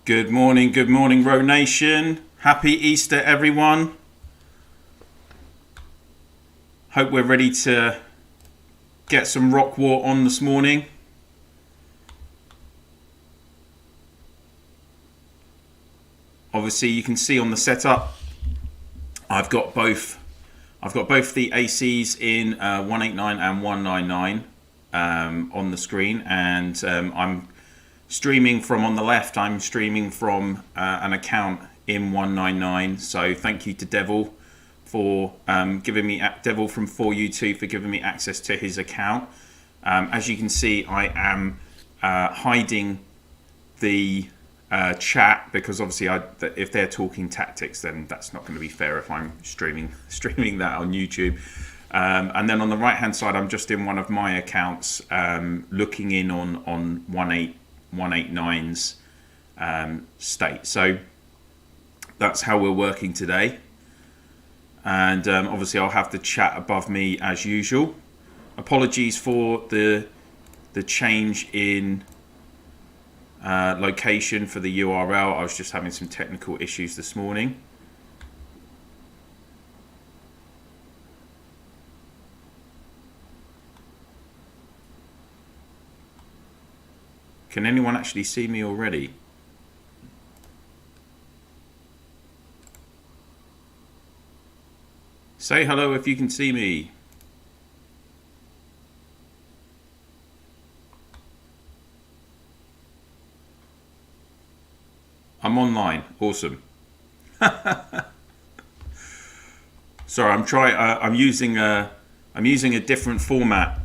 Good morning, Ro Nation. Happy Easter, everyone. Hope we're ready to get some ROC War on this morning. Obviously, you can see on the setup, I've got both the ACs in 189 and 199 on the screen, and I'm streaming from on the left. I'm streaming from an account in 199. So thank you to Devil for giving me Devil from 4U2 for giving me access to his account. As you can see, I am hiding the chat because obviously if they're talking tactics, then that's not going to be fair if I'm streaming that on YouTube. And then on the right hand side, I'm just in one of my accounts looking in on 189's state. So that's how we're working today. And obviously I'll have the chat above me as usual. Apologies for the change in location for the URL. I was just having some technical issues this morning. Can anyone actually see me already? Say hello if you can see me. I'm online. Awesome. Sorry, I'm using a different format.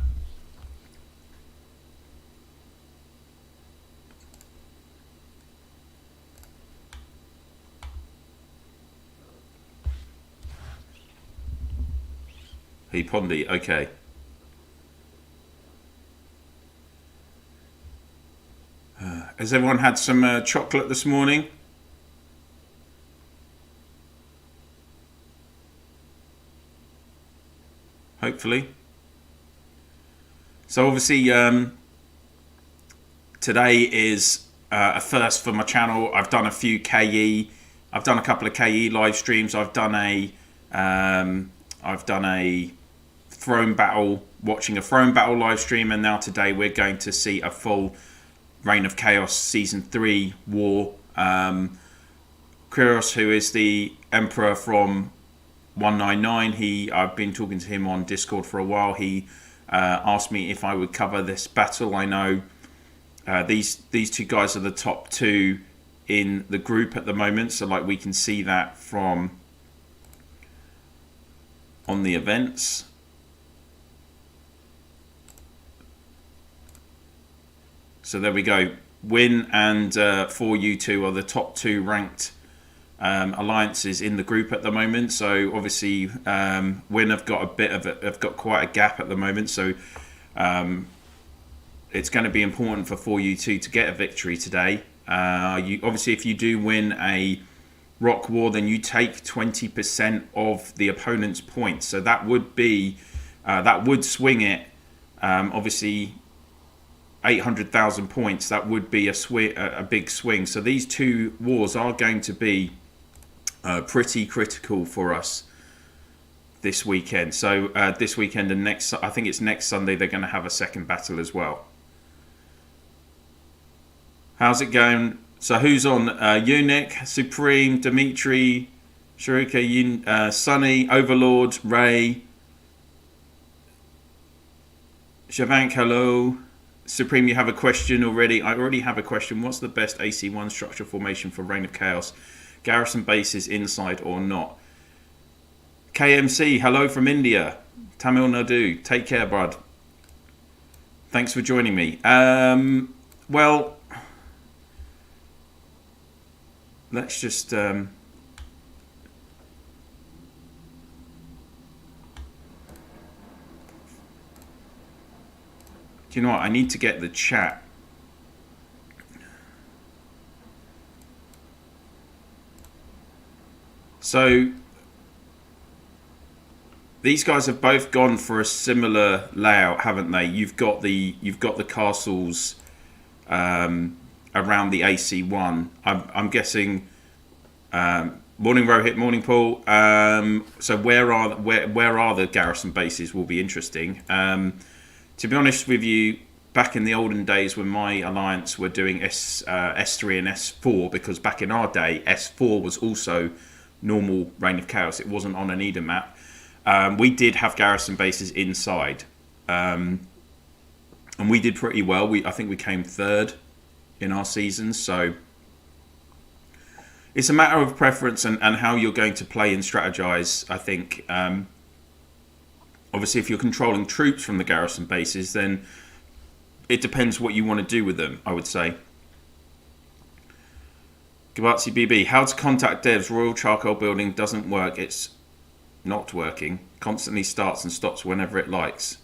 Hey Pondy, okay. Has everyone had some chocolate this morning? Hopefully. So obviously today is a first for my channel. I've done a few KE. I've done a couple of KE live streams. I've done a throne battle, watching a throne battle live stream, and now today we're going to see a full Reign of Chaos Season 3 War. Kyros, who is the Emperor from 199, I've been talking to him on Discord for a while. He asked me if I would cover this battle. I know these two guys are the top two in the group at the moment, so like we can see that from on the events. So there we go. W1n and 4U2 are the top two ranked alliances in the group at the moment. So obviously W1n have got quite a gap at the moment. So it's going to be important for 4U2 to get a victory today. Obviously, if you do win a ROC War, then you take 20% of the opponent's points. So that would be that would swing it. Obviously, 800,000 points. That would be a big swing. So these two wars are going to be pretty critical for us this weekend. So this weekend and next, I think it's next Sunday, they're going to have a second battle as well. How's it going? So who's on? Eunuch, Supreme, Dimitri, Sharika, Sunny, Overlord, Ray, Shavank, hello. Supreme, you have a question already. I already have a question. What's the best AC1 structure formation for Reign of Chaos? Garrison bases inside or not? KMC, hello from India. Tamil Nadu, take care, bud. Thanks for joining me. Well, let's just do you know what? I need to get the chat. So these guys have both gone for a similar layout, haven't they? You've got the castles around the AC1. I'm guessing. Morning Rohit, morning Paul. So where are the Garrison bases will be interesting. To be honest with you, back in the olden days when my alliance were doing S3 and S4, because back in our day S4 was also normal Reign of Chaos. It wasn't on an Eden map. We did have Garrison bases inside, and we did pretty well. I think we came third in our season, so it's a matter of preference and how you're going to play and strategize. I think obviously if you're controlling troops from the Garrison bases, then it depends what you want to do with them, I would say. Gabatsi BB, how to contact devs? Royal Charcoal Building doesn't work. It's not working. Constantly starts and stops whenever it likes.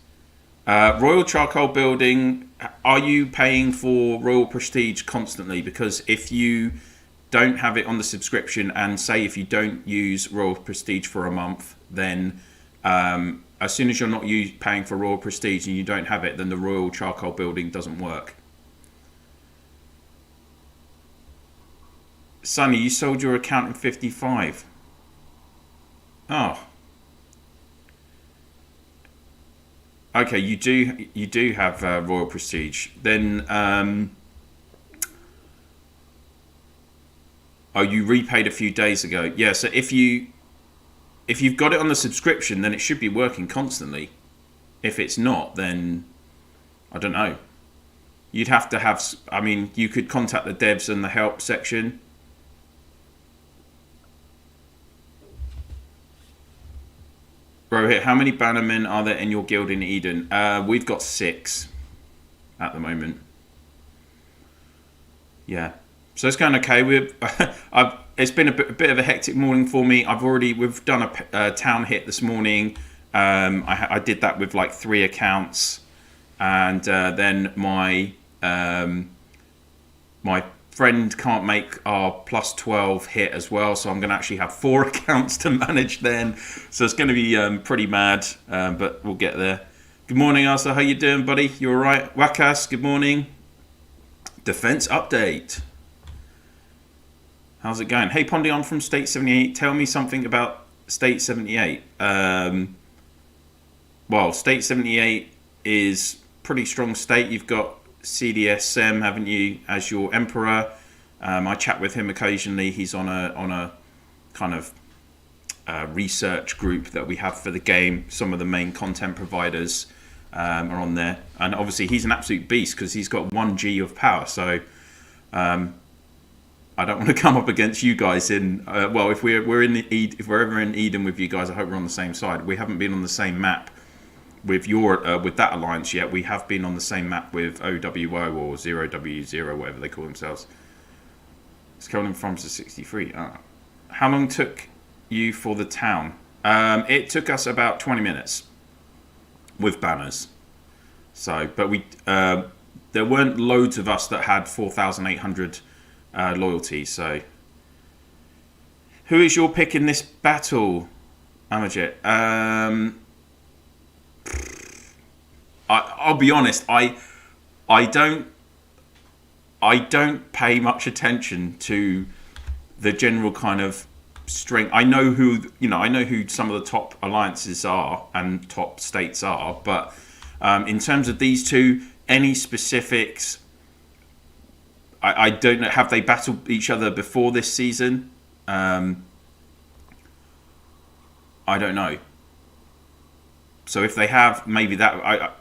Royal Charcoal Building, are you paying for Royal Prestige constantly? Because if you don't have it on the subscription, and say if you don't use Royal Prestige for a month, then as soon as you're not paying for Royal Prestige and you don't have it, then the Royal Charcoal Building doesn't work. Sonny, you sold your account in 55. Oh. Okay, you do have Royal Prestige. Then oh, you repaid a few days ago. Yeah, so if you've got it on the subscription, then it should be working constantly. If it's not, then I don't know. You'd have to have, I mean, you could contact the devs and the help section. Rohit, how many bannermen are there in your guild in Eden? We've got 6 at the moment. Yeah, so it's going okay. It's been a bit of a hectic morning for me. We've done a town hit this morning. I did that with like 3 accounts, and then my friend can't make our +12 hit as well, so I'm going to actually have 4 accounts to manage then. So it's going to be pretty mad, but we'll get there. Good morning, Asa. How you doing, buddy? You all right? Wakas, good morning. Defense update. How's it going? Hey, Pondy, I'm from State 78. Tell me something about State 78. Well, State 78 is pretty strong state. You've got CDS Sem, haven't you, as your emperor? I chat with him occasionally. He's on a kind of research group that we have for the game. Some of the main content providers are on there, and obviously he's an absolute beast because he's got 1 G of power. So I don't want to come up against you guys in. Well, if we're ever in Eden with you guys, I hope we're on the same side. We haven't been on the same map with with that alliance yet. We have been on the same map with OWO or 0W0, whatever they call themselves. It's coming from to 63. How long took you for the town? It took us about 20 minutes with banners. So, but there weren't loads of us that had 4,800 loyalty. So, who is your pick in this battle, Amajit? I'll be honest. I don't pay much attention to the general kind of strength. I know who some of the top alliances are and top states are, but in terms of these two, any specifics, I don't know. Have they battled each other before this season? I don't know. So if they have, maybe that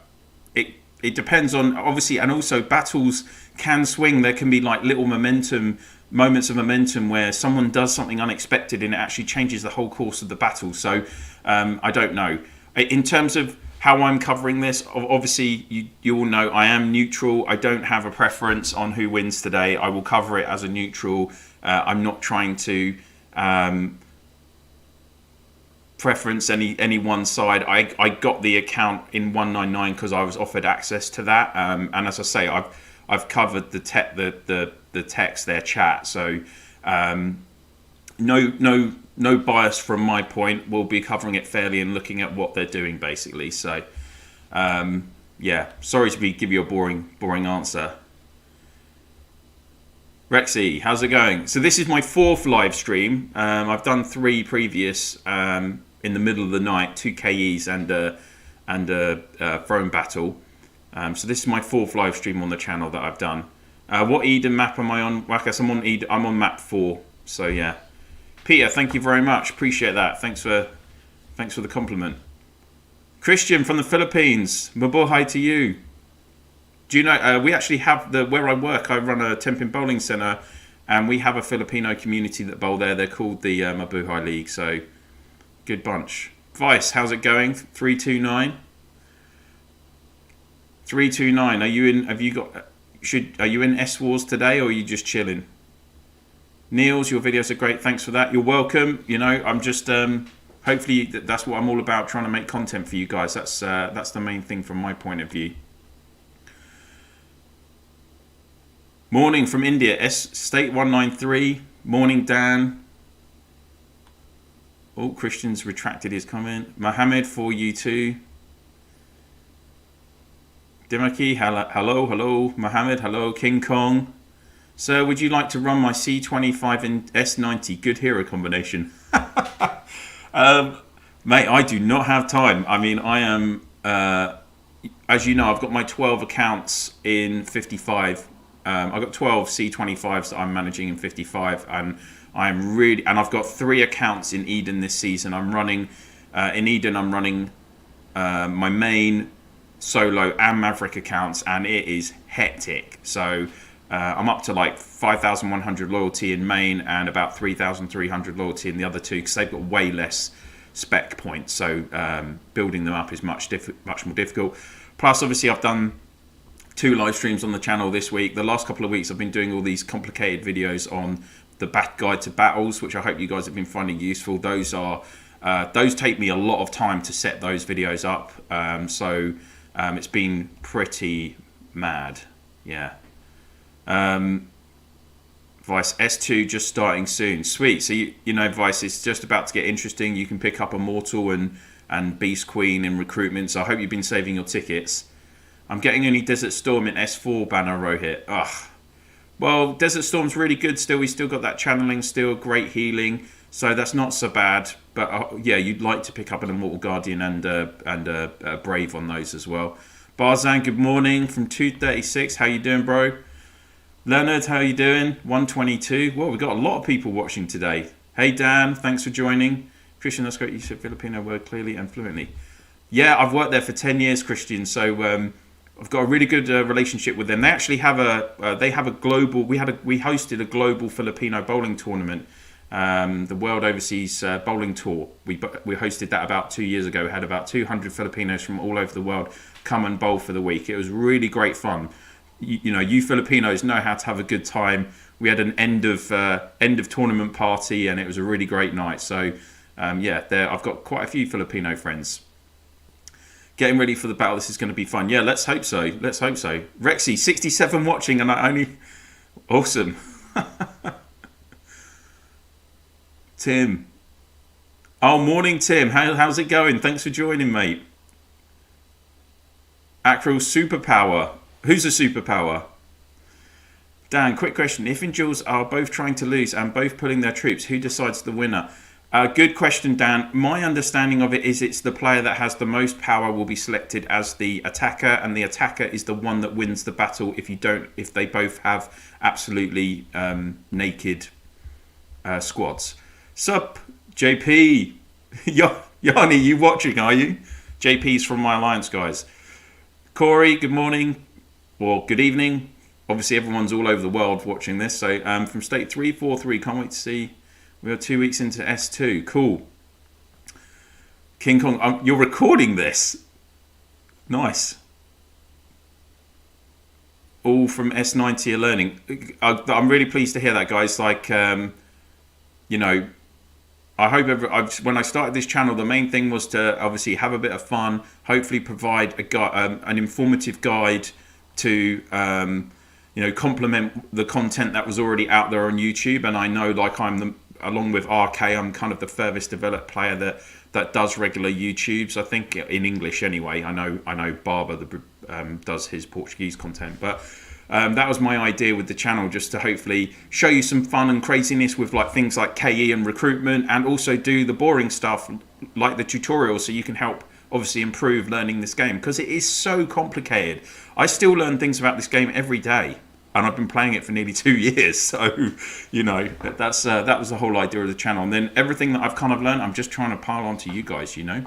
it depends on, obviously, and also battles can swing. There can be like little moments of momentum where someone does something unexpected and it actually changes the whole course of the battle. So I don't know. In terms of how I'm covering this, obviously you all know I am neutral. I don't have a preference on who wins today. I will cover it as a neutral. I'm not trying to preference any one side. I got the account in 199 because I was offered access to that, and as I say, I've covered the text, their chat, so no bias from my point. We'll be covering it fairly and looking at what they're doing basically. So yeah, sorry to give you a boring answer. Rexy, how's it going? So this is my 4th live stream. I've done 3 previous in the middle of the night, 2 KEs and a throne battle. So this is my 4th live stream on the channel that I've done. What Eden map am I on? Wakas, I'm on map 4. So yeah, Peter, thank you very much. Appreciate that. Thanks for the compliment. Christian from the Philippines, mabuhay to you. Do you know, we actually have where I work, I run a Tempin bowling centre, and we have a Filipino community that bowl there. They're called the Mabuhay League, so good bunch. Vice, how's it going? 329. 329. Are you in? Are you in S Wars today, or are you just chilling? Niels, your videos are great. Thanks for that. You're welcome. You know, I'm just hopefully that's what I'm all about, trying to make content for you guys. That's the main thing from my point of view. Morning from India, State 193. Morning, Dan. Oh, Christian's retracted his comment. Mohammed, for you too. Dimaki, hello. Mohammed, hello. King Kong. Sir, would you like to run my C25 and S90? Good hero combination. Mate, I do not have time. I mean, I am, as you know, I've got my 12 accounts in 55. I've got 12 C25s that I'm managing in 55, and I've got 3 accounts in Eden this season. I'm running in Eden. I'm running my main, solo, and Maverick accounts, and it is hectic. So I'm up to like 5,100 loyalty in main and about 3,300 loyalty in the other 2, because they've got way less spec points. So building them up is much more difficult. Plus, obviously, I've done 2 live streams on the channel this week. The last couple of weeks I've been doing all these complicated videos on the guide to battles, which I hope you guys have been finding useful. Those take me a lot of time to set those videos up. So it's been pretty mad. Yeah. Vice, S2 just starting soon. Sweet. So you know, Vice, it's just about to get interesting. You can pick up Immortal and Beast Queen in recruitment. So I hope you've been saving your tickets. I'm getting only Desert Storm in S4 banner Rohit. Ugh. Well, Desert Storm's really good still. We still got that channeling still, great healing. So that's not so bad. But yeah, you'd like to pick up an Immortal Guardian and a Brave on those as well. Barzan, good morning from 236. How you doing, bro? Leonard, how you doing? 122. Well, we've got a lot of people watching today. Hey, Dan, thanks for joining. Christian, that's great. You said Filipino word clearly and fluently. Yeah, I've worked there for 10 years, Christian. So I've got a really good relationship with them. They actually have a global. We hosted a global Filipino bowling tournament, the World Overseas Bowling Tour. We hosted that about 2 years ago. We had about 200 Filipinos from all over the world come and bowl for the week. It was really great fun. You know, you Filipinos know how to have a good time. We had an end of tournament party, and it was a really great night. So yeah, I've got quite a few Filipino friends. Getting ready for the battle. This is going to be fun. Yeah, let's hope so. Let's hope so. Rexy, 67 watching, and I only... Awesome. Tim. Oh, morning, Tim. How's it going? Thanks for joining, mate. Akril, superpower. Who's a superpower? Dan, quick question. If individuals are both trying to lose and both pulling their troops, who decides the winner? Good question, Dan. My understanding of it is it's the player that has the most power will be selected as the attacker, and the attacker is the one that wins the battle if they both have absolutely naked squads. Sup, JP? Yanni, you watching, are you? JP's from my Alliance, guys. Corey, good morning. Or good evening. Obviously, everyone's all over the world watching this. So from State 343, can't wait to see. We are 2 weeks into S2. Cool. King Kong, you're recording this. Nice. All from S90 are learning. I'm really pleased to hear that, guys. Like, you know, I hope when I started this channel, the main thing was to obviously have a bit of fun, hopefully provide an informative guide to, you know, complement the content that was already out there on YouTube. And I know, like, along with RK, I'm kind of the furthest developed player that does regular YouTubes. I think in English anyway. I know Barber does his Portuguese content, but that was my idea with the channel, just to hopefully show you some fun and craziness with like things like KE and recruitment, and also do the boring stuff like the tutorial, so you can help obviously improve learning this game, because it is so complicated. I still learn things about this game every day, and I've been playing it for nearly 2 years. So, you know, that was the whole idea of the channel. And then everything that I've kind of learned, I'm just trying to pile on to you guys, you know.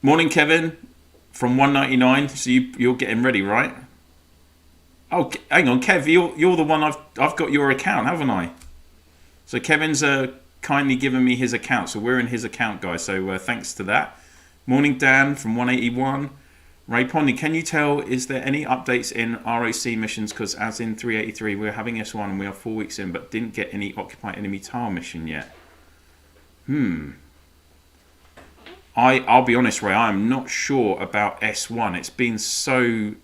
Morning, Kevin, from 199. So you're getting ready, right? Oh, hang on, Kev, you're the one I've got your account, haven't I? So Kevin's kindly given me his account, so we're in his account, guys. So thanks to that. Morning, Dan from 181. Ray Pondy, can you tell, is there any updates in ROC missions? Because as in 383, we're having S1 and we are 4 weeks in, but didn't get any Occupy Enemy Tile mission yet. I'll be honest, Ray, I'm not sure about S1. It's been such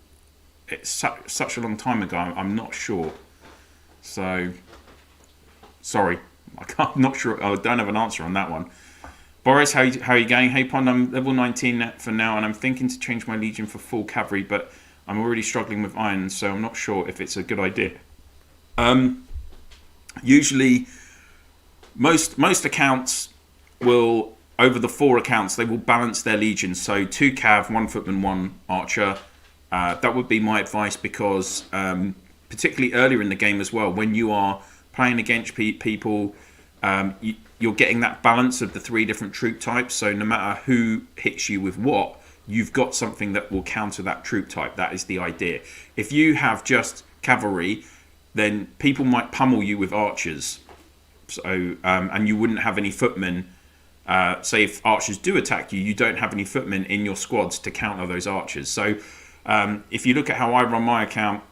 a long time ago. I'm not sure. So, sorry. I'm not sure. I don't have an answer on that one. Boris, how are you going? Hey Pond, I'm level 19 for now, and I'm thinking to change my Legion for full cavalry, but I'm already struggling with iron, so I'm not sure if it's a good idea. Usually, most accounts will, over the 4 accounts, they will balance their Legion. So 2 cav, 1 footman, 1 archer. That would be my advice, because particularly earlier in the game as well, when you are playing against people, you're getting that balance of the 3 different troop types. So no matter who hits you with what, you've got something that will counter that troop type. That is the idea. If you have just cavalry, then people might pummel you with archers. So and you wouldn't have any footmen. Say if archers do attack you, you don't have any footmen in your squads to counter those archers. So if you look at how I run my account,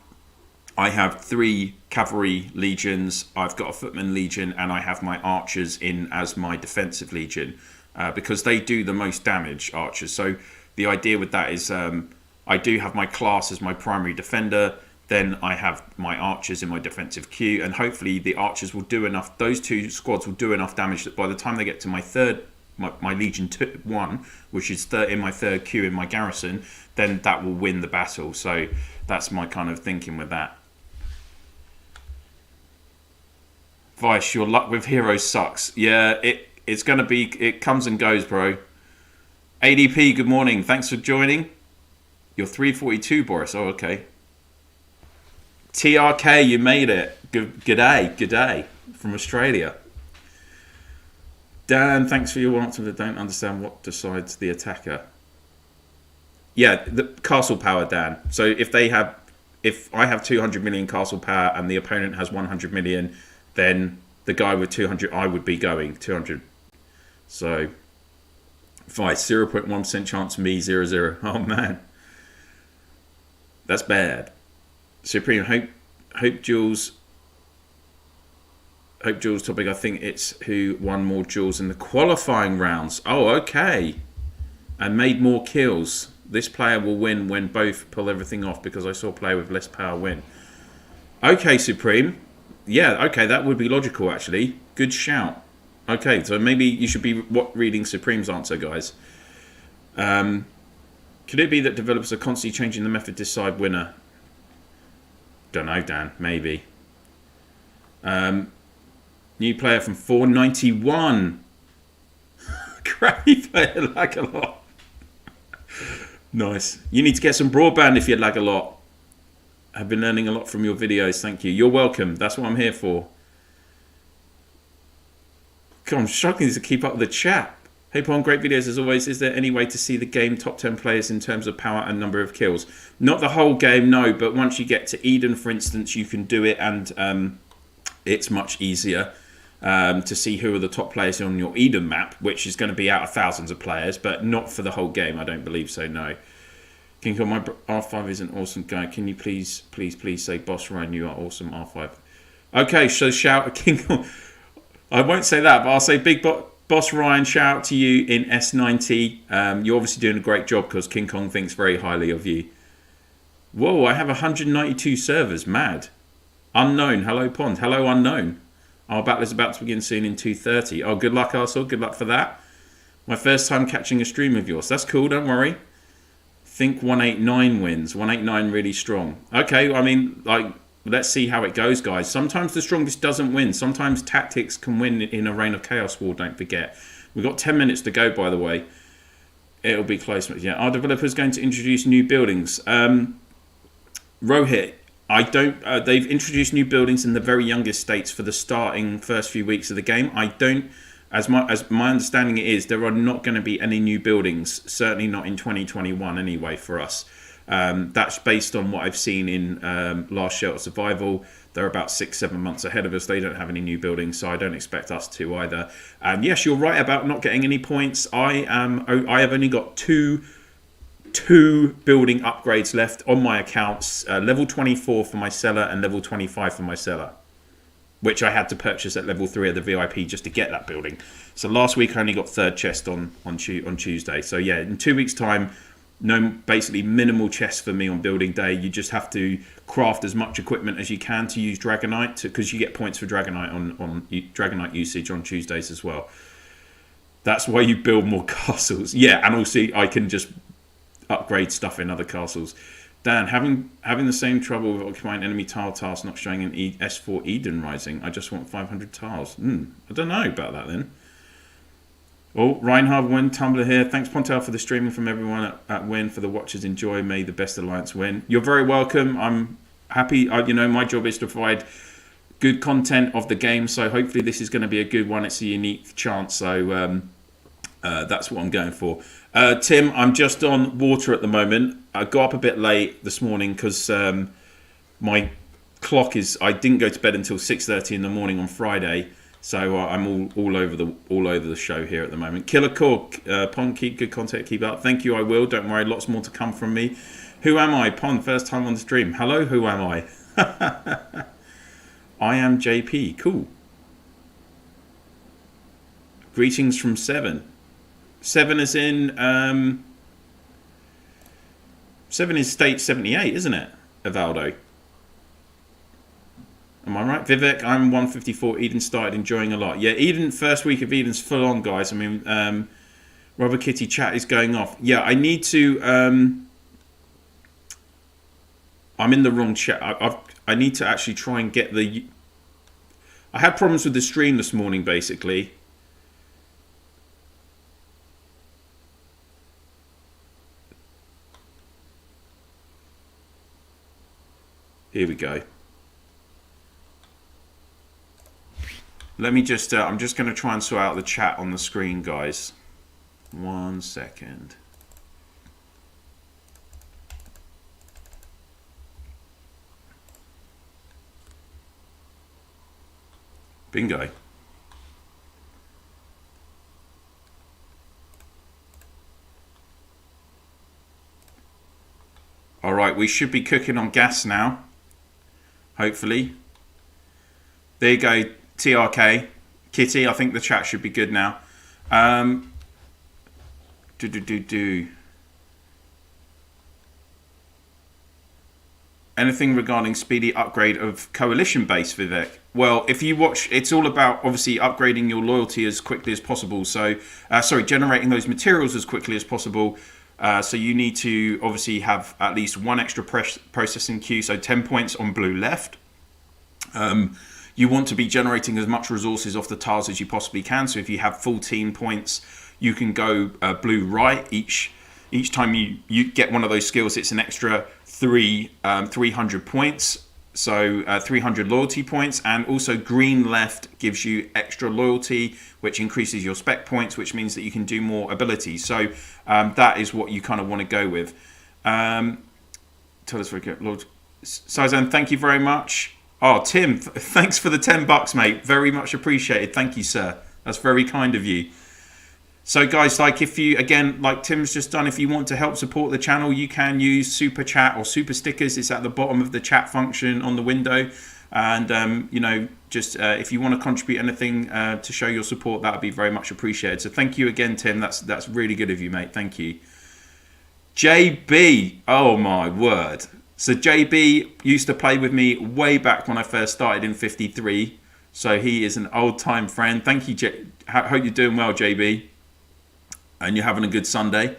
I have 3 cavalry legions, I've got a footman legion, and I have my archers in as my defensive legion, because they do the most damage, archers. So the idea with that is I do have my class as my primary defender, then I have my archers in my defensive queue, and hopefully the archers will do enough, those 2 squads will do enough damage that by the time they get to my Legion 1, which is in my 3rd queue in my garrison, then that will win the battle. So that's my kind of thinking with that. Vice, your luck with heroes sucks. Yeah, it's going to be, it comes and goes, bro. ADP, good morning. Thanks for joining. You're 342, Boris. Oh, okay. TRK, you made it. G'day from Australia. Dan, thanks for your answer. I don't understand what decides the attacker. Yeah, the castle power, Dan. So if I have 200 million castle power and the opponent has 100 million, then the guy with 200, I would be going 200. So, Vice, 0.1% chance, me, 0-0. Oh, man. That's bad. Supreme, hope Jules topic, I think it's who won more duels in the qualifying rounds. Oh, okay. And made more kills. This player will win when both pull everything off, because I saw a player with less power win. Okay, Supreme. Yeah, okay, that would be logical, actually. Good shout. Okay, so maybe you should be reading Supreme's answer, guys. Could it be that developers are constantly changing the method to decide winner? Don't know, Dan. Maybe. New player from 491. Crappy player, lag a lot. Nice. You need to get some broadband if you lag a lot. I've been learning a lot from your videos. Thank you. You're welcome. That's what I'm here for. God, I'm struggling to keep up with the chat. Hey, Pon, great videos as always. Is there any way to see the game top 10 players in terms of power and number of kills? Not the whole game, no. But once you get to Eden, for instance, you can do it, and it's much easier to see who are the top players on your Eden map, which is going to be out of thousands of players, but not for the whole game. I don't believe so, no. King Kong, my R5 is an awesome guy. Can you please say, Boss Ryan, you are awesome, R5. Okay, so shout at King Kong. I won't say that, but I'll say Big Boss Ryan, shout out to you in S90. You're obviously doing a great job, because King Kong thinks very highly of you. Whoa, I have 192 servers. Mad. Unknown. Hello, Pond. Hello, Unknown. Our battle is about to begin soon in 2:30. Oh, good luck, Arsel. Good luck for that. My first time catching a stream of yours. That's cool, don't worry. think 189 wins. 189 really strong. Okay, I mean, like, let's see how it goes, guys. Sometimes the strongest doesn't win. Sometimes tactics can win in a Reign of Chaos war, don't forget. We've got 10 minutes to go, by the way. It'll be close. Yeah, our developer's going to introduce new buildings. Rohit, I don't. They've introduced new buildings in the very youngest states for the starting first few weeks of the game. I don't. As my understanding is, there are not going to be any new buildings. Certainly not in 2021 anyway for us. That's based on what I've seen in Last Shelter Survival. They're about 6-7 months ahead of us. They don't have any new buildings, so I don't expect us to either. And yes, you're right about not getting any points. I have only got two building upgrades left on my accounts. Level 24 for my seller and level 25 for my seller, which I had to purchase at level 3 of the VIP just to get that building. So last week I only got third chest on Tuesday. So yeah, in 2 weeks' time, basically minimal chests for me on building day. You just have to craft as much equipment as you can to use Dragonite, because you get points for Dragonite on Dragonite usage on Tuesdays as well. That's why you build more castles. Yeah, and also I can just upgrade stuff in other castles. Dan, having the same trouble with occupying enemy tile tasks not showing in S4 Eden Rising. I just want 500 tiles. I don't know about that then. Oh, Reinhard Win, Tumblr here. Thanks, Pontail, for the streaming from everyone at Win. For the watchers, enjoy. May the best alliance win. You're very welcome. I'm happy. My job is to provide good content of the game, so hopefully this is going to be a good one. It's a unique chance, so that's what I'm going for. Tim, I'm just on water at the moment. I got up a bit late this morning because my clock is. I didn't go to bed until 6:30 in the morning on Friday. So I'm all over the show here at the moment. Killer Cork, Pond, keep good content, keep up. Thank you, I will. Don't worry, lots more to come from me. Who am I? Pond, first time on the stream. Hello, who am I? I am JP. Cool. Greetings from 7. 7 is in 7 is state 78, isn't it? Evaldo. Am I right? Vivek, I'm 154. Eden started enjoying a lot. Yeah, Eden, first week of Eden's full on, guys. I mean, Robert Kitty chat is going off. Yeah, I need to... I'm in the wrong chat. I need to actually try and get the... I had problems with the stream this morning, basically. Here we go. Let me just, I'm just going to try and sort out the chat on the screen, guys. 1 second. Bingo. All right, we should be cooking on gas now. Hopefully. There you go. TRK, Kitty, I think the chat should be good now. Anything regarding speedy upgrade of coalition base, Vivek? Well, if you watch, it's all about obviously upgrading your loyalty as quickly as possible. So, generating those materials as quickly as possible. So you need to obviously have at least one extra processing queue, so 10 points on blue left. You want to be generating as much resources off the tiles as you possibly can. So if you have 14 points, you can go blue right. Each time you get one of those skills, it's an extra 300 points. So 300 loyalty points, and also green left gives you extra loyalty, which increases your spec points, which means that you can do more abilities. So that is what you kind of want to go with. Tell us very good, Lord Sizan. Thank you very much. Oh, Tim, thanks for the $10, mate. Very much appreciated. Thank you, sir. That's very kind of you. So, guys, like if you, again, like Tim's just done, if you want to help support the channel, you can use Super Chat or Super Stickers. It's at the bottom of the chat function on the window. And, just if you want to contribute anything to show your support, that would be very much appreciated. So thank you again, Tim. That's really good of you, mate. Thank you. JB. Oh, my word. So JB used to play with me way back when I first started in 53. So he is an old-time friend. Thank you, hope you're doing well, JB. And you're having a good Sunday.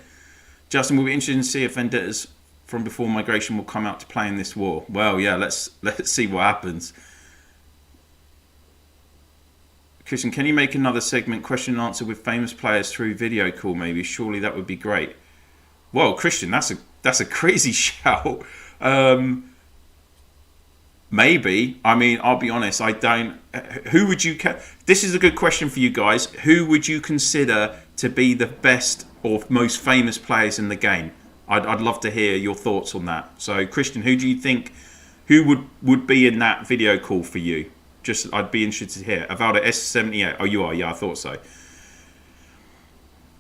Justin, will be interested to see if vendettas from before migration will come out to play in this war. Well, yeah, let's see what happens. Christian, can you make another segment question and answer with famous players through video call? Maybe, surely that would be great. Well, Christian, that's a crazy shout. Maybe. I mean, I'll be honest. I don't. Who would you? This is a good question for you guys. Who would you consider to be the best or most famous players in the game? I'd love to hear your thoughts on that. So, Christian, who do you think? Who would be in that video call for you? Just, I'd be interested to hear. Avalda S78. Oh, you are. Yeah, I thought so.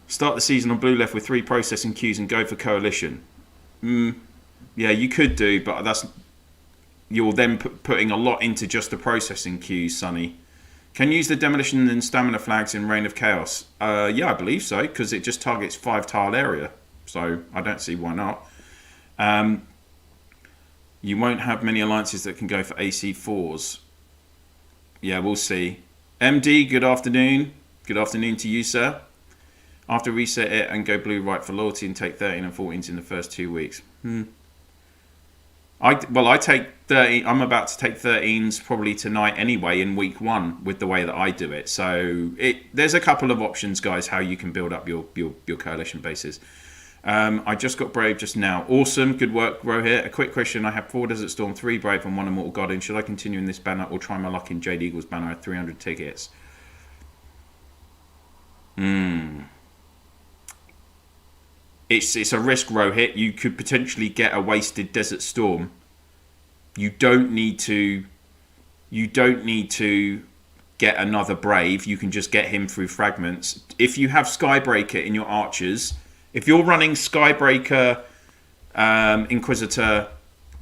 Start the season on blue left with 3 processing queues and go for coalition. Yeah, you could do, but you're then putting a lot into just the processing queues, Sonny. Can you use the demolition and stamina flags in Reign of Chaos? Yeah, I believe so, because it just targets 5 tile area. So I don't see why not. You won't have many alliances that can go for AC4s. Yeah, we'll see. MD, good afternoon. Good afternoon to you, sir. After reset it and go blue right for loyalty and take 13 and 14s in the first 2 weeks. I take 30. I'm about to take 13s probably tonight anyway in week 1 with the way that I do it. So there's a couple of options, guys, how you can build up your coalition bases. I just got Brave just now. Awesome, good work, Rohit. A quick question: I have 4 Desert Storm, 3 Brave, and 1 Immortal Guardian. Should I continue in this banner or try my luck in Jade Eagle's banner at 300 tickets? It's a risk, Rohit. You could potentially get a wasted Desert Storm. You don't need to get another Brave. You can just get him through fragments. If you have Skybreaker in your archers, if you're running Skybreaker, Inquisitor,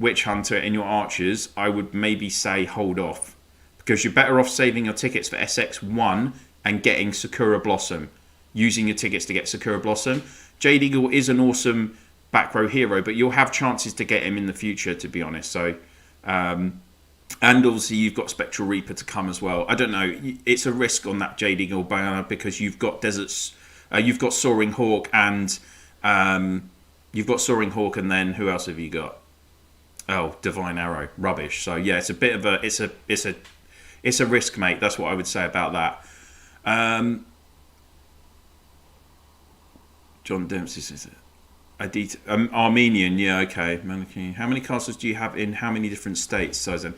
Witch Hunter in your archers, I would maybe say hold off, because you're better off saving your tickets for SX1 and getting Sakura Blossom, using your tickets to get Sakura Blossom. Jade Eagle is an awesome back row hero, but you'll have chances to get him in the future, to be honest. So, and obviously you've got Spectral Reaper to come as well. I don't know. It's a risk on that Jade Eagle banner because you've got Deserts, you've got Soaring Hawk, and then who else have you got? Oh, Divine Arrow, rubbish. So yeah, it's a bit of it's a risk, mate. That's what I would say about that. John Dempsey says it. Armenian, yeah, okay. How many castles do you have in how many different states, Sizen?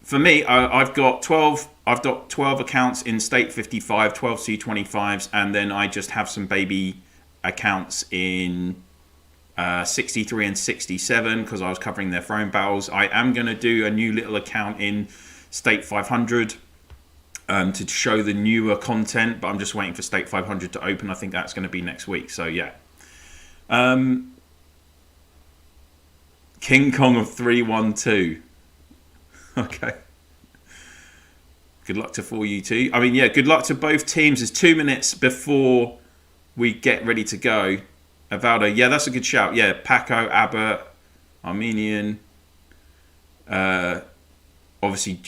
For me, I've got 12. I've got 12 accounts in state 55, 12 C25s, and then I just have some baby accounts in 63 and 67 because I was covering their throne battles. I am going to do a new little account in state 500. To show the newer content, but I'm just waiting for State 500 to open. I think that's going to be next week. So yeah. King Kong of 312. Okay. Good luck to 4U2. I mean, yeah, good luck to both teams. There's 2 minutes before we get ready to go. Avaldo, yeah, that's a good shout. Yeah, Paco, Abbott, Armenian. Obviously,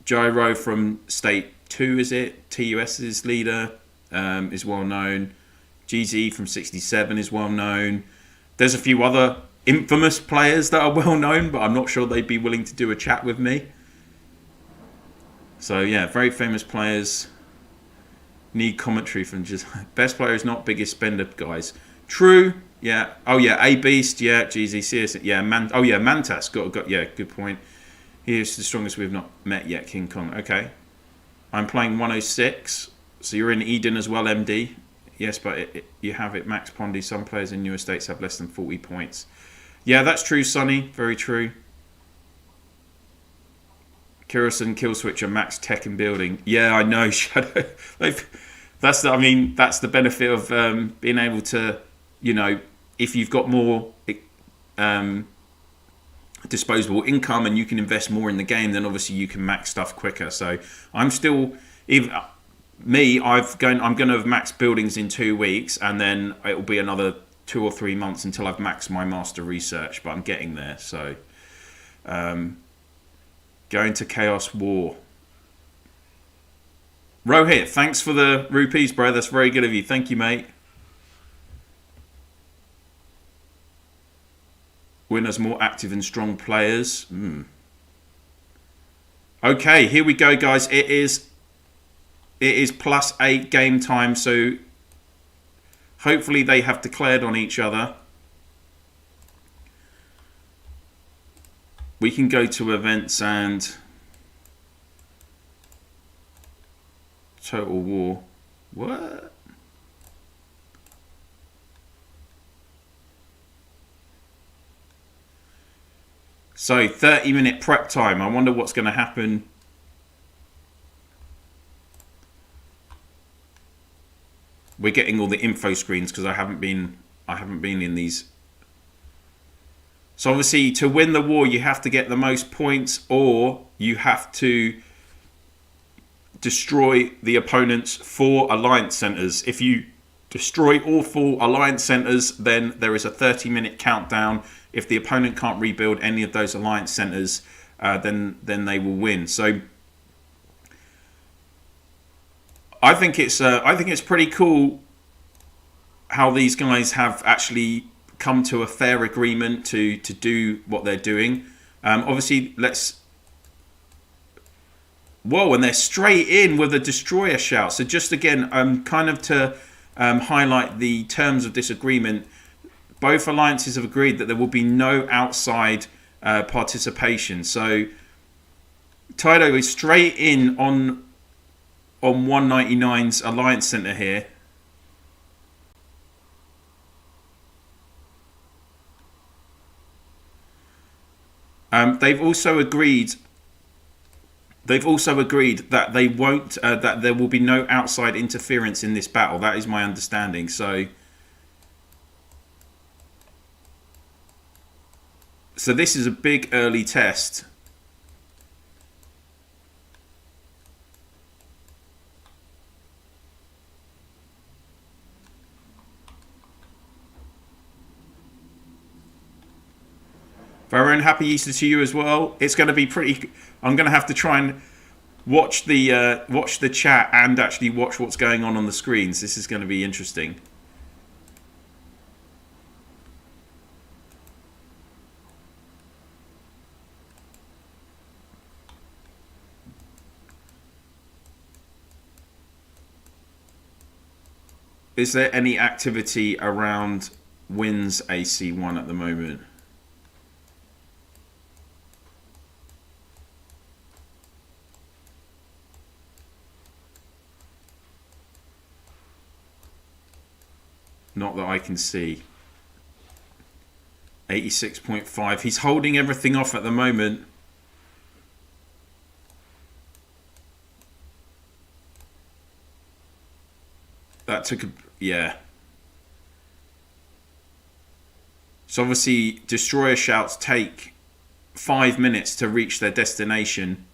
Gyro from State 2, is it? TUS's leader is well known. GZ from 67 is well known. There's a few other infamous players that are well known, but I'm not sure they'd be willing to do a chat with me. So yeah, very famous players. Need commentary from just best player is not biggest spender, guys. True. Yeah. Oh yeah, A Beast. Yeah. GZ. Seriously. Yeah. Mantas. Got. Yeah. Good point. He is the strongest we've not met yet, King Kong. Okay. I'm playing 106. So you're in Eden as well, MD. Yes, but you have it max Pondy. Some players in newer states have less than 40 points. Yeah, that's true, Sonny. Very true. Garrison, Killswitch are max tech and building. Yeah, I know, Shadow. That's the benefit of being able to, if you've got more disposable income and you can invest more in the game, then obviously you can max stuff quicker. So I'm still, I'm going to have maxed buildings in 2 weeks, and then it will be another 2 or 3 months until I've maxed my master research, but I'm getting there. So going to Chaos War. Rohit, thanks for the rupees, bro. That's very good of you. Thank you, mate. W1n has more active and strong players. Okay, here we go, guys. It is +8 game time, so hopefully they have declared on each other. We can go to events and Total War. What? So 30-minute prep time. I wonder what's going to happen. We're getting all the info screens because I haven't been in these. So obviously to win the war you have to get the most points, or you have to destroy the opponent's 4 alliance centers. If you destroy all 4 alliance centers, then there is a 30-minute countdown. If the opponent can't rebuild any of those alliance centers, then they will win. So I think it's pretty cool how these guys have actually come to a fair agreement to do what they're doing. Obviously, whoa, and they're straight in with a destroyer shout. So just again, kind of to highlight the terms of this agreement, both alliances have agreed that there will be no outside participation. So Taido is straight in on 199's alliance center here. They've also agreed that they won't that there will be no outside interference in this battle. That is my understanding. So this is a big early test. Varun, happy Easter to you as well. It's going to be pretty. I'm going to have to try and watch the chat and actually watch what's going on the screens. This is going to be interesting. Is there any activity around W1n's AC1 at the moment? Not that I can see. 86.5. He's holding everything off at the moment. That took a... yeah. So obviously destroyer shouts take 5 minutes to reach their destination.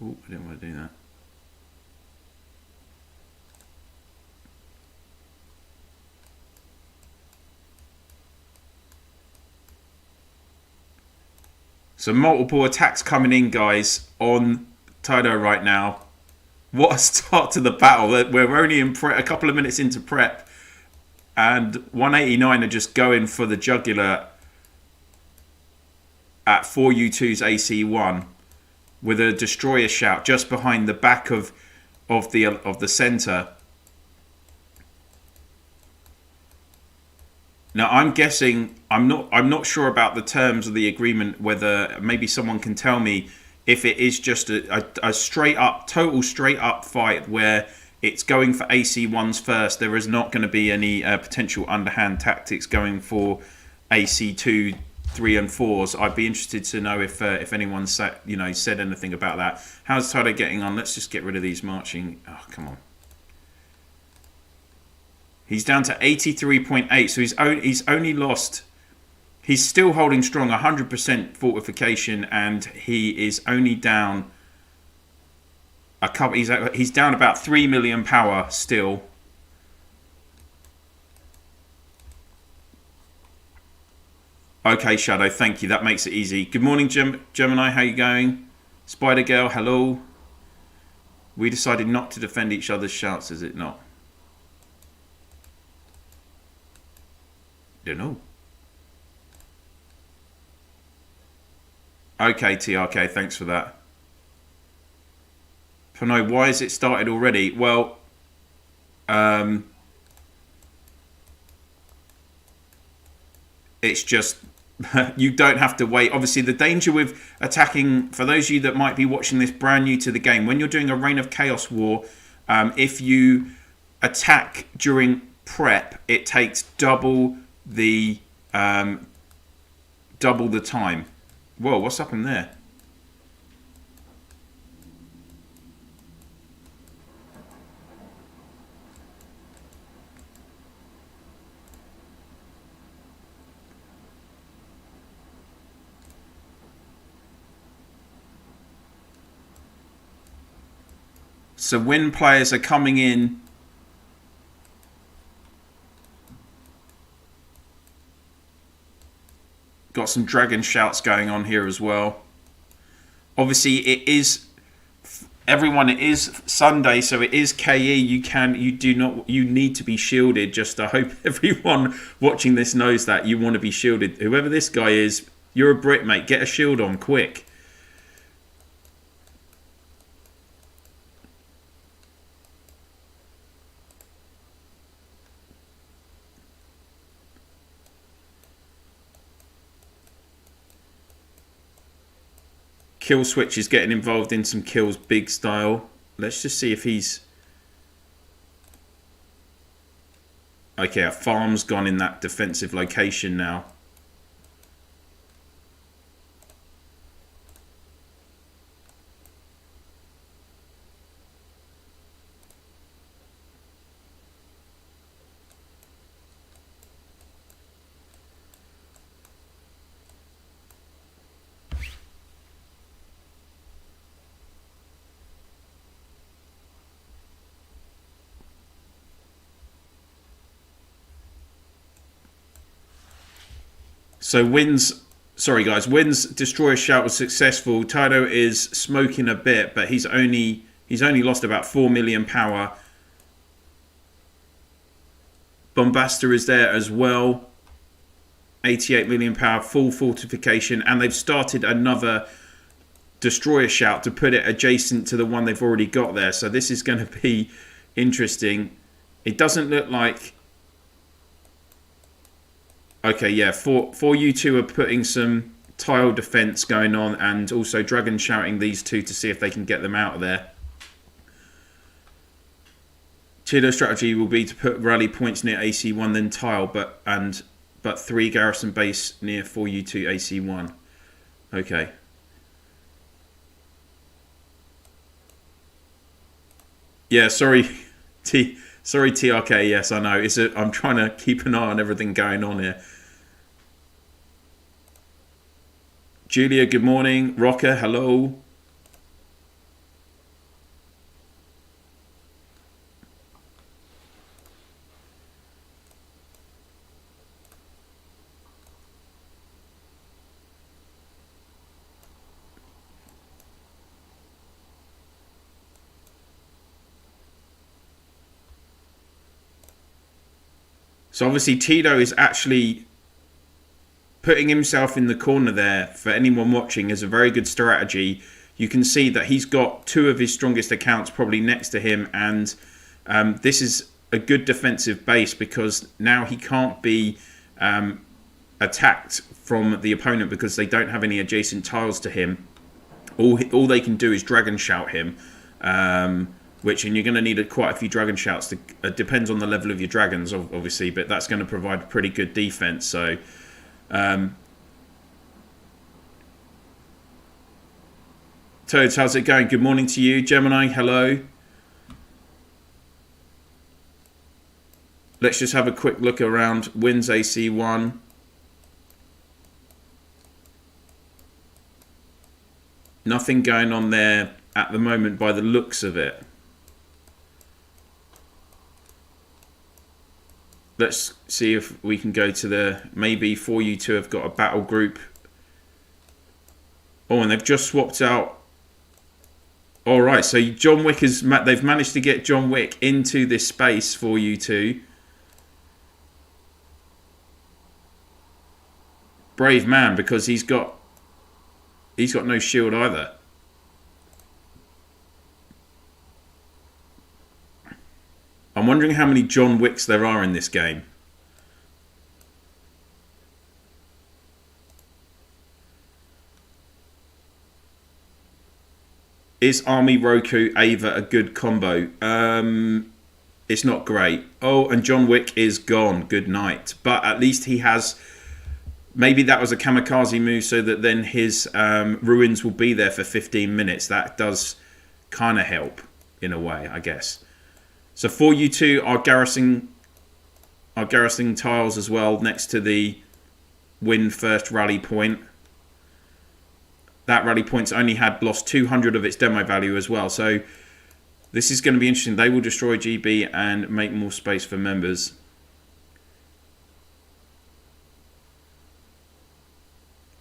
Oh, I didn't want to do that. So multiple attacks coming in, guys, on Taido right now. What a start to the battle. We're only in a couple of minutes into prep, and 189 are just going for the jugular at 4U2's AC1 with a destroyer shout just behind the back of the center. Now I'm guessing, I'm not sure about the terms of the agreement, whether maybe someone can tell me if it is just a straight up, total straight up fight where it's going for AC1s first. There is not going to be any potential underhand tactics going for AC2, 3 and 4s. I'd be interested to know if anyone said anything about that. How's Taido getting on? Let's just get rid of these marching. Oh, come on. He's down to 83.8, so he's only lost. He's still holding strong, 100% fortification, and he is only down a couple. He's down about 3 million power still. Okay, Shadow, thank you. That makes it easy. Good morning, Gemini. How you going? Spider Girl, hello. We decided not to defend each other's shouts, is it not? Don't know. Okay, TRK, thanks for that. Pano, why has it started already? Well, it's just you don't have to wait. Obviously, the danger with attacking, for those of you that might be watching this brand new to the game, when you're doing a Reign of Chaos war, if you attack during prep, it takes double the time. Whoa, what's happened there? So when players are coming in, got some dragon shouts going on here as well. Obviously, it is everyone. It is Sunday, so it is KE. You need to be shielded. Just I hope everyone watching this knows that you want to be shielded. Whoever this guy is, you're a Brit, mate. Get a shield on quick. Kill Switch is getting involved in some kills big style. Let's just see if he's... Okay, a farm's gone in that defensive location now. So sorry guys, Win's Destroyer Shout was successful. Tydo is smoking a bit, but he's only lost about 4 million power. Bombasta is there as well. 88 million power, full fortification, and they've started another Destroyer Shout to put it adjacent to the one they've already got there. So this is going to be interesting. It doesn't look like... Okay, yeah, for you two are putting some tile defense going on and also dragon shouting these two to see if they can get them out of there. Chido's strategy will be to put rally points near AC1, then tile, but 3 garrison base near 4U2 AC1. Okay. Yeah, sorry, sorry TRK. Yes, I know. I'm trying to keep an eye on everything going on here. Julia, good morning. Rocker, hello. So obviously Tito is actually putting himself in the corner there. For anyone watching, is a very good strategy. You can see that he's got 2 of his strongest accounts probably next to him, and this is a good defensive base because now he can't be attacked from the opponent because they don't have any adjacent tiles to him. All they can do is dragon shout him. And you're going to need quite a few dragon shouts. It depends on the level of your dragons, obviously, but that's going to provide pretty good defense. So, Toads, how's it going? Good morning to you. Gemini, hello. Let's just have a quick look around Wins AC1. Nothing going on there at the moment by the looks of it. Let's see if we can go to the... Maybe 4U2 have got a battle group. Oh, and they've just swapped out... Alright, so John Wick has... They've managed to get John Wick into this space for U2. Brave man, because he's got no shield either. I'm wondering how many John Wicks there are in this game. Is Army Roku Ava a good combo? It's not great. Oh, and John Wick is gone. Good night. But at least he has... Maybe that was a kamikaze move so that then his ruins will be there for 15 minutes. That does kind of help in a way, I guess. So for you two, our garrison tiles as well next to the win first rally point. That rally point's only had lost 200 of its demo value as well. So this is going to be interesting. They will destroy GB and make more space for members.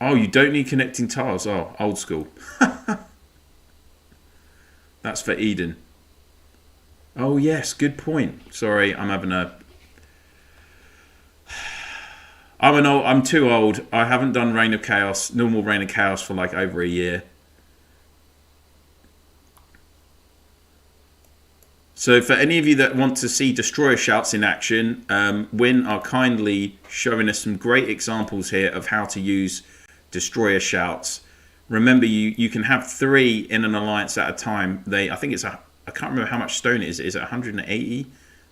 Oh, you don't need connecting tiles. Oh, old school. That's for Eden. Oh, yes. Good point. Sorry, I'm having a... I'm too old. I haven't done Reign of Chaos, normal Reign of Chaos for like over a year. So for any of you that want to see Destroyer Shouts in action, Win are kindly showing us some great examples here of how to use Destroyer Shouts. Remember, you can have 3 in an alliance at a time. I think it's I can't remember how much stone it is. Is it 180?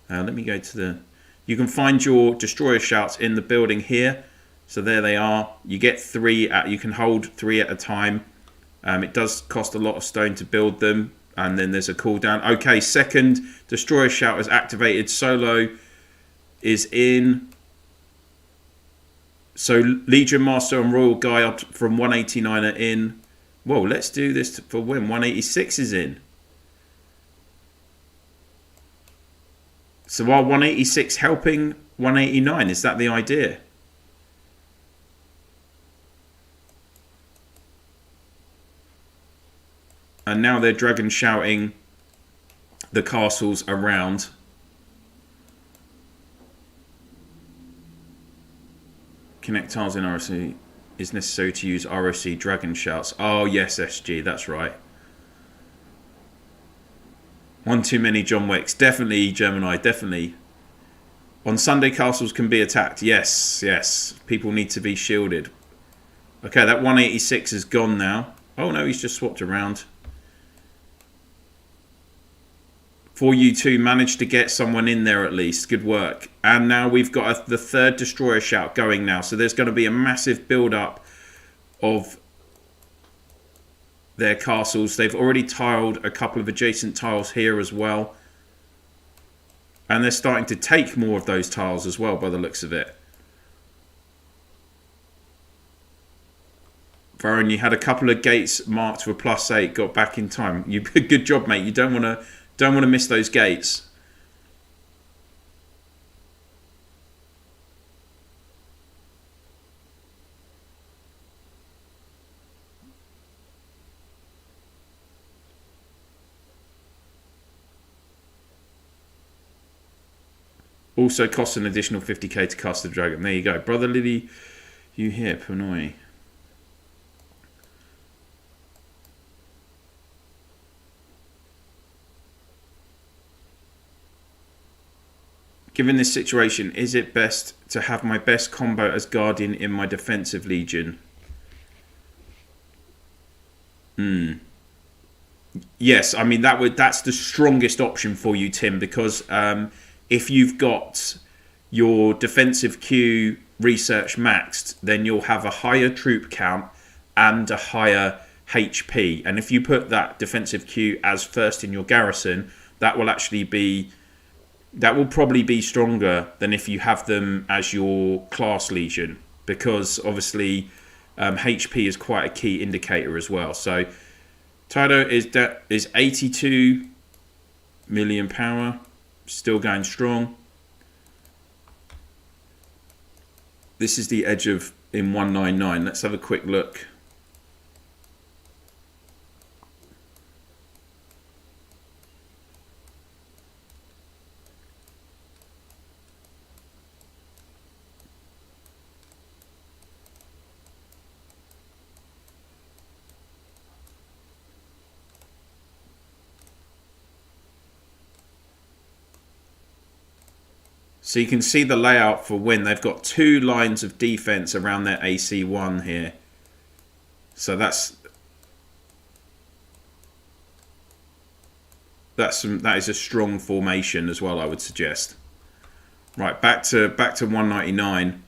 Let me go to the... You can find your Destroyer Shouts in the building here. So there they are. You get 3 you can hold 3 at a time. It does cost a lot of stone to build them. And then there's a cooldown. Okay, second Destroyer Shout is activated. Solo is in. So Legion Master and Royal Guy from 189 are in. Whoa, let's do this for Win. 186 is in. So are 186 helping 189? Is that the idea? And now they're dragon shouting the castles around. Connect tiles in ROC is necessary to use ROC dragon shouts. Oh yes, SG, that's right. One too many John Wicks. Definitely, Gemini, definitely. On Sunday, castles can be attacked. Yes, yes. People need to be shielded. Okay, that 186 is gone now. Oh no, he's just swapped around. For you two, managed to get someone in there at least. Good work. And now we've got the third Destroyer Shout going now. So there's going to be a massive build-up of their castles. They've already tiled a couple of adjacent tiles here as well. And they're starting to take more of those tiles as well by the looks of it. Varun, you had a couple of gates marked for +8, got back in time. Good job, mate. You don't want to miss those gates. Also costs an additional 50k to cast the dragon. There you go. Brother Lily, you here, Panoy. Given this situation, is it best to have my best combo as Guardian in my defensive Legion? Yes, I mean that's the strongest option for you, Tim, because if you've got your defensive queue research maxed, then you'll have a higher troop count and a higher HP. And if you put that defensive queue as first in your garrison, that will probably be stronger than if you have them as your class Legion, because obviously HP is quite a key indicator as well. So Tydo is 82 million power. Still going strong. This is the edge of in 199. Let's have a quick look. So you can see the layout for Win. They've got 2 lines of defense around their AC1 here. So that is a strong formation as well, I would suggest. Right, back to 199.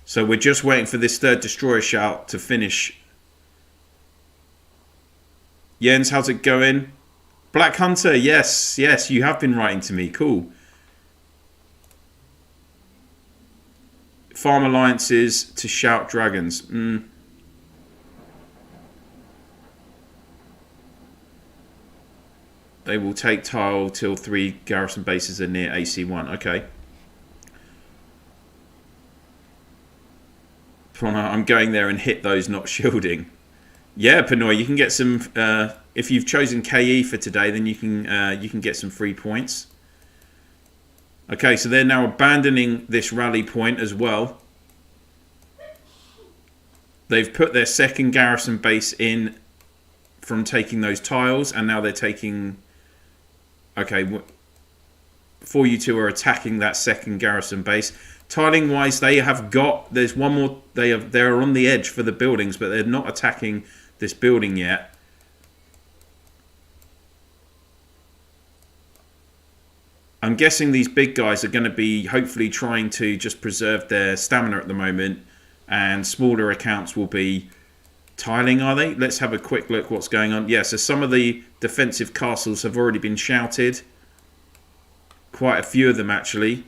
So we're just waiting for this 3rd destroyer shout to finish. Jens, how's it going? Black Hunter, yes, you have been writing to me. Cool. Farm alliances to shout dragons. They will take tile till 3 garrison bases are near AC1. Okay. I'm going there and hit those not shielding. Yeah, Panoy, you can get some. If you've chosen KE for today, then you can get some free points. Okay, so they're now abandoning this rally point as well. They've put their 2nd garrison base in from taking those tiles, and now they're taking. Okay, 4U2 are attacking that 2nd garrison base. Tiling wise, they have got. There's one more. They're on the edge for the buildings, but they're not attacking this building yet. I'm guessing these big guys are going to be hopefully trying to just preserve their stamina at the moment, and smaller accounts will be tiling. Are they? Let's have a quick look what's going on. Yeah, so some of the defensive castles have already been shouted. Quite a few of them actually.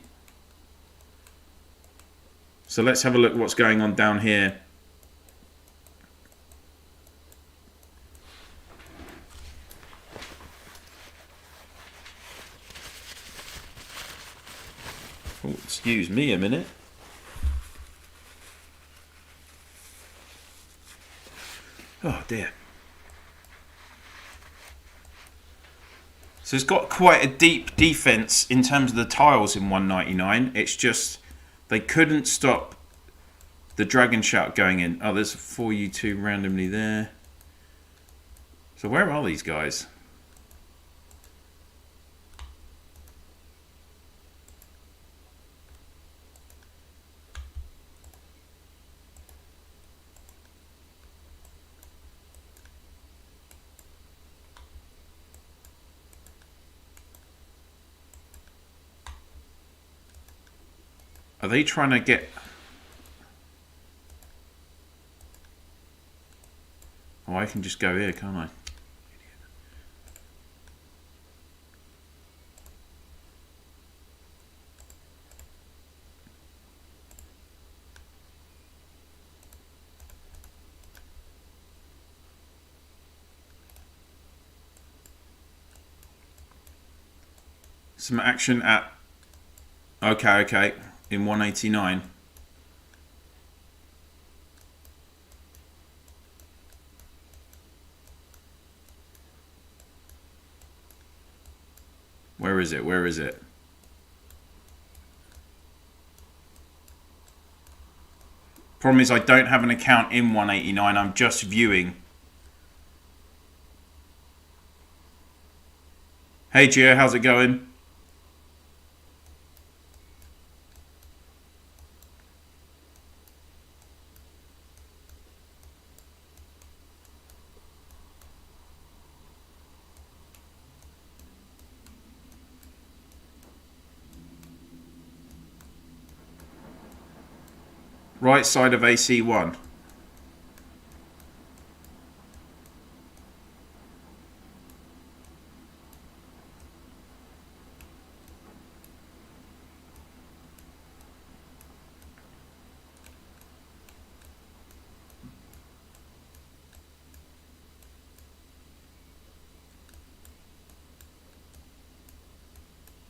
So let's have a look what's going on down here. Oh, excuse me a minute. Oh dear. So it's got quite a deep defense in terms of the tiles in 199. It's just they couldn't stop the dragon shout going in. Oh, there's a 4U2 randomly there. So where are these guys? Are they trying to get... Oh, I can just go here, can't I? Some action at... Okay. In 189. Where is it? Problem is I don't have an account in 189. I'm just viewing. Hey Gio, how's it going? Right side of AC1.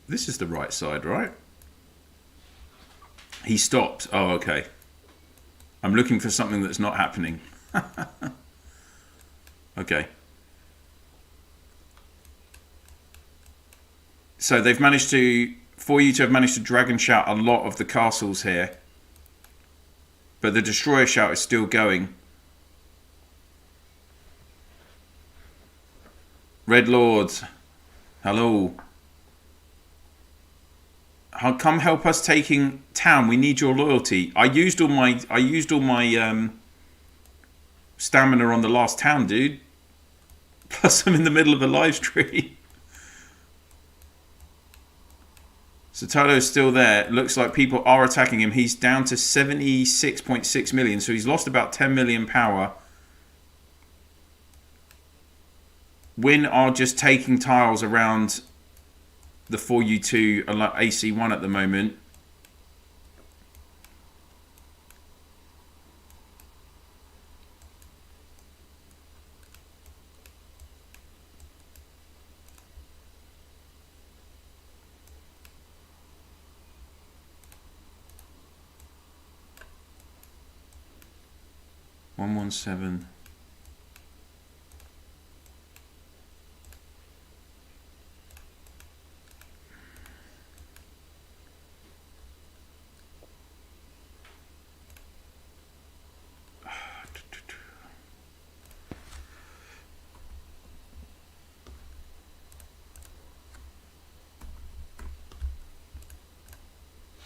This is the right side, right? He stopped. Oh, okay. I'm looking for something that's not happening. Okay. So they've managed to, for you to have managed to dragon shout a lot of the castles here. But the destroyer shout is still going. Red Lords, hello. Come help us taking town. We need your loyalty. I used all my stamina on the last town, dude. Plus, I'm in the middle of a live stream. So Toto's still there. Looks like people are attacking him. He's down to 76.6 million. So he's lost about 10 million power. W1n are just taking tiles around the 4U2 AC1 at the moment. $117.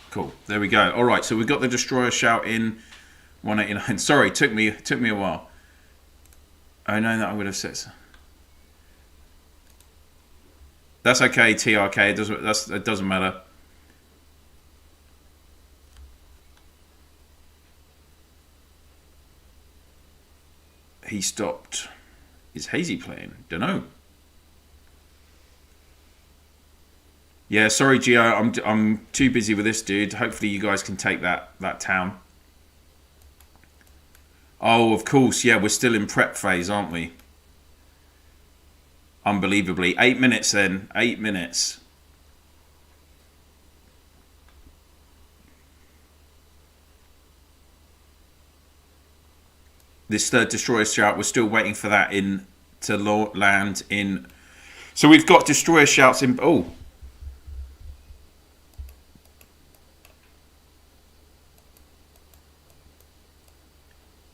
Cool. There we go. All right. So we've got the destroyer shout in 189. Sorry, took me a while. I know that I would have said so. That's okay, TRK. It doesn't matter. He stopped. Is Hazy playing? Dunno. Yeah, sorry, Gio. I'm too busy with this, dude. Hopefully, you guys can take that town. Oh, of course. Yeah, we're still in prep phase, aren't we? Unbelievably. 8 minutes then. 8 minutes. This third destroyer shout, we're still waiting for that to land in. So we've got destroyer shouts in. Oh.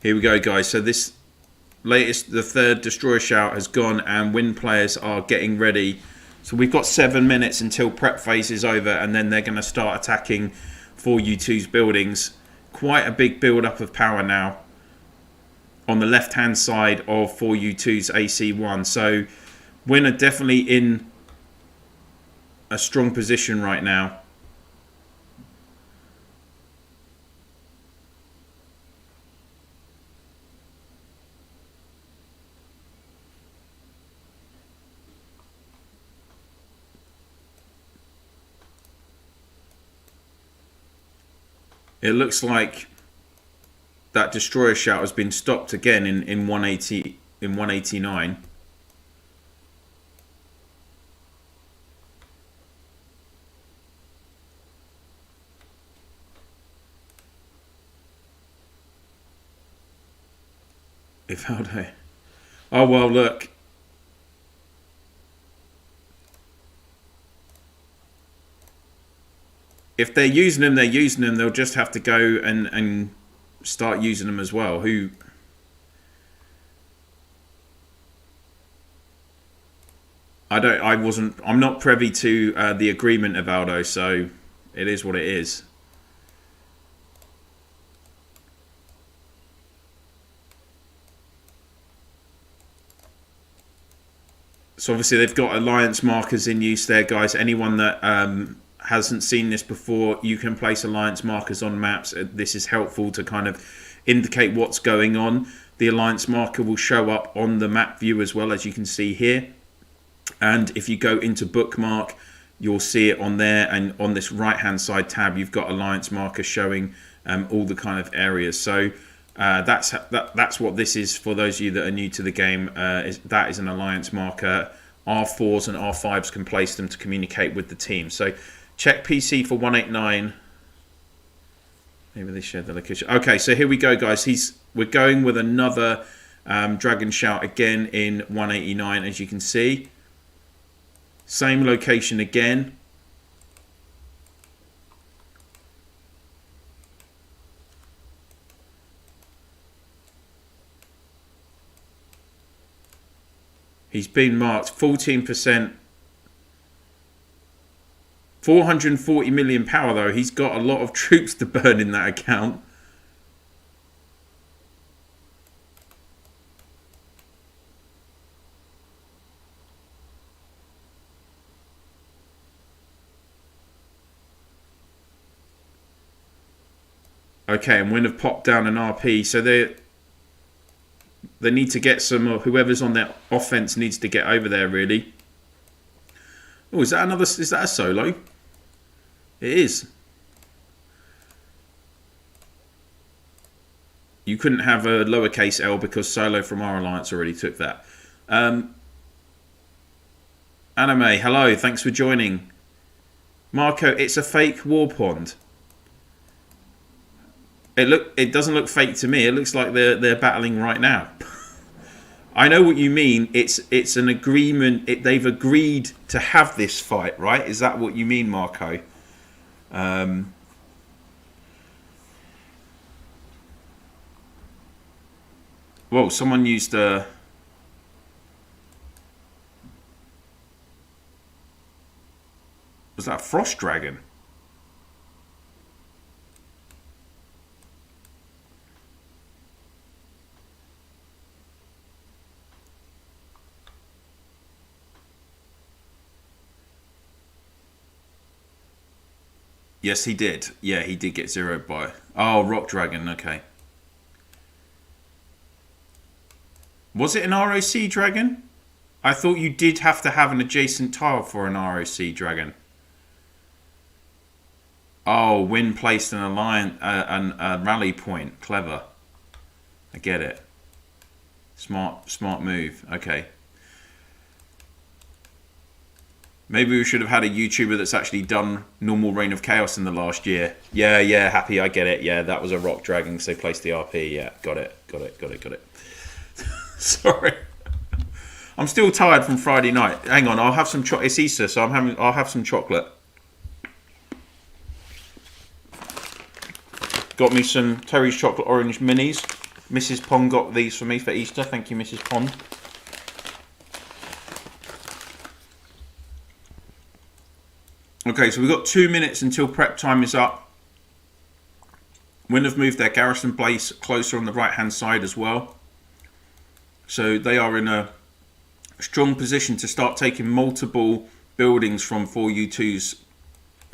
Here we go, guys. So this the third destroyer shout has gone, and W1n players are getting ready. So we've got 7 minutes until prep phase is over, and then they're going to start attacking 4U2's buildings. Quite a big build up of power now on the left hand side of 4U2's AC1. So W1n are definitely in a strong position right now. It looks like that destroyer shout has been stopped again in 189. If Aldo. Oh well, look. If they're using them, they're using them. They'll just have to go and start using them as well. I'm not privy to the agreement of Aldo, so it is what it is. So obviously they've got alliance markers in use there, guys. Anyone that hasn't seen this before, you can place alliance markers on maps. This is helpful to kind of indicate what's going on. The alliance marker will show up on the map view as well, as you can see here. And if you go into bookmark, you'll see it on there, and on this right hand side tab you've got alliance marker showing all the kind of areas. So that's what this is for those of you that are new to the game. That is an alliance marker. R4s and R5s can place them to communicate with the team. So check PC for 189. Maybe they shared the location. Okay, so here we go, guys. We're going with another Dragon Shout again in 189, as you can see. Same location again. He's been marked 14%. 440 million power though. He's got a lot of troops to burn in that account. Okay, and W1n have popped down an RP, so they need to get some, or whoever's on their offense needs to get over there really. Oh, is that a solo? It is. You couldn't have a lowercase L because Solo from our alliance already took that. Anime, hello, thanks for joining. Marco, it's a fake war pond. It doesn't look fake to me. It looks like they're battling right now. I know what you mean. It's an agreement. They've agreed to have this fight, right? Is that what you mean, Marco? Whoa! Someone used a. Was that a frost dragon? Yes, he did. Yeah, he did get zeroed by. Oh, Rock Dragon. Okay. Was it an ROC Dragon? I thought you did have to have an adjacent tile for an ROC Dragon. Oh, W1n placed an a rally point. Clever. I get it. Smart move. Okay. Maybe we should have had a YouTuber that's actually done normal Reign of Chaos in the last year. Yeah, happy, I get it. Yeah, that was a Rock Dragon because they placed the RP. Yeah, got it. Sorry. I'm still tired from Friday night. Hang on, I'll have some chocolate. It's Easter, so I'll have some chocolate. Got me some Terry's Chocolate Orange Minis. Mrs. Pond got these for me for Easter. Thank you, Mrs. Pond. Okay, so we've got 2 minutes until prep time is up. W1n have moved their garrison base closer on the right-hand side as well. So they are in a strong position to start taking multiple buildings from 4U2's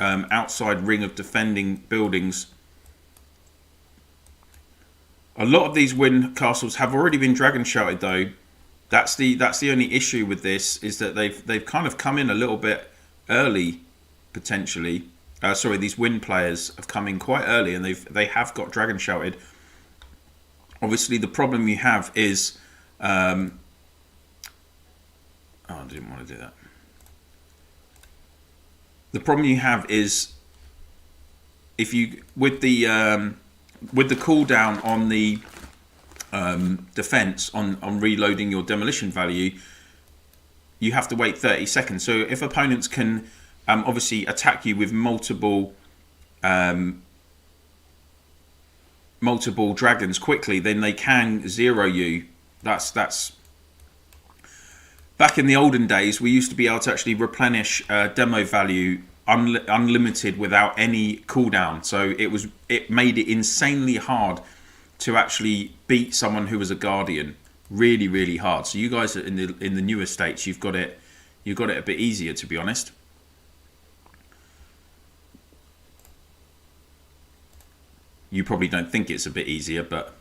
outside ring of defending buildings. A lot of these WIN castles have already been dragon shouted though. That's the only issue with this, is that they've kind of come in a little bit early potentially. Sorry, these WIN players have come in quite early and they have got dragon shouted. Obviously the problem you have is oh, I didn't want to do that. The problem you have is if you with the cooldown on the defense on reloading your demolition value, you have to wait 30 seconds. So if opponents can obviously attack you with multiple dragons quickly, then they can zero you. That's back in the olden days, we used to be able to actually replenish demo value unlimited without any cooldown. So it made it insanely hard to actually beat someone who was a guardian. Really, really hard. So you guys in the newer states, you've got it a bit easier, to be honest. You probably don't think it's a bit easier, but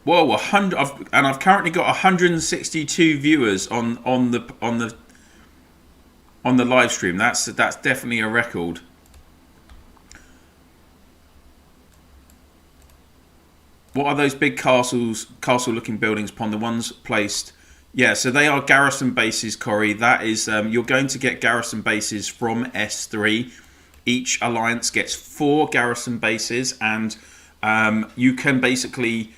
whoa, 100! I've currently got 162 viewers on the live stream. That's definitely a record. What are those big castle-looking buildings upon the ones placed? Yeah, so they are garrison bases, Corey. That is, you're going to get garrison bases from S3. Each alliance gets 4 garrison bases, and you can basically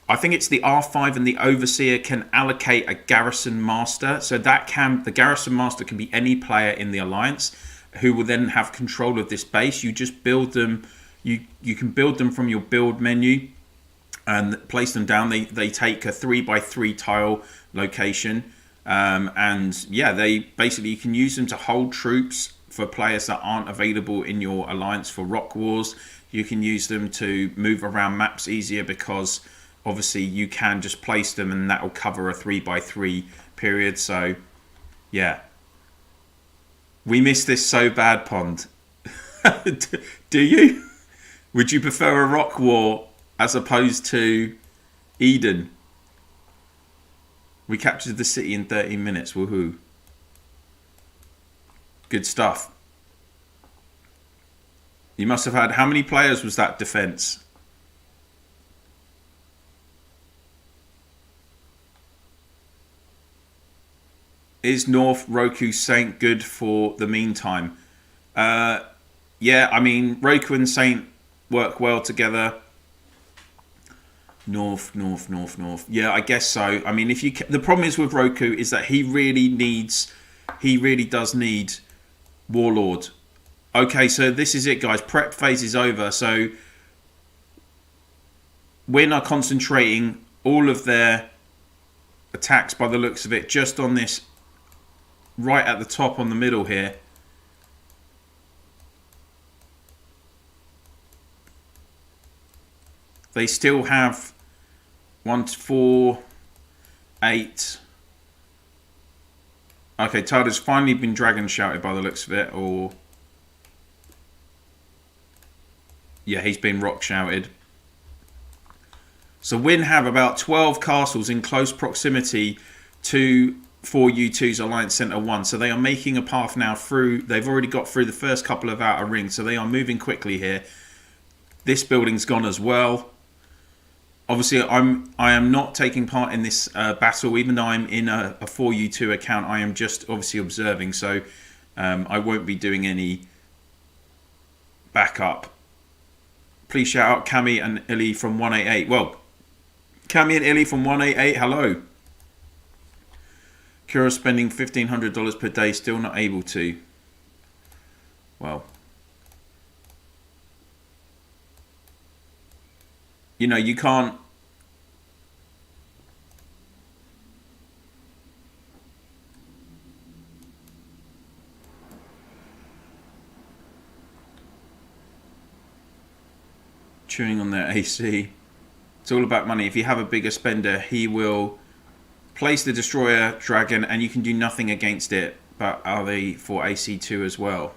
I think it's the R5 and the Overseer can allocate a Garrison Master. So the Garrison Master can be any player in the Alliance who will then have control of this base. You just build them. You can build them from your build menu and place them down. They take a 3x3 tile location. And yeah, they basically, you can use them to hold troops for players that aren't available in your Alliance for RoC Wars. You can use them to move around maps easier because obviously you can just place them and that will cover a 3x3 period. So yeah, we miss this so bad, Pond. Do you? Would you prefer a RoC War as opposed to Eden? We captured the city in 13 minutes. Woohoo. Good stuff. You must have had... How many players was that defense? Is North Roku Saint good for the meantime? Yeah, I mean, Roku and Saint work well together. North. Yeah, I guess so. I mean, if you... The problem is with Roku is that he really does need Warlord. Okay, so this is it, guys. Prep phase is over. So Win are concentrating all of their attacks, by the looks of it, just on this right at the top on the middle here. They still have 1, 4, 8. Okay, Tyler's finally been dragon shouted by the looks of it, or yeah, he's been rock shouted. So WIN have about 12 castles in close proximity to 4U2's Alliance Centre 1. So they are making a path now through. They've already got through the first couple of outer rings, so they are moving quickly here. This building's gone as well. Obviously, I am not taking part in this battle, even though I'm in a 4U2 account. I am just obviously observing, so I won't be doing any backup. Please shout out Cami and Illy from 188. Well, Cami and Illy from 188, hello. Kira spending $1,500 per day, still not able to. Well, you know, you can't. Chewing on their AC. It's all about money. If you have a bigger spender, he will place the destroyer dragon and you can do nothing against it. But are they for AC2 as well?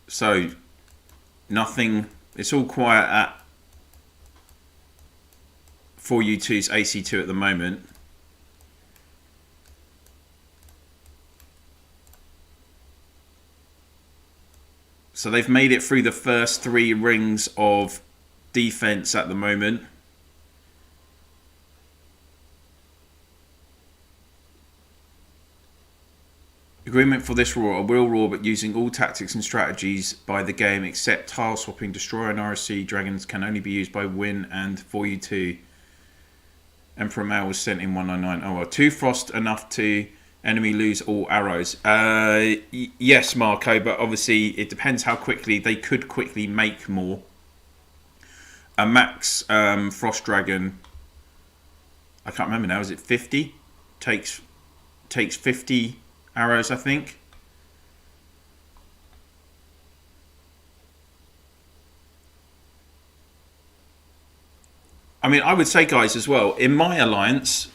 So nothing, it's all quiet at 4U2's AC2 at the moment. So they've made it through the first 3 rings of defense at the moment. Agreement for this roar, a will roar, but using all tactics and strategies by the game except tile swapping. Destroyer and ROC dragons can only be used by WIN and 4U2. Emperor Mail was sent in 199. Oh well, 2 frost enough to enemy lose all arrows. Yes, Marco, but obviously it depends how quickly they could quickly make more. A max frost dragon, I can't remember now. Is it 50? Takes 50 arrows, I think. I mean, I would say, guys, as well, in my alliance,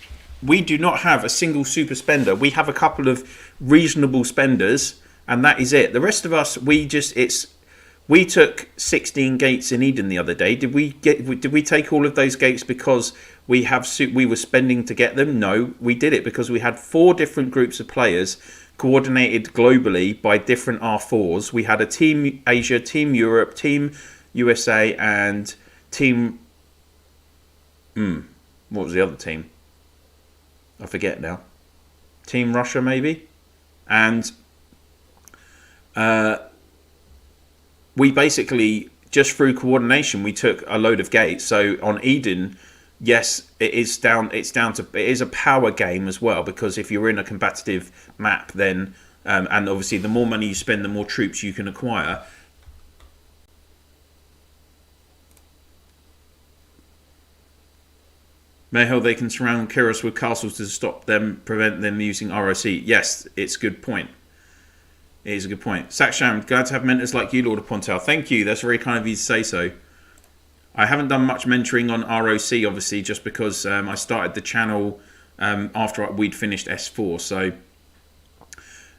we do not have a single super spender. We have a couple of reasonable spenders, and that is it. The rest of us, we took 16 gates in Eden the other day. Did we take all of those gates because we were spending to get them? No, we did it because we had 4 different groups of players coordinated globally by different R4s. We had a Team Asia, Team Europe, Team USA, and Team... what was the other team? I forget now. Team Russia maybe. And we basically, just through coordination, we took a load of gates. So on Eden, yes, it is a power game as well, because if you're in a competitive map, then and obviously the more money you spend, the more troops you can acquire. Mayhel, they can surround Kyros with castles to stop them, prevent them using ROC. Yes, it's a good point. It is a good point. Saksham, glad to have mentors like you, LordOfPondtail. Thank you. That's very kind of you to say so. I haven't done much mentoring on ROC, obviously, just because I started the channel after we'd finished S4. So,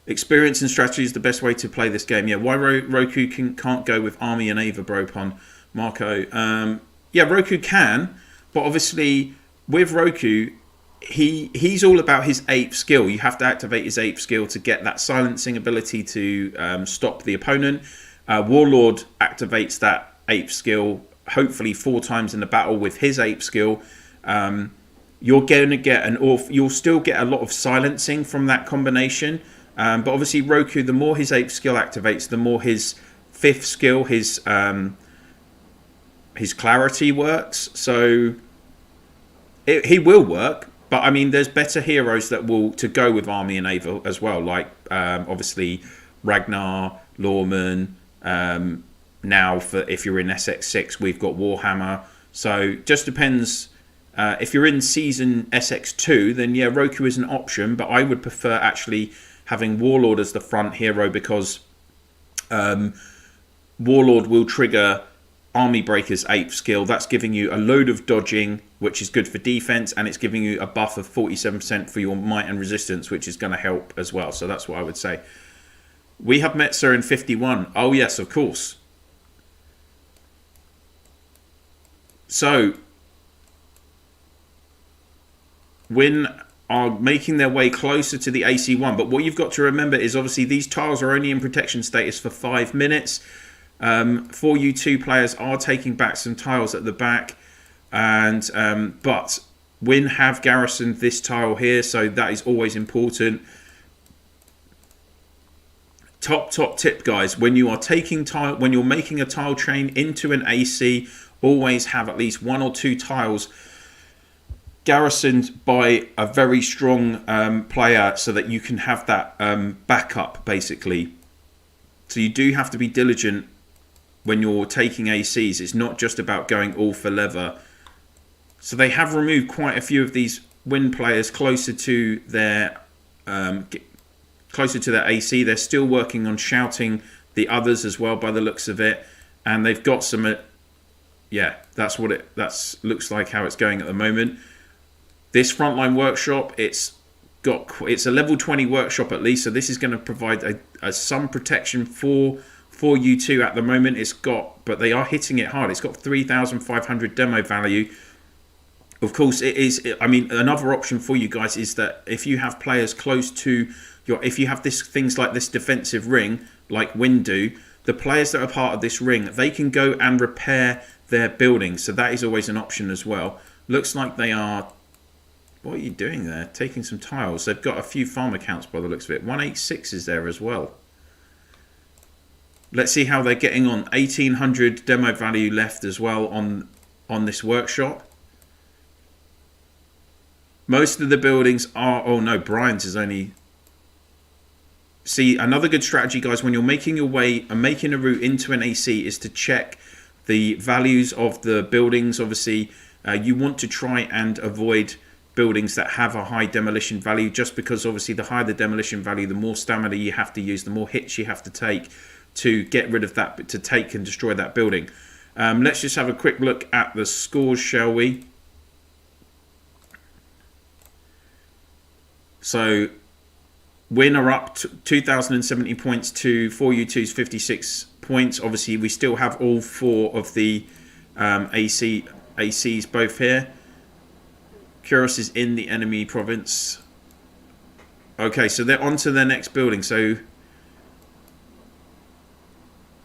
experience and strategy is the best way to play this game. Yeah, why Roku can't go with Army and Ava, Bropon, Marco? Yeah, Roku can, but obviously with Roku, he's all about his ape skill. You have to activate his ape skill to get that silencing ability to stop the opponent. Warlord activates that ape skill hopefully 4 times in the battle with his ape skill. You're going to get you'll still get a lot of silencing from that combination. But obviously Roku, the more his ape skill activates, the more his 5th skill, his clarity works. So he will work, but I mean, there's better heroes that will to go with Army and Ava as well, like obviously Ragnar, Lawman. Now, for if you're in SX6, we've got Warhammer. So just depends. If you're in season SX2, then yeah, Roku is an option, but I would prefer actually having Warlord as the front hero, because Warlord will trigger Army Breaker's ape skill. That's giving you a load of dodging, which is good for defense, and it's giving you a buff of 47% for your might and resistance, which is going to help as well. So that's what I would say. We have met Sir in 51. Oh yes, of course. So W1n are making their way closer to the AC1, but what you've got to remember is obviously these tiles are only in protection status for 5 minutes. 4U2 players are taking back some tiles at the back, and but W1n have garrisoned this tile here, so that is always important. Top tip, guys, when you are taking tile, when you're making a tile chain into an AC, always have at least 1 or 2 tiles garrisoned by a very strong player, so that you can have that backup, basically. So you do have to be diligent when you're taking ACs. It's not just about going all for leather. So they have removed quite a few of these W1n players closer to their AC. They're still working on shouting the others as well, by the looks of it, and they've got some. Yeah, that's what it looks like how it's going at the moment. This frontline workshop, it's a level 20 workshop at least, so this is going to provide some protection for U2 at the moment. But they are hitting it hard. It's got 3,500 demo value. Of course, it is. I mean, another option for you guys is that if you have players close to if you have things like this defensive ring, like W1n do, the players that are part of this ring, they can go and repair their buildings. So that is always an option as well. Looks like they are. What are you doing there? Taking some tiles. They've got a few farm accounts by the looks of it. 186 is there as well. Let's see how they're getting on. 1,800 demo value left as well on this workshop. Most of the buildings are... Oh no, Brian's is only... See, another good strategy, guys, when you're making your way and making a route into an AC is to check the values of the buildings. Obviously, you want to try and avoid buildings that have a high demolition value, just because obviously the higher the demolition value, the more stamina you have to use, the more hits you have to take to get rid of that, to take and destroy that building. Let's just have a quick look at the scores, shall we? So W1n are up to 2,070 points to 4U2's 56 points. Obviously we still have all 4 of the ACs both here. Kyros is in the enemy province. Okay, so they're on to their next building. So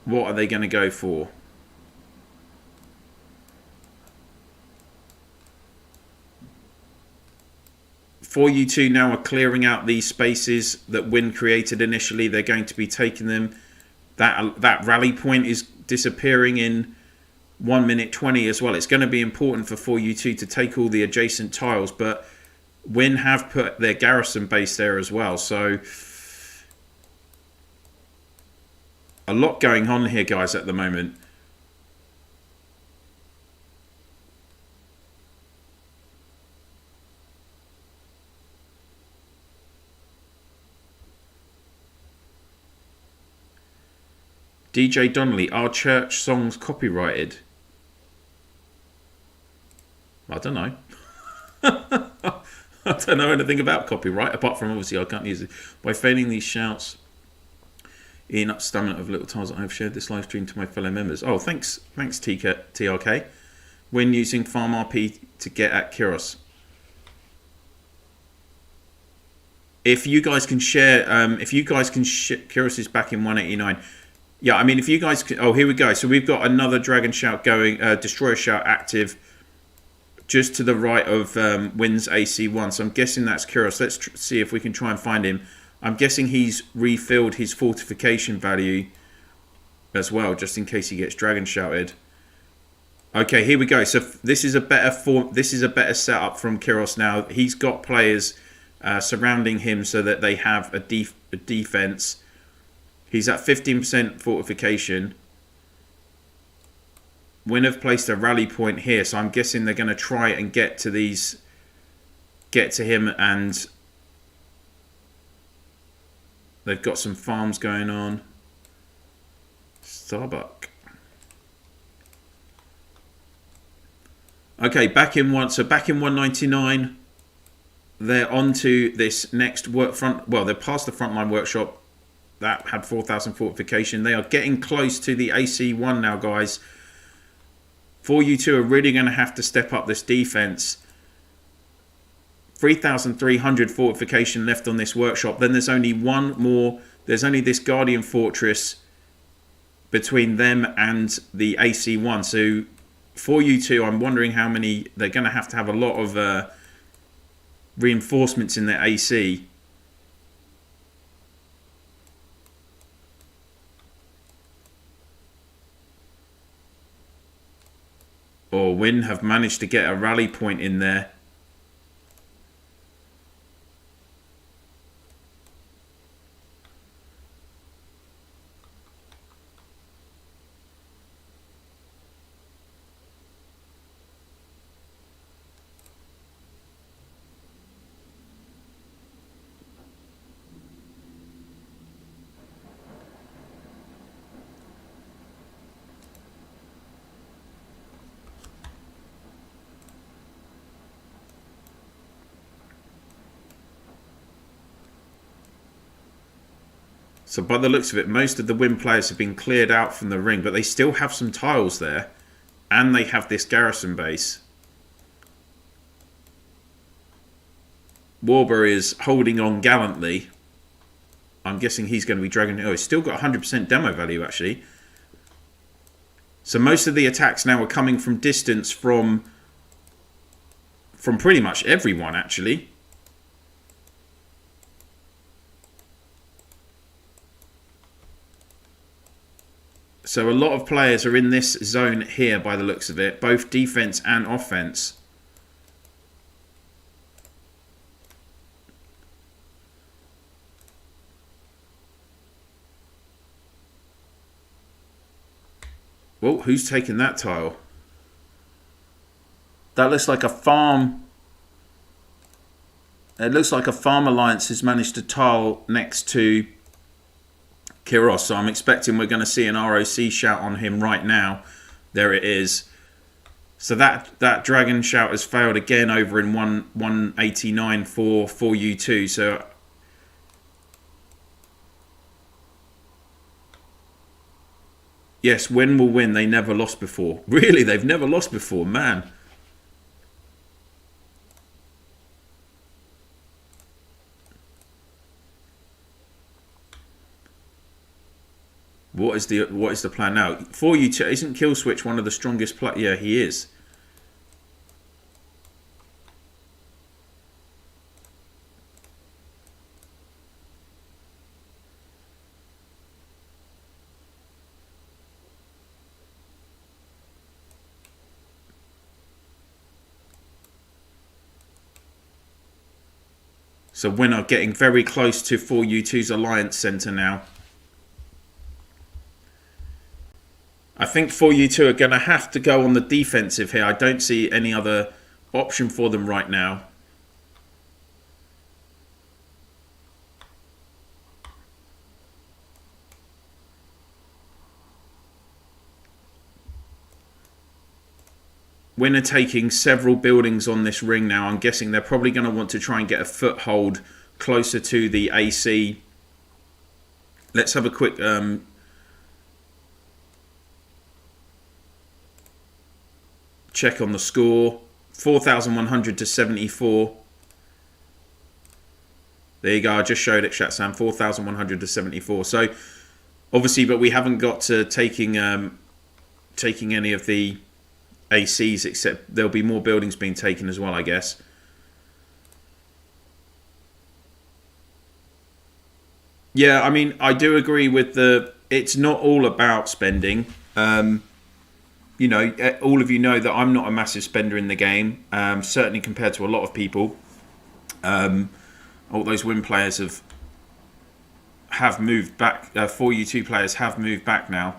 what are they going to go for? 4U2 now are clearing out these spaces that Win created initially. They're going to be taking them. That rally point is disappearing in 1 minute 20 as well. It's going to be important for 4U2 to take all the adjacent tiles, but Win have put their Garrison base there as well. So a lot going on here, guys, at the moment. DJ Donnelly, are church songs copyrighted? I don't know. I don't know anything about copyright, apart from obviously I can't use it. By failing these shouts in stamina of little tiles, I've shared this live stream to my fellow members. Oh, thanks TRK. When using Farm RP to get at Kyros. If you guys can share, Kyros is back in 189. Yeah, I mean, if you guys can... Oh, here we go. So we've got another Dragon Shout going, Destroyer Shout active just to the right of Win's AC1. So I'm guessing that's Kyros. Let's see if we can try and find him. I'm guessing he's refilled his fortification value as well, just in case he gets Dragon Shouted. Okay, here we go. So this is a better form. This is a better setup from Kyros now. He's got players surrounding him so that they have a defense. He's at 15% fortification. Win have placed a rally point here, so I'm guessing they're going to try and get to him, and they've got some farms going on. Starbuck. Okay, back in 199. They're on to this next they're past the frontline workshop. That had 4,000 fortification. They are getting close to the AC1 now, guys. 4U2 are really going to have to step up this defense. 3,300 fortification left on this workshop. Then there's only one more. There's only this Guardian Fortress between them and the AC1. So 4U2, I'm wondering how many. They're going to have a lot of reinforcements in their AC. Or Win have managed to get a rally point in there. So by the looks of it, most of the Win players have been cleared out from the ring, but they still have some tiles there. And they have this Garrison base. Warburg is holding on gallantly. I'm guessing he's going to be dragging... Oh, he's still got 100% demo value, actually. So most of the attacks now are coming from distance from pretty much everyone, actually. So a lot of players are in this zone here by the looks of it, both defense and offense. Well, who's taking that tile? That looks like a farm. It looks like a farm alliance has managed to tile next to Kyros, so I'm expecting we're going to see an ROC shout on him right now. There it is. So that dragon shout has failed again over in 189 for U2. So yes, Win will win. They never lost before. Really, they've never lost before, man. What is the plan now? For you to isn't Kill Switch one of the strongest players? Yeah, he is. So we're getting very close to 4U2's Alliance Centre now. I think 4U2 are going to have to go on the defensive here. I don't see any other option for them right now. W1n are taking several buildings on this ring now. I'm guessing they're probably going to want to try and get a foothold closer to the AC. Let's have a quick check on the score. 4,100 to 74. There you go. I just showed it, Shatsam. 4,100 to 74. So obviously, but we haven't got to taking any of the ACs, except there'll be more buildings being taken as well, I guess. Yeah, I mean, I do agree with it's not all about spending. You know, all of you know that I'm not a massive spender in the game, certainly compared to a lot of people. All those WIN players have moved back. 4U2 players have moved back now.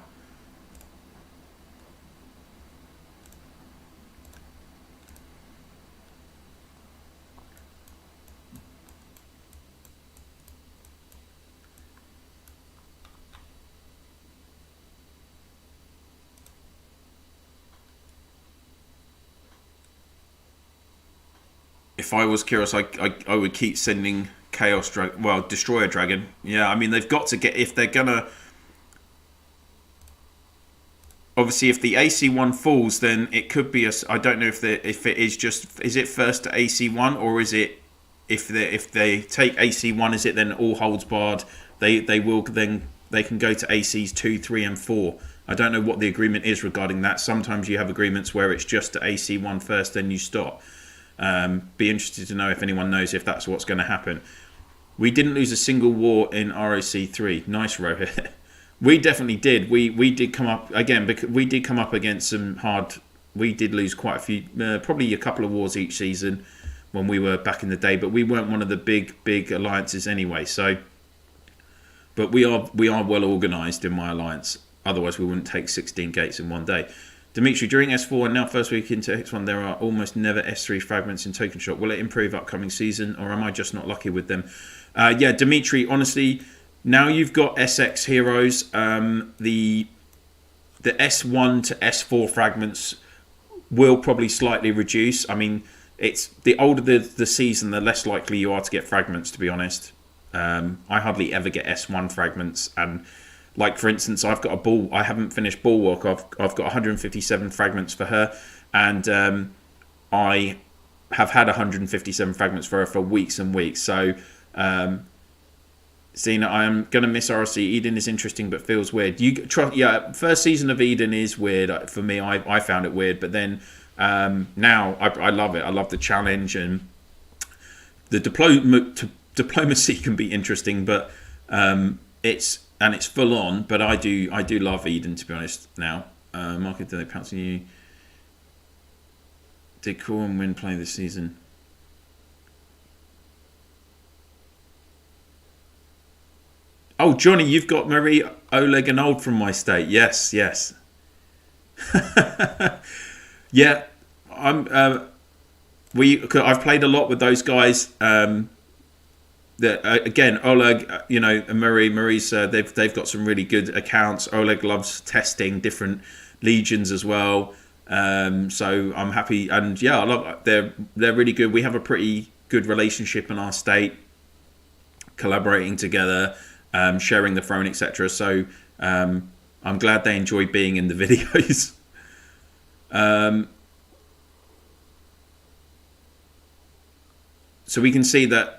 If I was curious, I would keep sending Destroyer Dragon. Yeah, I mean, they've got to get, if they're gonna, obviously if the AC1 falls, then it could be I don't know if it is just, is it first to AC1, or is it, if they take AC1, is it then all holds barred? They can go to ACs 2, 3 and 4. I don't know what the agreement is regarding that. Sometimes you have agreements where it's just to AC1 first, then you stop. Be interested to know if anyone knows if that's what's going to happen. We didn't lose a single war in ROC 3. Nice, Rohit. We definitely did. We did come up again, because we did come up against some hard. We did lose quite a few, probably a couple of wars each season when we were back in the day. But we weren't one of the big alliances anyway. So, but we are well organised in my alliance. Otherwise, we wouldn't take 16 gates in one day. Dimitri, during S4 and now first week into X1, there are almost never S3 fragments in Token Shop. Will it improve upcoming season, or am I just not lucky with them? Yeah, Dimitri, honestly, now you've got SX heroes. The S1 to S4 fragments will probably slightly reduce. I mean, it's the older the season, the less likely you are to get fragments, to be honest. I hardly ever get S1 fragments, and like, for instance, I've got I haven't finished Bulwark. I've got 157 fragments for her, and I have had 157 fragments for her for weeks and weeks. So, Zena, I am going to miss ROC. Eden is interesting, but feels weird. Yeah, first season of Eden is weird for me. I found it weird, but then now I love it. I love the challenge, and the diplomacy can be interesting, but it's full on, but I do love Eden, to be honest. Now, Market, do they pounce on you? Did Core and WIN play this season? Oh, Johnny, you've got Marie, Oleg, and Old from my state. Yes. Yeah, I've played a lot with those guys. Again, Oleg, and Marie's, they've got some really good accounts. Oleg loves testing different legions as well. So I'm happy, and yeah, they're really good. We have a pretty good relationship in our state, collaborating together, sharing the throne, etc. So I'm glad they enjoy being in the videos. So we can see that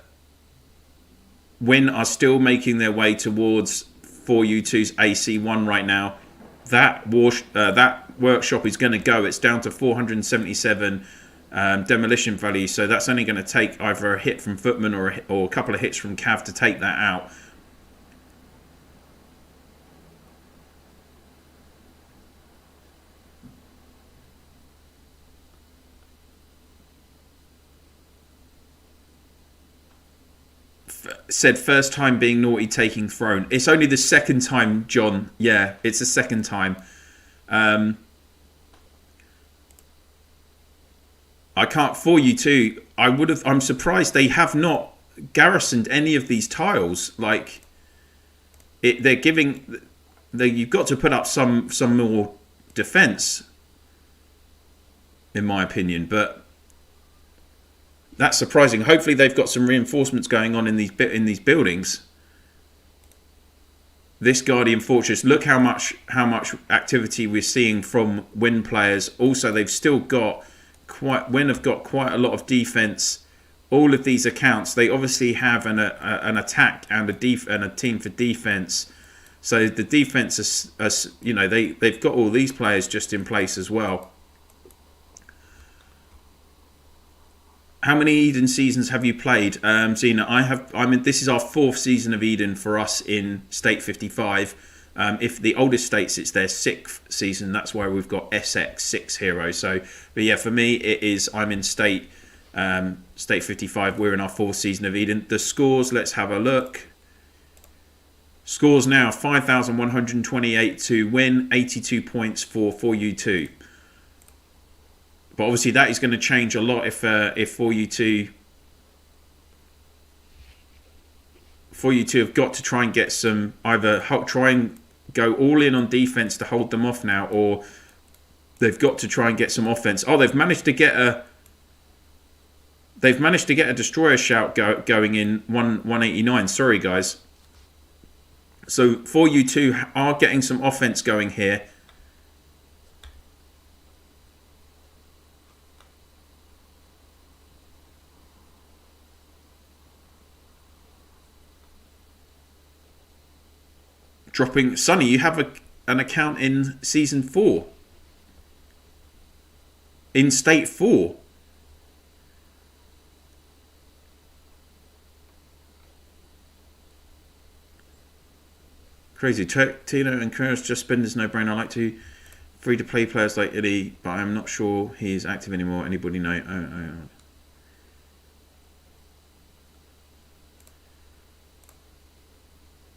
WIN are still making their way towards 4U2's AC1 right now. That workshop is going to go. It's down to 477 demolition value. So that's only going to take either a hit from Footman or a couple of hits from Cav to take that out. said first time being naughty taking throne. It's only the second time, John. Yeah, it's the second time. I can't for you too. I'm surprised they have not garrisoned any of these tiles. Like they're giving. You've got to put up some more defense, in my opinion. But that's surprising. Hopefully they've got some reinforcements going on in these buildings. This Guardian Fortress, look how much activity we're seeing from W1n players. Also, they've still got W1n have got quite a lot of defense. All of these accounts, they obviously have an attack and a team for defense. So the defense is you know, they've got all these players just in place as well. How many Eden seasons have you played, Zena? This is our 4th season of Eden for us in State 55. If the oldest states, it's their 6th season. That's why we've got SX6 heroes. So, but yeah, for me, I'm in State 55. We're in our 4th season of Eden. The scores, let's have a look. Scores now 5,128 to win, 82 points for 4U2. But obviously that is going to change a lot if 4U2 have got to try and get some, either try and go all in on defense to hold them off now, or they've got to try and get some offense. Oh, they've managed to get a destroyer shout going in 189. Sorry guys. So 4U2 are getting some offense going here. Dropping Sonny, you have an account in season 4, in state 4. Crazy. Tino and Kuros just spend is no brainer. I like to free to play players like Illy, but I'm not sure he's active anymore. Anybody know? Oh.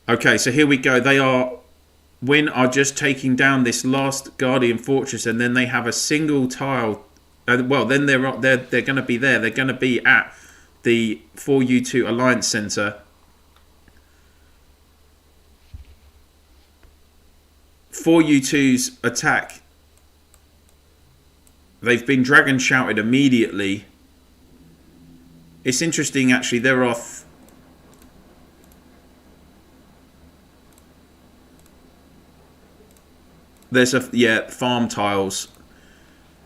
Okay, so here we go. W1n are just taking down this last Guardian Fortress, and then they have a single tile. Well, then they're going to be there. They're going to be at the 4U2 Alliance Center. 4U2's attack. They've been dragon shouted immediately. It's interesting, actually. There are. There's farm tiles.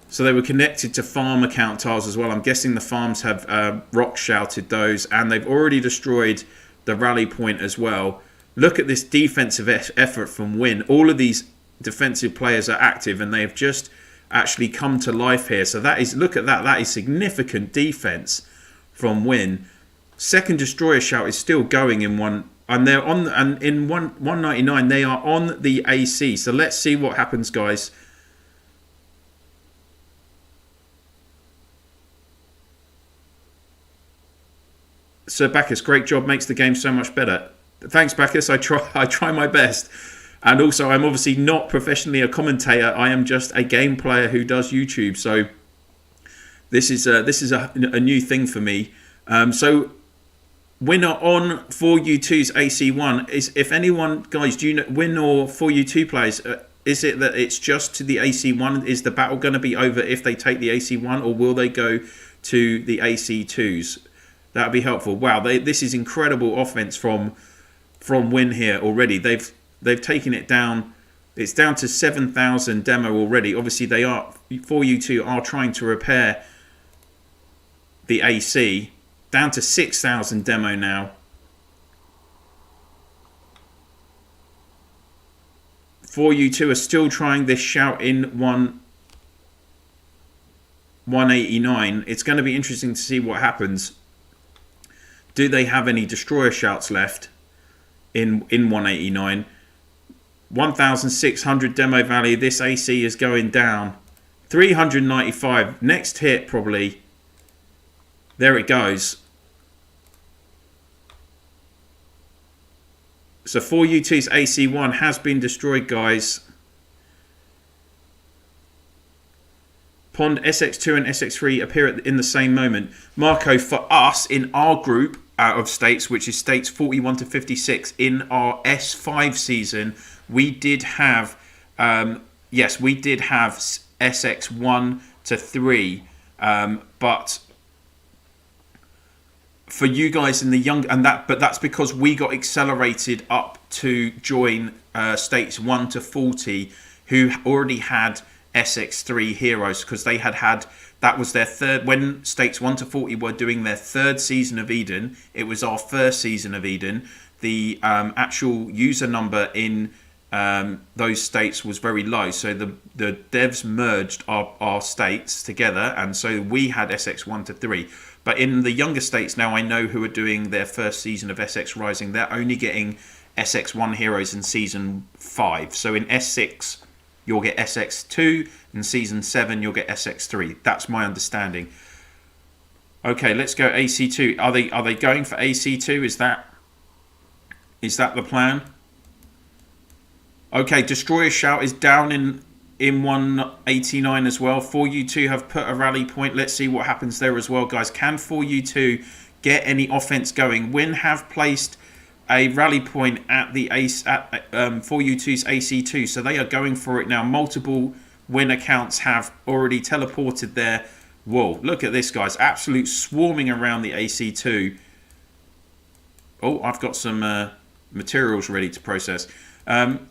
So they were connected to farm account tiles as well. I'm guessing the farms have ROC shouted those, and they've already destroyed the rally point as well. Look at this defensive effort from W1n. All of these defensive players are active, and they have just actually come to life here. So that is, look at that. That is significant defense from WIN. Second destroyer shout is still going in one, and they're on, and in 199 they are on the AC. So let's see what happens, guys. Sir Bacchus, great job, makes the game so much better. Thanks, Bacchus. I try my best. And also, I'm obviously not professionally a commentator. I am just a game player who does YouTube. So this is a new thing for me. So winner on 4U2's AC1 is, if anyone, guys, do you know WIN or 4U2 players? Is it that it's just to the AC1? Is the battle going to be over if they take the AC1, or will they go to the AC2s? That would be helpful. Wow, this is incredible offense from WIN here already. They've taken it down. It's down to 7,000 demo already. Obviously, 4U2 are trying to repair the AC. Down to 6,000 demo now. 4U2 are still trying this shout in 189. It's going to be interesting to see what happens. Do they have any destroyer shouts left in 189? 1,600 demo value. This AC is going down. 395. Next hit probably. There it goes. So 4U2's AC1 has been destroyed, guys. Pond SX2 and SX3 appear in the same moment. Marco, for us in our group out of states, which is states 41 to 56, in our S5 season, we did have, yes, we did have SX1 to 3, but for you guys in the young, but that's because we got accelerated up to join states 1 to 40, who already had SX3 heroes, because they had that was their third. When states 1 to 40 were doing their third season of Eden, it was our first season of Eden. The actual user number in those states was very low, so the devs merged our states together, and so we had SX1 to 3. But in the younger states now, I know who are doing their first season of SX Rising, they're only getting SX1 heroes in season 5. So in S6 you'll get SX2, in season 7 you'll get SX3. That's my understanding. Okay, let's go AC2. Are they going for AC2? Is that the plan? Okay, Destroyer Shout is down in 189 as well. 4U2 have put a rally point. Let's see what happens there as well, guys. Can 4U2 get any offense going? WN have placed a rally point at the 4U2's AC2, so they are going for it now. Multiple WN accounts have already teleported there. Whoa, look at this, guys. Absolute swarming around the AC2. Oh, I've got some materials ready to process. And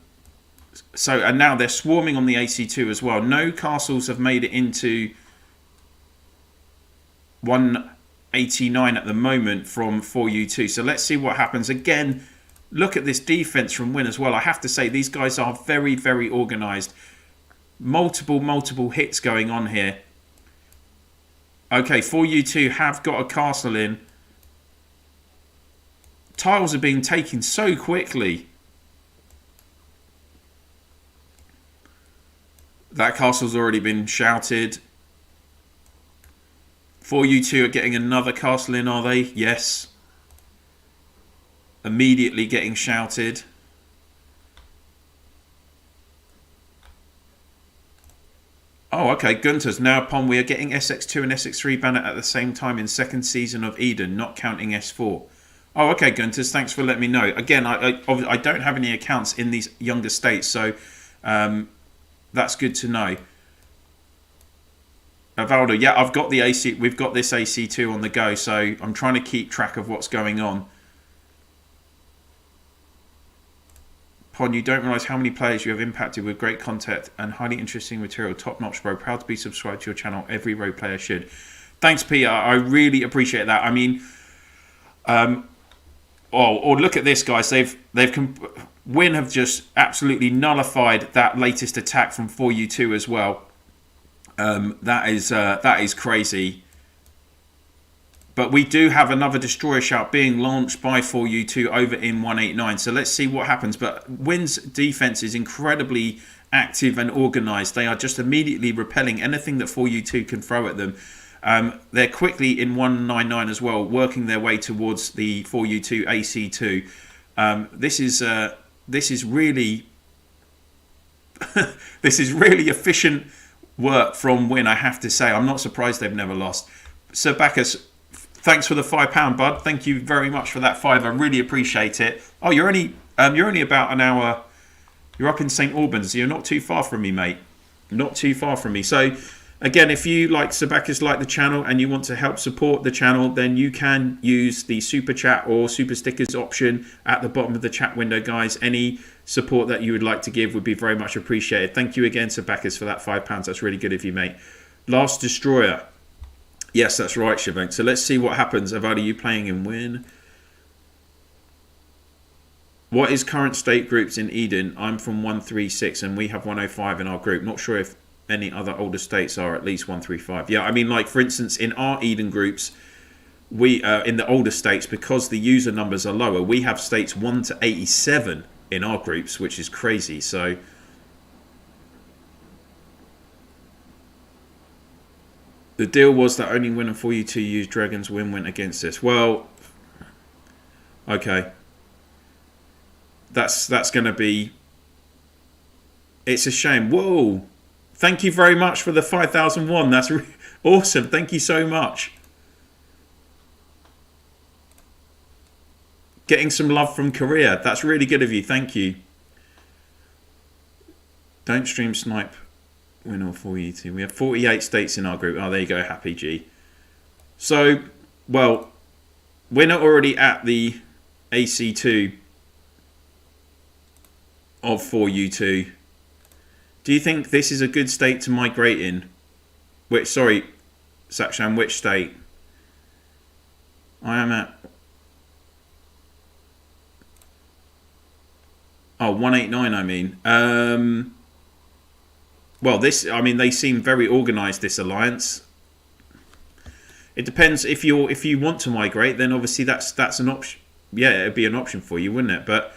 now they're swarming on the AC2 as well. No castles have made it into 189 at the moment from 4U2. So let's see what happens. Again, look at this defense from WN as well. I have to say, these guys are very, very organized. Multiple hits going on here. Okay, 4U2 have got a castle in. Tiles are being taken so quickly. That castle's already been shouted. 4U2 are getting another castle in, are they? Yes. Immediately getting shouted. Oh, okay. Gunter's now upon. We are getting SX2 and SX3 banner at the same time in second season of Eden, not counting S4. Oh, okay, Gunter's. Thanks for letting me know. Again, I don't have any accounts in these younger states, so that's good to know. Valdo, yeah, I've got the AC. We've got this AC2 on the go, so I'm trying to keep track of what's going on. Pon, you don't realise how many players you have impacted with great content and highly interesting material. Top notch, bro. Proud to be subscribed to your channel. Every rogue player should. Thanks, Peter. I really appreciate that. I mean, look at this, guys. WN have just absolutely nullified that latest attack from 4U2 as well. That is crazy. But we do have another Destroyer Shout being launched by 4U2 over in 189. So let's see what happens. But WN's defense is incredibly active and organized. They are just immediately repelling anything that 4U2 can throw at them. They're quickly in 199 as well, working their way towards the 4U2 AC2. This is really this is really efficient work from WN, I have to say. I'm not surprised they've never lost. Sir Bacchus, thanks for the £5, bud. Thank you very much for that £5. I really appreciate it. Oh, you're only about an hour. You're up in St Albans. You're not too far from me, mate. Not too far from me. So again, if you like Sir Bacchus, like the channel, and you want to help support the channel, then you can use the super chat or super stickers option at the bottom of the chat window, guys. Any support that you would like to give would be very much appreciated. Thank you again, Sir Bacchus, for that £5. That's really good of you, mate. Last Destroyer. Yes, that's right, Shivank. So let's see what happens. Avada, you playing in WN? What is current state groups in Eden? I'm from 136 and we have 105 in our group. Not sure if any other older states are at least 135. Yeah, I mean, like, for instance, in our Eden groups, we in the older states, because the user numbers are lower, we have states 1 to 87 in our groups, which is crazy. So the deal was that only WN and 4U2 use dragons. WN went against this. Well, okay. that's going to be. It's a shame. Whoa! Thank you very much for the 5,001. That's awesome. Thank you so much. Getting some love from Korea. That's really good of you. Thank you. Don't stream snipe win or 4U2. We have 48 states in our group. Oh, there you go. Happy G. So, well, we're not already at the AC2 of 4U2. Do you think this is a good state to migrate in? Sorry, Sakshan, which state? I am at... Oh, 189, I mean. Well, they seem very organised, this alliance. It depends if you want to migrate, then obviously that's an option. Yeah, it'd be an option for you, wouldn't it? But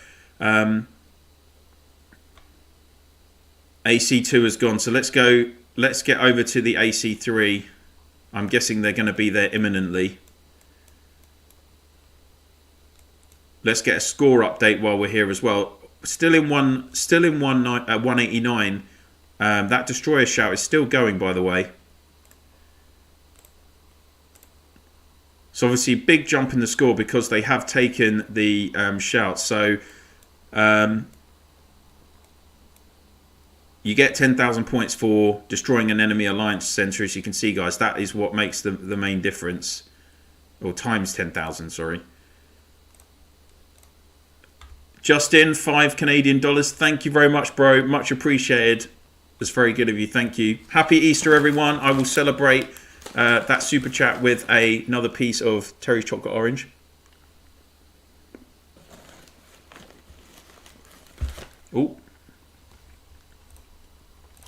AC2 has gone, so let's get over to the AC3. I'm guessing they're going to be there imminently. Let's get a score update while we're here as well. Still in 189. That destroyer shout is still going, by the way. So obviously big jump in the score because they have taken the shout. So you get 10,000 points for destroying an enemy alliance centre. As you can see, guys, that is what makes the main difference. Or times 10,000, sorry. Justin, $5 Canadian. Thank you very much, bro. Much appreciated. That's very good of you. Thank you. Happy Easter, everyone. I will celebrate that super chat with another piece of Terry's chocolate orange. Oh.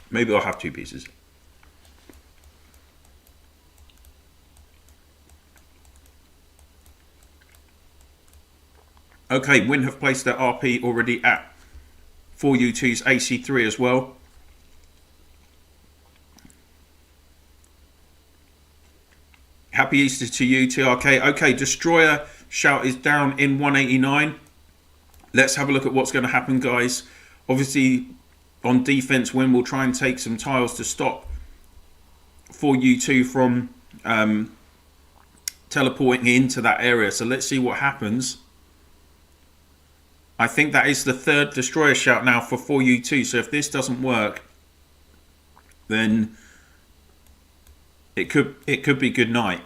Maybe I'll have 2 pieces. Okay, W1n have placed their RP already at 4U2's AC3 as well. Happy Easter to you, TRK. Okay, Destroyer shout is down in 189. Let's have a look at what's going to happen, guys. Obviously, on defense, W1n will try and take some tiles to stop 4U2 from teleporting into that area. So let's see what happens. I think that is the 3rd Destroyer shout now for 4U2. So if this doesn't work, then it could be good night.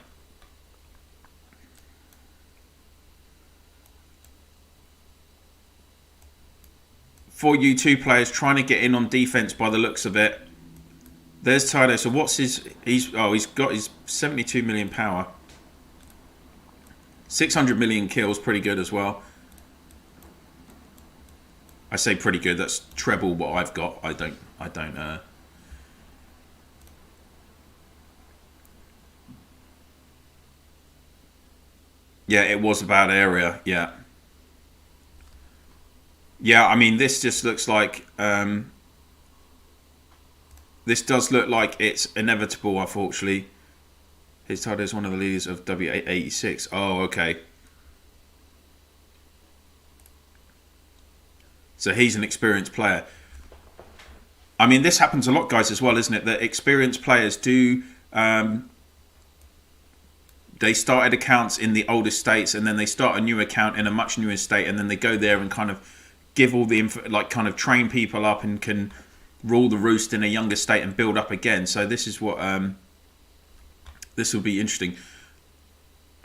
For U2 players trying to get in on defense by the looks of it. There's Tyler. So what's he's got his 72 million power. 600 million kills, pretty good as well. I say pretty good. That's treble what I've got. I don't. Yeah, it was a bad area. Yeah. Yeah, I mean, this just looks like this does look like it's inevitable. Unfortunately, his title is one of the leaders of W86. Oh, okay. So he's an experienced player. I mean, this happens a lot, guys, as well, isn't it? That experienced players do. They started accounts in the older states, and then they start a new account in a much newer state, and then they go there and kind of give all the info, like kind of train people up and can rule the roost in a younger state and build up again. So this is what this will be interesting.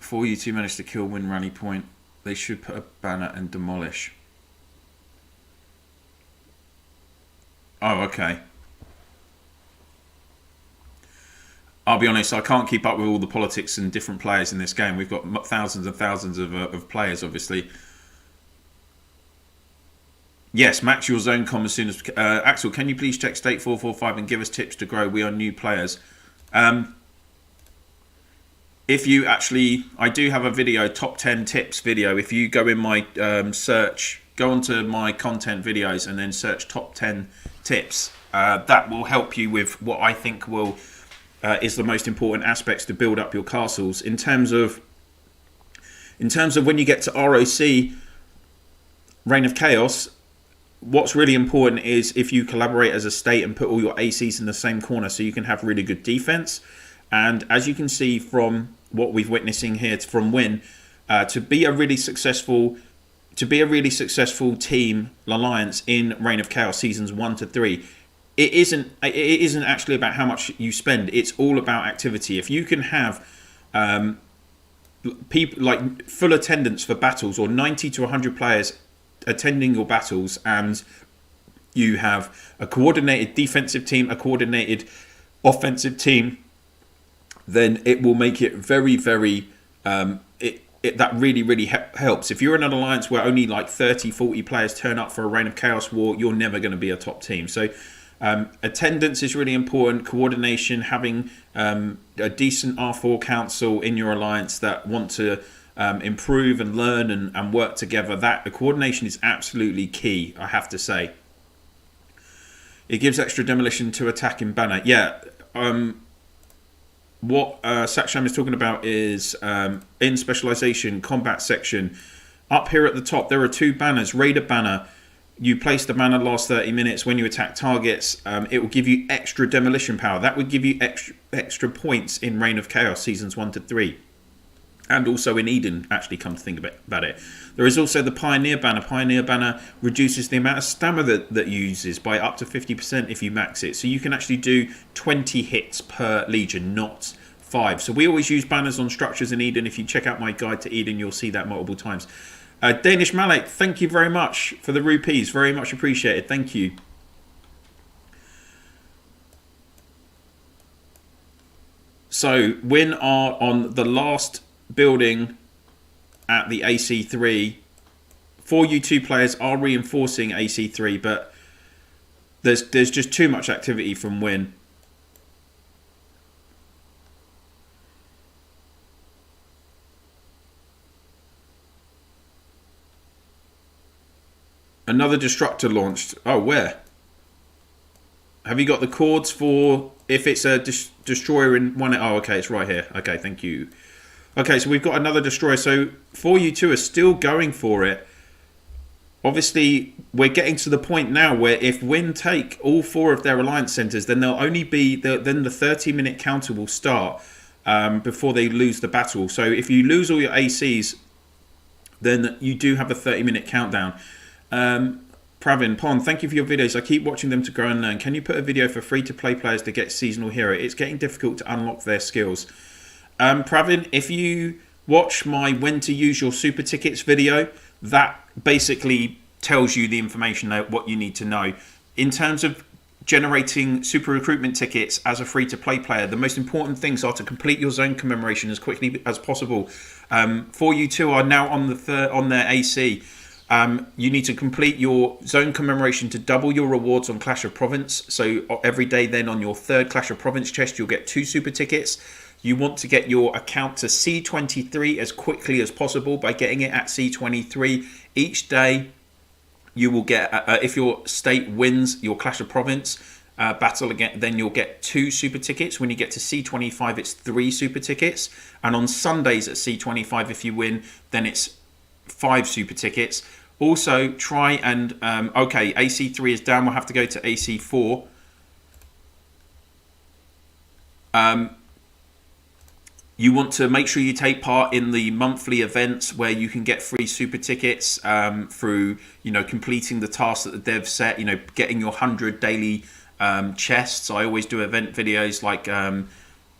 4U2 managed to kill W1n rally point. They should put a banner and demolish. Oh, okay. I'll be honest, I can't keep up with all the politics and different players in this game. We've got thousands and thousands of players, obviously. Yes, max your zone com as soon as... Axel, can you please check state 445 and give us tips to grow? We are new players. If you actually... I do have a video, top 10 tips video. If you go in my search, go onto my content videos and then search top 10 tips. That will help you with what I think will... is the most important aspects to build up your castles. In terms of when you get to ROC, Reign of Chaos, what's really important is if you collaborate as a state and put all your ACs in the same corner, so you can have really good defense. And as you can see from what we're witnessing here from W1n, to be a really successful team alliance in Reign of Chaos seasons 1 to 3, it isn't actually about how much you spend. It's all about activity. If you can have people like full attendance for battles, or 90 to 100 players attending your battles, and you have a coordinated defensive team, a coordinated offensive team, then it will make it very, very that really helps. If you're in an alliance where only like 30-40 players turn up for a Reign of Chaos War, you're never going to be a top team. So attendance is really important, coordination, having a decent R4 council in your alliance that want to improve and learn and work together. That the coordination is absolutely key, I have to say. It gives extra demolition to attack in banner. Yeah, what Saksham is talking about is in specialization combat section. Up here at the top, there are 2 banners. Raider banner. You place the banner last 30 minutes. When you attack targets, it will give you extra demolition power. That would give you extra points in Reign of Chaos seasons 1 to 3. And also in Eden, actually, come to think about it. There is also the Pioneer banner. Pioneer banner reduces the amount of stamina that uses by up to 50% if you max it. So you can actually do 20 hits per legion, not 5. So we always use banners on structures in Eden. If you check out my guide to Eden, you'll see that multiple times. Danish Malek, thank you very much for the rupees. Very much appreciated. Thank you. So W1n are on the last building at the AC3. 4U2 players are reinforcing AC3, but there's just too much activity from W1n. Another destructor launched. Oh, where? Have you got the cords for if it's a destroyer in one? Oh, okay, it's right here. Okay, thank you. Okay, so we've got another destroyer. So 4U2 are still going for it. Obviously, we're getting to the point now where if W1n take all 4 of their alliance centers, then they'll only be then the 30-minute counter will start before they lose the battle. So if you lose all your ACs, then you do have a 30-minute countdown. Pravin Pond, thank you for your videos. I keep watching them to grow and learn. Can you put a video for free-to-play players to get seasonal hero? It's getting difficult to unlock their skills. Pravin, if you watch my when to use your super tickets video, that basically tells you the information that what you need to know. In terms of generating super recruitment tickets as a free-to-play player, the most important things are to complete your zone commemoration as quickly as possible. 4U2 are now on their AC. You need to complete your zone commemoration to double your rewards on Clash of Province. So every day then on your 3rd Clash of Province chest, you'll get 2 super tickets. You want to get your account to C23 as quickly as possible by getting it at C23. Each day you will get, if your state wins your Clash of Province battle again, then you'll get 2 super tickets. When you get to C25, it's 3 super tickets. And on Sundays at C25, if you win, then it's 5 super tickets. Also try and okay, AC3 is down, we'll have to go to AC4. You want to make sure you take part in the monthly events where you can get free super tickets through, completing the tasks that the devs set, getting your 100 daily chests. I always do event videos like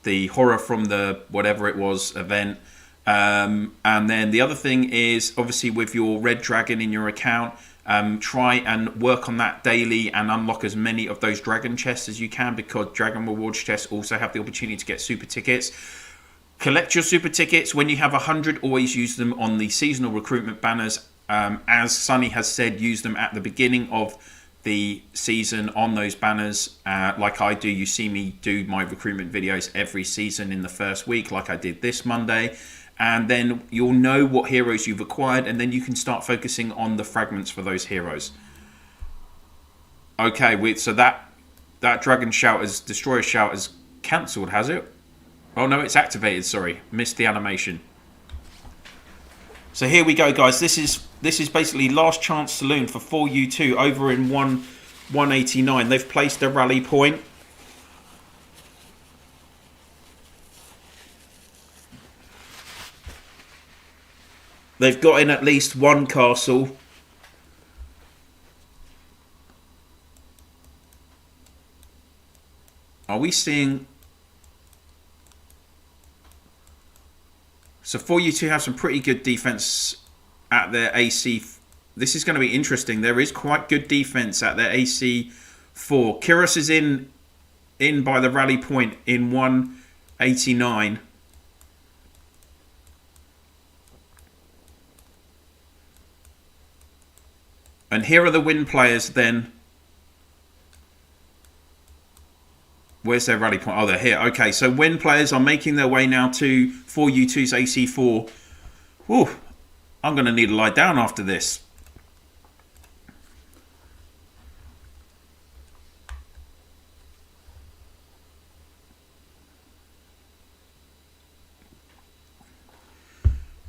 the horror from the whatever it was event. And then the other thing is obviously with your red dragon in your account, try and work on that daily and unlock as many of those dragon chests as you can, because dragon rewards chests also have the opportunity to get super tickets. Collect your super tickets. When you have 100, always use them on the seasonal recruitment banners. As Sunny has said, use them at the beginning of the season on those banners, like I do. You see me do my recruitment videos every season in the first week, like I did this Monday. And then you'll know what heroes you've acquired, and then you can start focusing on the fragments for those heroes. Okay, so that dragon shout is destroyer shout is cancelled, has it? Oh no, it's activated. Sorry, missed the animation. So here we go, guys. This is basically last chance saloon for 4U2 over in 189. They've placed a rally point. They've got in at least one castle. Are we seeing... So 4U2 have some pretty good defense at their AC. This is going to be interesting. There is quite good defense at their AC4. Kiros is in by the rally point in 189. And here are the win players then. Where's their rally point? Oh, they're here. Okay, so win players are making their way now to 4U2's AC4. Whew, I'm going to need to lie down after this.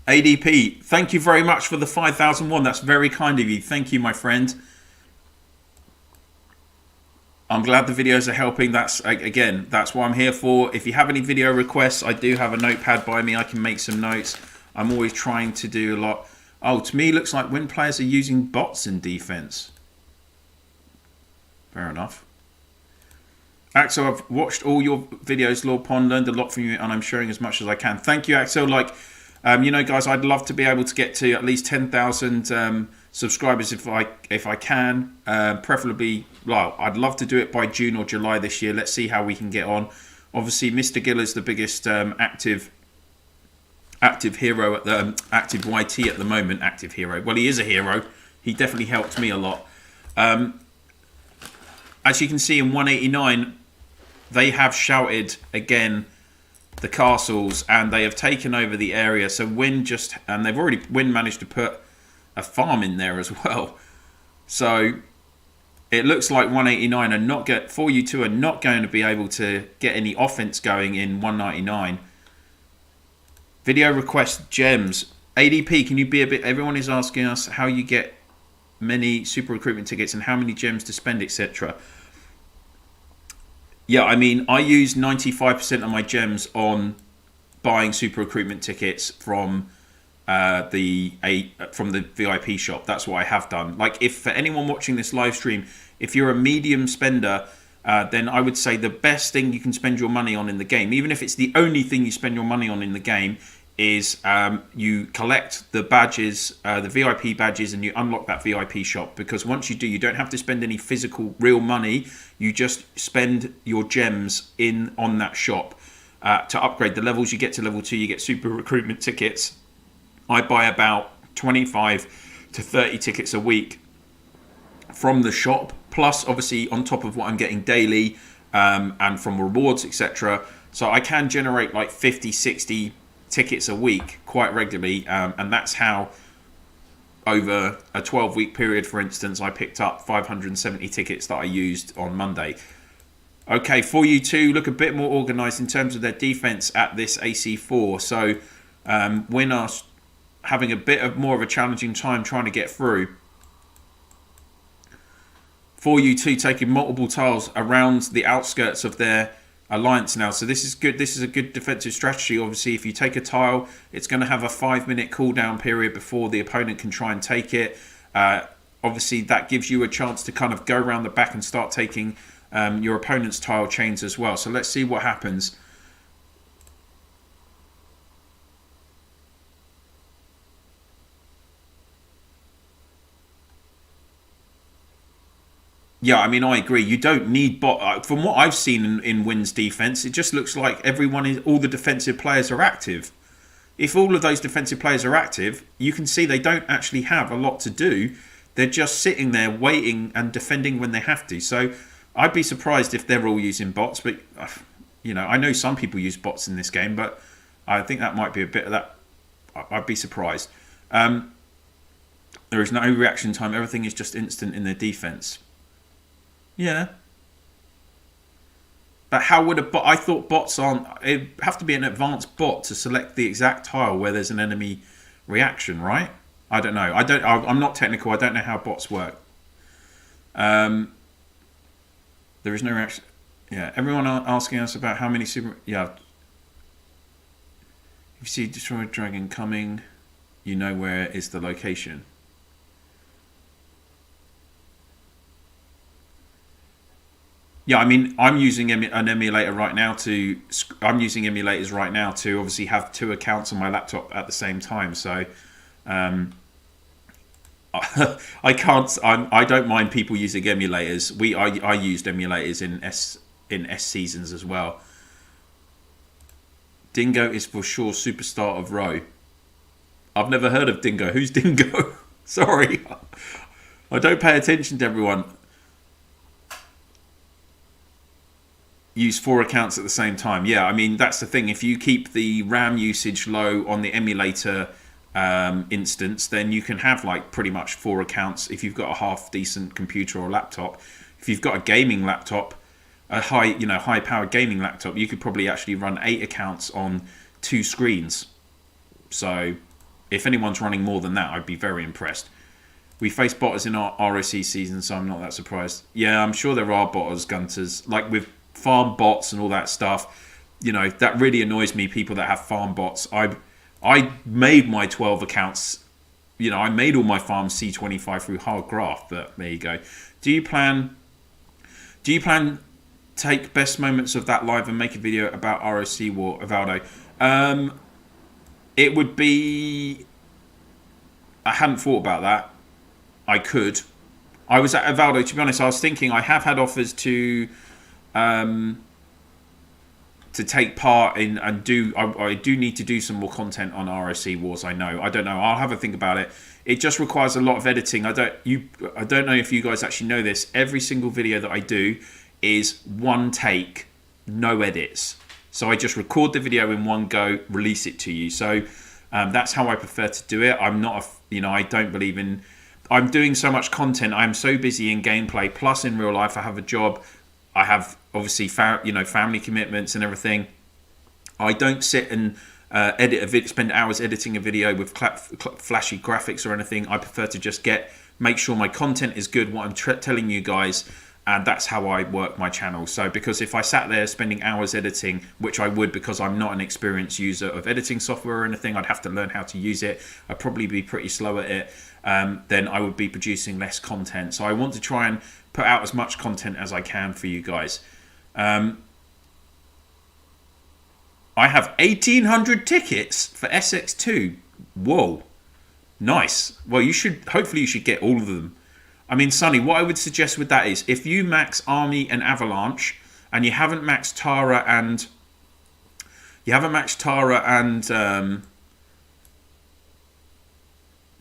ADP, thank you very much for the 5,001. That's very kind of you. Thank you, my friend. I'm glad the videos are helping. That's, again, that's what I'm here for. If you have any video requests, I do have a notepad by me. I can make some notes. I'm always trying to do a lot. Oh, to me, looks like win players are using bots in defense. Fair enough. Axel, I've watched all your videos, Lord Pond, learned a lot from you, and I'm sharing as much as I can. Thank you, Axel. Like, you know, guys, I'd love to be able to get to at least 10,000 subscribers if I can. Preferably, well, I'd love to do it by June or July this year. Let's see how we can get on. Obviously, Mr. Gill is the biggest active hero at the active YT at the moment. Active hero. Well, he is a hero. He definitely helped me a lot. As you can see in 189, they have shouted again the castles and they have taken over the area. So Win managed to put a farm in there as well. So it looks like 189 are not 4U2 are not going to be able to get any offense going in 199. Video request gems. ADP, can you be a bit... Everyone is asking us how you get many super recruitment tickets and how many gems to spend, etc. Yeah, I mean, I use 95% of my gems on buying super recruitment tickets from the VIP shop. That's what I have done. Like, if for anyone watching this live stream, if you're a medium spender, then I would say the best thing you can spend your money on in the game, even if it's the only thing you spend your money on in the game, is you collect the badges, the VIP badges, and you unlock that VIP shop. Because once you do, you don't have to spend any physical real money. You just spend your gems on that shop to upgrade the levels. You get to level 2, you get super recruitment tickets. I buy about 25 to 30 tickets a week from the shop, plus obviously on top of what I'm getting daily and from rewards, etc. So I can generate like 50, 60 tickets a week quite regularly, and that's how over a 12-week period, for instance, I picked up 570 tickets that I used on Monday. Okay, 4U2 look a bit more organised in terms of their defence at this AC4. So Win are having a bit more of a challenging time trying to get through. 4U2 taking multiple tiles around the outskirts of their alliance now. So this is good. This is a good defensive strategy. Obviously, if you take a tile, it's going to have a 5-minute cooldown period before the opponent can try and take it. Obviously, that gives you a chance to kind of go around the back and start taking your opponent's tile chains as well. So let's see what happens. Yeah, I mean, I agree. You don't need bot. From what I've seen in Win's defense, it just looks like all the defensive players are active. If all of those defensive players are active, you can see they don't actually have a lot to do. They're just sitting there waiting and defending when they have to. So I'd be surprised if they're all using bots. But, you know, I know some people use bots in this game, but I think that might be a bit of that. I'd be surprised. There is no reaction time. Everything is just instant in their defense. Yeah. But how would a bot... I thought bots aren't... It have to be an advanced bot to select the exact tile where there's an enemy reaction, right? I don't know. I'm not technical. I don't know how bots work. There is no reaction. Yeah, everyone asking us about how many super. Yeah, if you see destroyed dragon coming, you know where is the location. Yeah, I mean, I'm using an emulator right now to. I'm using emulators right now to obviously have 2 accounts on my laptop at the same time. So, I can't. I don't mind people using emulators. I used emulators in S seasons as well. Dingo is for sure superstar of Row. I've never heard of Dingo. Who's Dingo? Sorry, I don't pay attention to everyone. Use 4 accounts at the same time. Yeah, I mean, that's the thing. If you keep the RAM usage low on the emulator instance, then you can have like pretty much 4 accounts if you've got a half decent computer or laptop. If you've got a gaming laptop, a high powered gaming laptop, you could probably actually run 8 accounts on 2 screens. So if anyone's running more than that, I'd be very impressed. We face botters in our ROC season, so I'm not that surprised. Yeah, I'm sure there are botters, Gunters, like with farm bots and all that stuff. You know, that really annoys me, people that have farm bots. I made my 12 accounts. You know, I made all my farms C25 through hard graft, but there you go. Do you plan take best moments of that live and make a video about ROC War, Evaldo? It would be... I hadn't thought about that. I could. I was at Evaldo, to be honest, I was thinking I have had offers to take part in and do. I do need to do some more content on ROC Wars. I know. I don't know. I'll have a think about it. It just requires a lot of editing. I don't know if you guys actually know this. Every single video that I do is one take, no edits. So I just record the video in one go, release it to you. So that's how I prefer to do it. I'm not, I don't believe in. I'm doing so much content. I'm so busy in gameplay. Plus, in real life, I have a job. I have obviously family commitments and everything. I don't sit and edit a video, spend hours editing a video with flashy graphics or anything. I prefer to just make sure my content is good, what I'm telling you guys, and that's how I work my channel. So because if I sat there spending hours editing, which I would because I'm not an experienced user of editing software or anything, I'd have to learn how to use it. I'd probably be pretty slow at it. Then I would be producing less content. So I want to try and put out as much content as I can for you guys. I have 1,800 tickets for SX2. Whoa, nice. Well, hopefully you should get all of them. I mean, Sonny, what I would suggest with that is if you max Army and Avalanche and you haven't maxed Tara and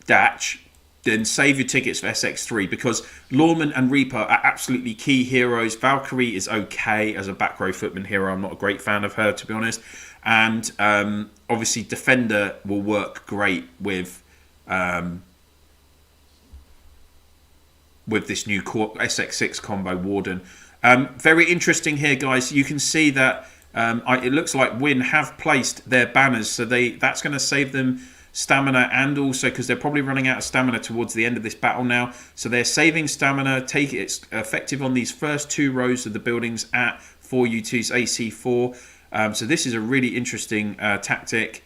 Datch, then save your tickets for SX3 because Lawman and Reaper are absolutely key heroes. Valkyrie is okay as a back row footman hero. I'm not a great fan of her, to be honest. And obviously Defender will work great with this new SX6 combo Warden. Very interesting here, guys. You can see that it looks like W1n have placed their banners, so that's going to save them stamina, and also because they're probably running out of stamina towards the end of this battle now, so they're saving stamina. It's effective on these first 2 rows of the buildings at 4U2's AC4. So this is a really interesting tactic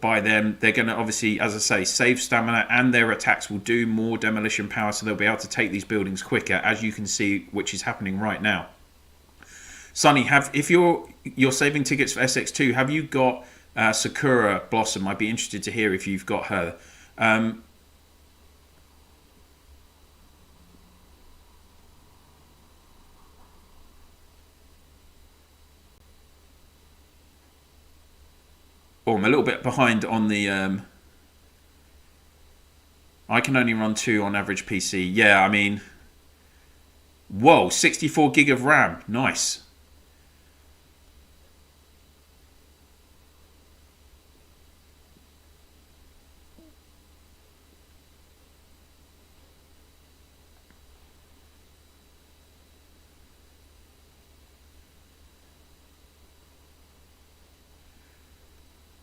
by them. They're going to obviously, as I say, save stamina, and their attacks will do more demolition power, so they'll be able to take these buildings quicker, as you can see, which is happening right now. Sonny, if you're saving tickets for SX2, have you got Sakura Blossom? I'd be interested to hear if you've got her. I'm a little bit behind on the... I can only run 2 on average PC. Yeah, I mean... Whoa, 64 gig of RAM. Nice.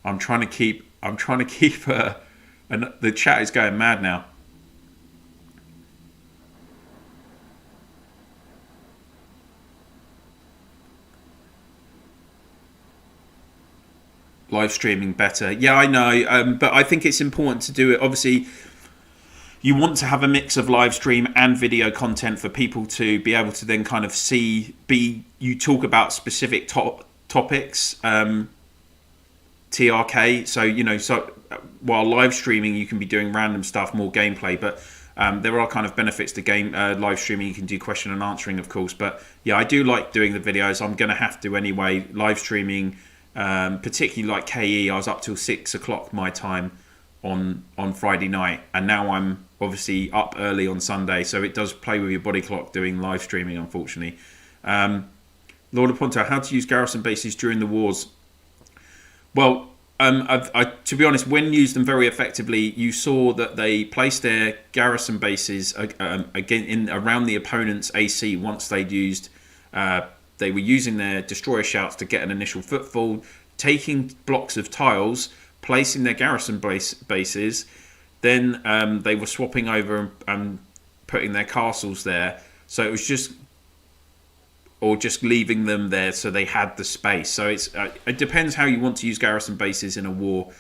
I'm trying to keep And the chat is going mad now. Live streaming better. Yeah, I know. But I think it's important to do it. Obviously, you want to have a mix of live stream and video content for people to be able to then kind of you talk about specific topics, TRK. So, while live streaming, you can be doing random stuff, more gameplay, but there are kind of benefits to live streaming. You can do question and answering, of course. But yeah, I do like doing the videos. I'm going to have to anyway. Live streaming, particularly like KE, I was up till 6 o'clock my time on Friday night, and now I'm obviously up early on Sunday, so it does play with your body clock doing live streaming, unfortunately. LordOfPondtail, how to use Garrison bases during the wars? Well, to be honest, when used them very effectively, you saw that they placed their Garrison bases again around the opponent's AC once they'd used. They were using their destroyer shouts to get an initial foothold, taking blocks of tiles, placing their Garrison bases. Then they were swapping over and putting their castles there. So it was just leaving them there so they had the space. So it depends how you want to use Garrison bases in a war.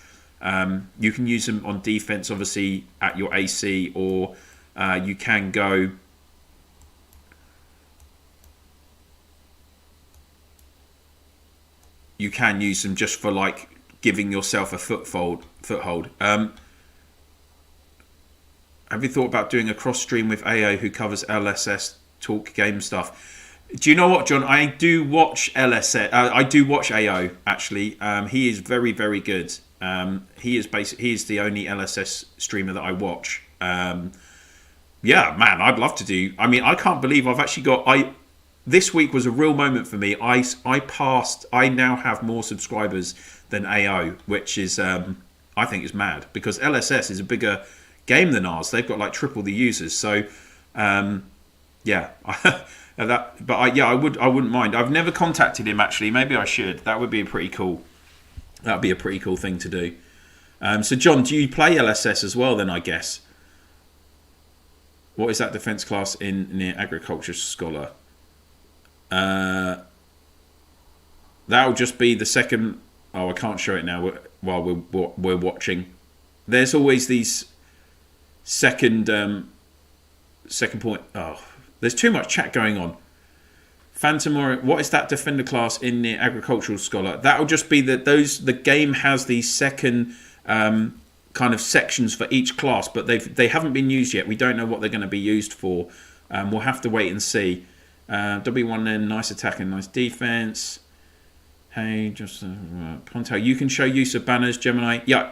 You can use them on defense, obviously, at your AC, or you can go... You can use them just for like giving yourself a foothold. Have you thought about doing a cross stream with AO who covers LSS talk game stuff? Do you know what, John? I do watch LSS. I do watch AO actually. He is very, very good. He is the only LSS streamer that I watch. Yeah, man, I'd love to do. I mean, I can't believe I've actually got. This week was a real moment for me. I now have more subscribers than AO, which is I think is mad, because LSS is a bigger game than ours. They've got like triple the users. So yeah, I wouldn't mind. I've never contacted him actually. Maybe I should. That would be pretty cool. That'd be a pretty cool thing to do. So John, do you play LSS as well then, I guess? What is that defense class in near Agriculture Scholar? That'll just be the second. Oh, I can't show it now while we're watching. There's always these second point. Oh, there's too much chat going on. Phantom or what is that defender class in the Agricultural Scholar? That'll just be that the game has these second kind of sections for each class, but they haven't been used yet. We don't know what they're going to be used for. We'll have to wait and see. W1n, nice attack and nice defense. Hey, just Pontail, you can show use of banners, Gemini. Yeah,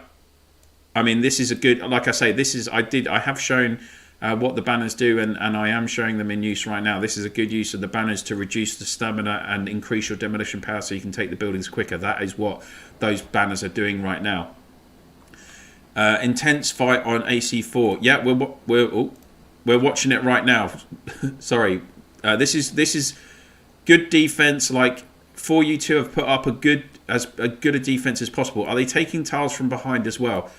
I mean, this is a good. Like I say, I have shown what the banners do, and I am showing them in use right now. This is a good use of the banners to reduce the stamina and increase your demolition power, so you can take the buildings quicker. That is what those banners are doing right now. Intense fight on AC4. Yeah, we're watching it right now. Sorry. This is good defense. Like 4U2 have put up as good a defense as possible. Are they taking tiles from behind as well?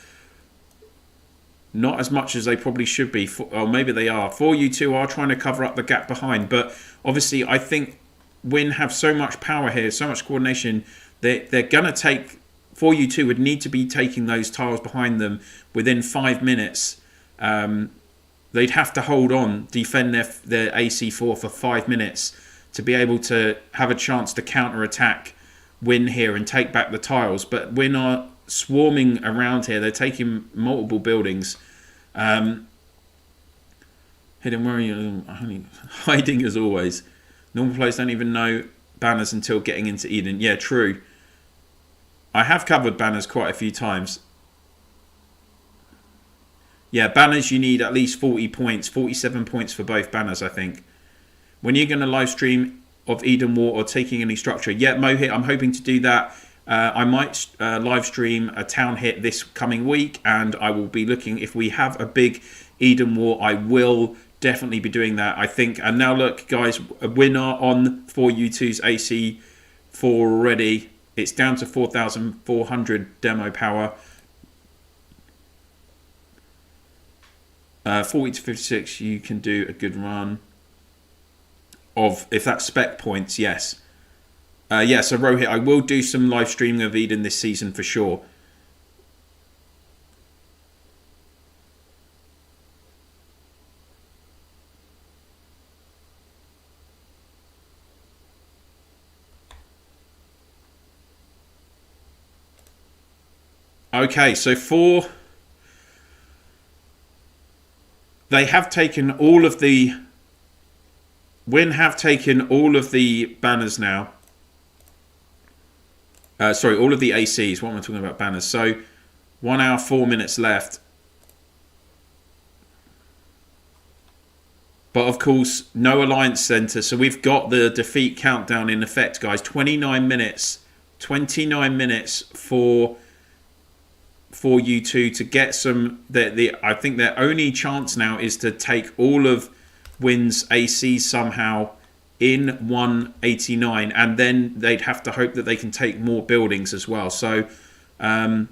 Not as much as they probably should be. Or maybe they are. 4U2 are trying to cover up the gap behind, but obviously I think Win have so much power here, so much coordination. They're gonna take. 4U2 would need to be taking those tiles behind them within 5 minutes. They'd have to hold on, defend their AC4 for 5 minutes to be able to have a chance to counter-attack Win here and take back the tiles. But Win are swarming around here. They're taking multiple buildings. Hidden worry, hiding as always. Normal players don't even know banners until getting into Eden. Yeah, true. I have covered banners quite a few times. Yeah, banners, you need at least 40 points, 47 points for both banners, I think. When you're going to live stream of Eden War or taking any structure, yeah, Mohit, I'm hoping to do that. I might live stream a town hit this coming week, and I will be looking, if we have a big Eden War, I will definitely be doing that, I think. And now look, guys, a winner on 4U2's AC4 already. It's down to 4,400 demo power. 40 to 56, you can do a good run of, if that's spec points, yes. Yeah, so Rohit, I will do some live streaming of Eden this season for sure. Okay, so they have taken all of the... W1n have taken all of the banners now. Sorry, all of the ACs. What am I talking about? Banners. So 1 hour, 4 minutes left. But of course, no Alliance Center. So we've got the defeat countdown in effect, guys. 29 minutes. 29 minutes for you two to get some... I think their only chance now is to take all of W1n's ACs somehow in 189, and then they'd have to hope that they can take more buildings as well. So we're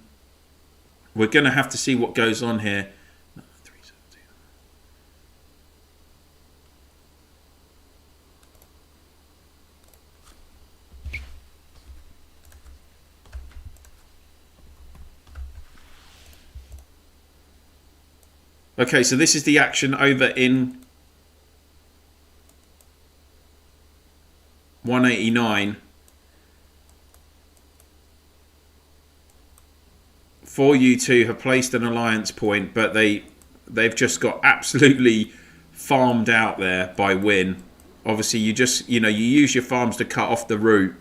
going to have to see what goes on here. Okay, so this is the action over in 189. 4U2 have placed an alliance point, but they've just got absolutely farmed out there by W1n. Obviously, you use your farms to cut off the route.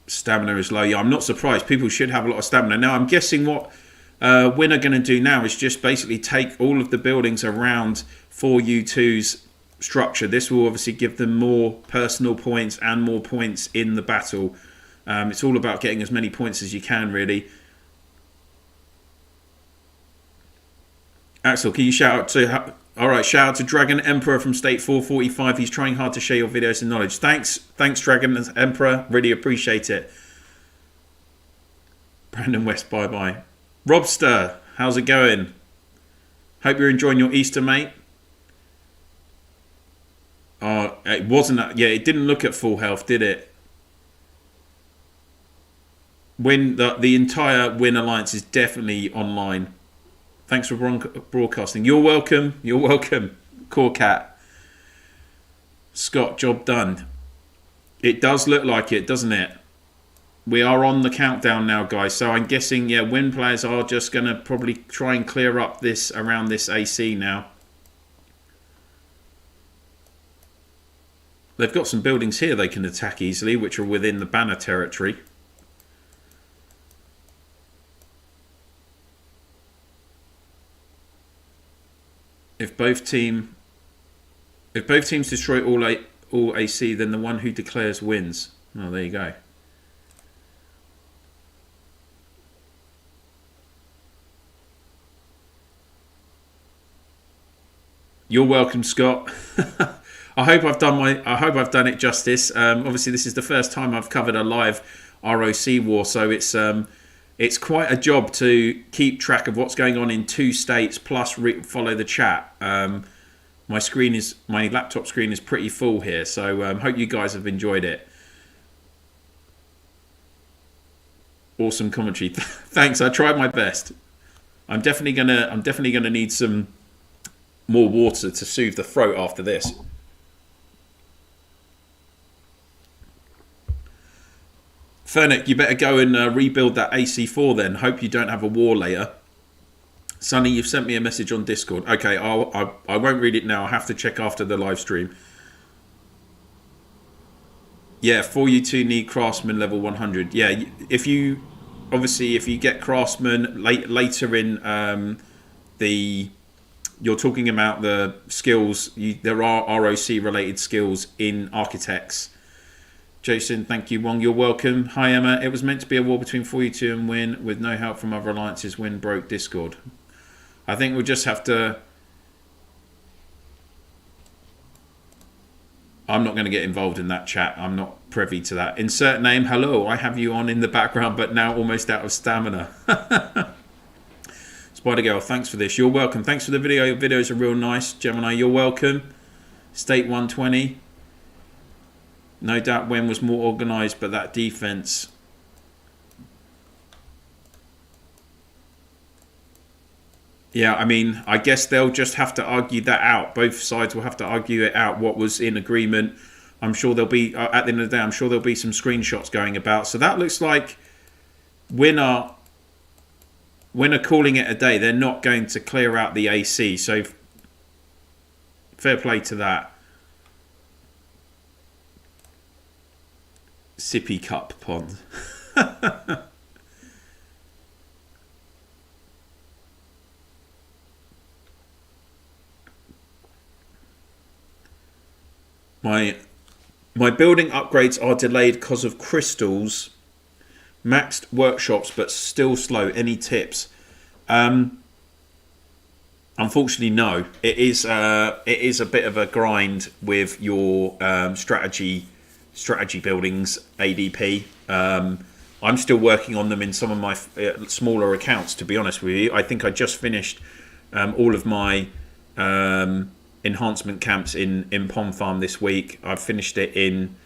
Stamina is low. Yeah, I'm not surprised. People should have a lot of stamina. Now, I'm guessing what W1n are going to do now is just basically take all of the buildings around 4U2's structure. This will obviously give them more personal points and more points in the battle. It's all about getting as many points as you can, really. Axel, can you shout out to... All right, shout out to Dragon Emperor from State 445. He's trying hard to share your videos and knowledge. Thanks, Dragon Emperor. Really appreciate it. Brandon West, bye-bye. Robster, how's it going? Hope you're enjoying your Easter, mate. It wasn't... Yeah, it didn't look at full health, did it? The entire W1n Alliance is definitely online. Thanks for broadcasting. You're welcome. You're welcome. Core Cat. Scott, job done. It does look like it, doesn't it? We are on the countdown now, guys. So I'm guessing, yeah, W1n players are just going to probably try and clear up this around this AC now. They've got some buildings here they can attack easily, which are within the banner territory. If both teams destroy all AC, then the one who declares wins. Oh, there you go. You're welcome, Scott. I hope I've done it justice. Obviously, this is the first time I've covered a live ROC war, so it's quite a job to keep track of what's going on in 2 states, plus follow the chat. My laptop screen is pretty full here, so hope you guys have enjoyed it. Awesome commentary. Thanks. I tried my best. I'm definitely gonna need some more water to soothe the throat after this. Fernick, you better go and rebuild that AC4 then. Hope you don't have a war later. Sonny, you've sent me a message on Discord. Okay, I won't read it now. I'll have to check after the live stream. Yeah, 4U2 need Craftsman level 100. Yeah, if you get Craftsman later in you're talking about the skills. There are ROC related skills in Architects. Jason, thank you. Wong, you're welcome. Hi, Emma. It was meant to be a war between 4U2 and W1n with no help from other alliances. W1n broke Discord. I think we'll just have to... I'm not going to get involved in that chat. I'm not privy to that. Insert name. Hello, I have you on in the background, but now almost out of stamina. Spider Girl, thanks for this. You're welcome. Thanks for the video. Your videos are real nice. Gemini, you're welcome. State 120. No doubt W1n was more organised, but that defence... Yeah, I mean, I guess they'll just have to argue that out. Both sides will have to argue it out, what was in agreement. I'm sure there'll be, at the end of the day, I'm sure there'll be some screenshots going about. So that looks like W1n are calling it a day. They're not going to clear out the AC. So fair play to that. Sippy cup pond. My building upgrades are delayed because of crystals. Maxed workshops, but still slow. Any tips? Unfortunately, no. It is a bit of a grind with your strategy buildings ADP. I'm still working on them in some of my smaller accounts. To be honest with you, I think I just finished all of my enhancement camps in Pond Farm this week. I've finished it in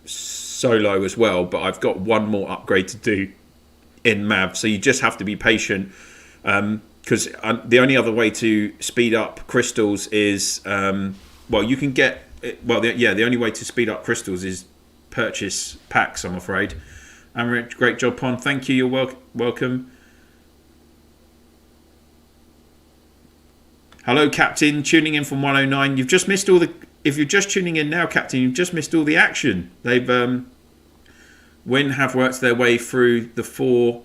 solo as well, but I've got one more upgrade to do in Mav, so you just have to be patient, because the only other way to speed up crystals is well, you can get the only way to speed up crystals is purchase packs, I'm afraid. Rich, great job, Pond. Thank you. You're welcome. Hello, Captain, tuning in from 109. You've just missed all the... If you're just tuning in now, Captain, you've just missed all the action. They've... W1n have worked their way through the 4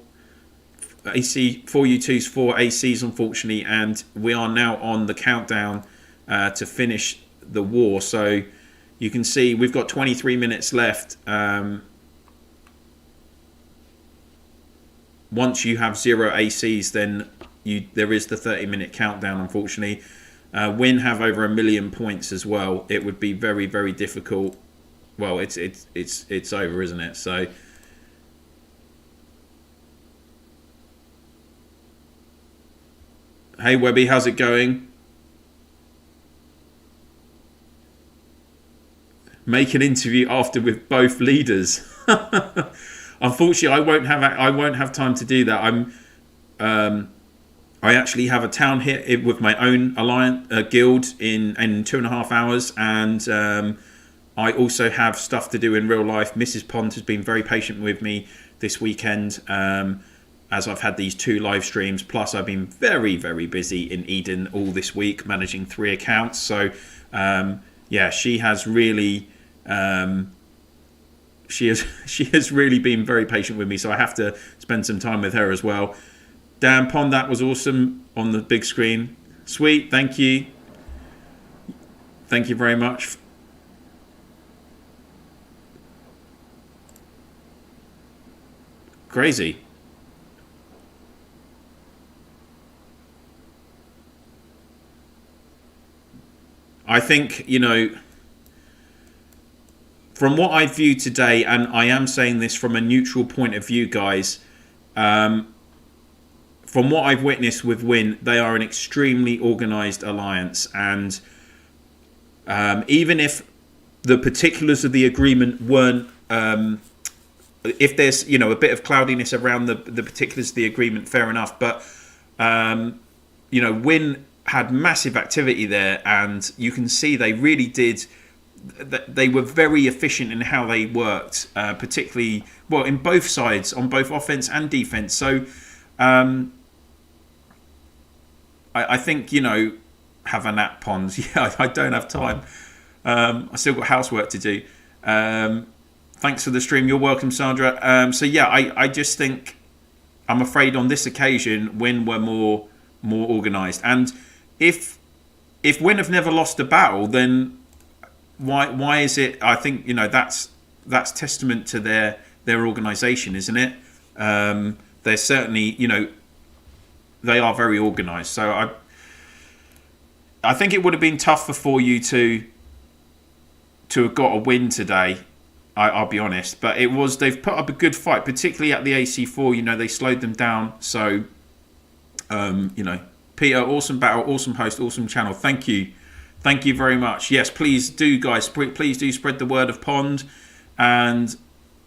U2s, 4 ACs, unfortunately, and we are now on the countdown to finish the war. So you can see we've got 23 minutes left. Once you have 0 ACs, then... there is the 30-minute countdown, unfortunately. W1n have over 1 million points as well. It would be very, very difficult. Well, it's over, isn't it? So hey, Webby, how's it going? Make an interview after with both leaders. Unfortunately, I won't have time to do that. I actually have a town here with my own guild in 2.5 hours, and I also have stuff to do in real life. Mrs. Pond has been very patient with me this weekend, as I've had these 2 live streams, plus I've been very, very busy in Eden all this week, managing 3 accounts. So yeah, she has really she has really been very patient with me, so I have to spend some time with her as well. Dan Pond, that was awesome on the big screen. Sweet, thank you. Thank you very much. Crazy. I think, you know, from what I view today, and I am saying this from a neutral point of view, guys, from what I've witnessed with W1n, they are an extremely organised alliance, and even if the particulars of the agreement weren't, if there's, you know, a bit of cloudiness around the particulars of the agreement, fair enough, but you know, W1n had massive activity there, and you can see they really did. They were very efficient in how they worked, particularly well in both sides, on both offense and defense. So I think, you know, have a nap, Ponds. Yeah, I don't have time. I still got housework to do. Thanks for the stream. You're welcome, Sandra. So yeah, I just think, I'm afraid on this occasion, W1n were more organised. And if W1n have never lost a battle, then why is it? I think, you know, that's testament to their organisation, isn't it? They're certainly, you know, they are very organised. So I think it would have been tough for you to have got a win today. I'll be honest, but it was. They've put up a good fight, particularly at the AC4. You know, they slowed them down. So, you know, Peter, awesome battle, awesome host, awesome channel. Thank you very much. Yes, please do, guys. Please do spread the word of Pond, and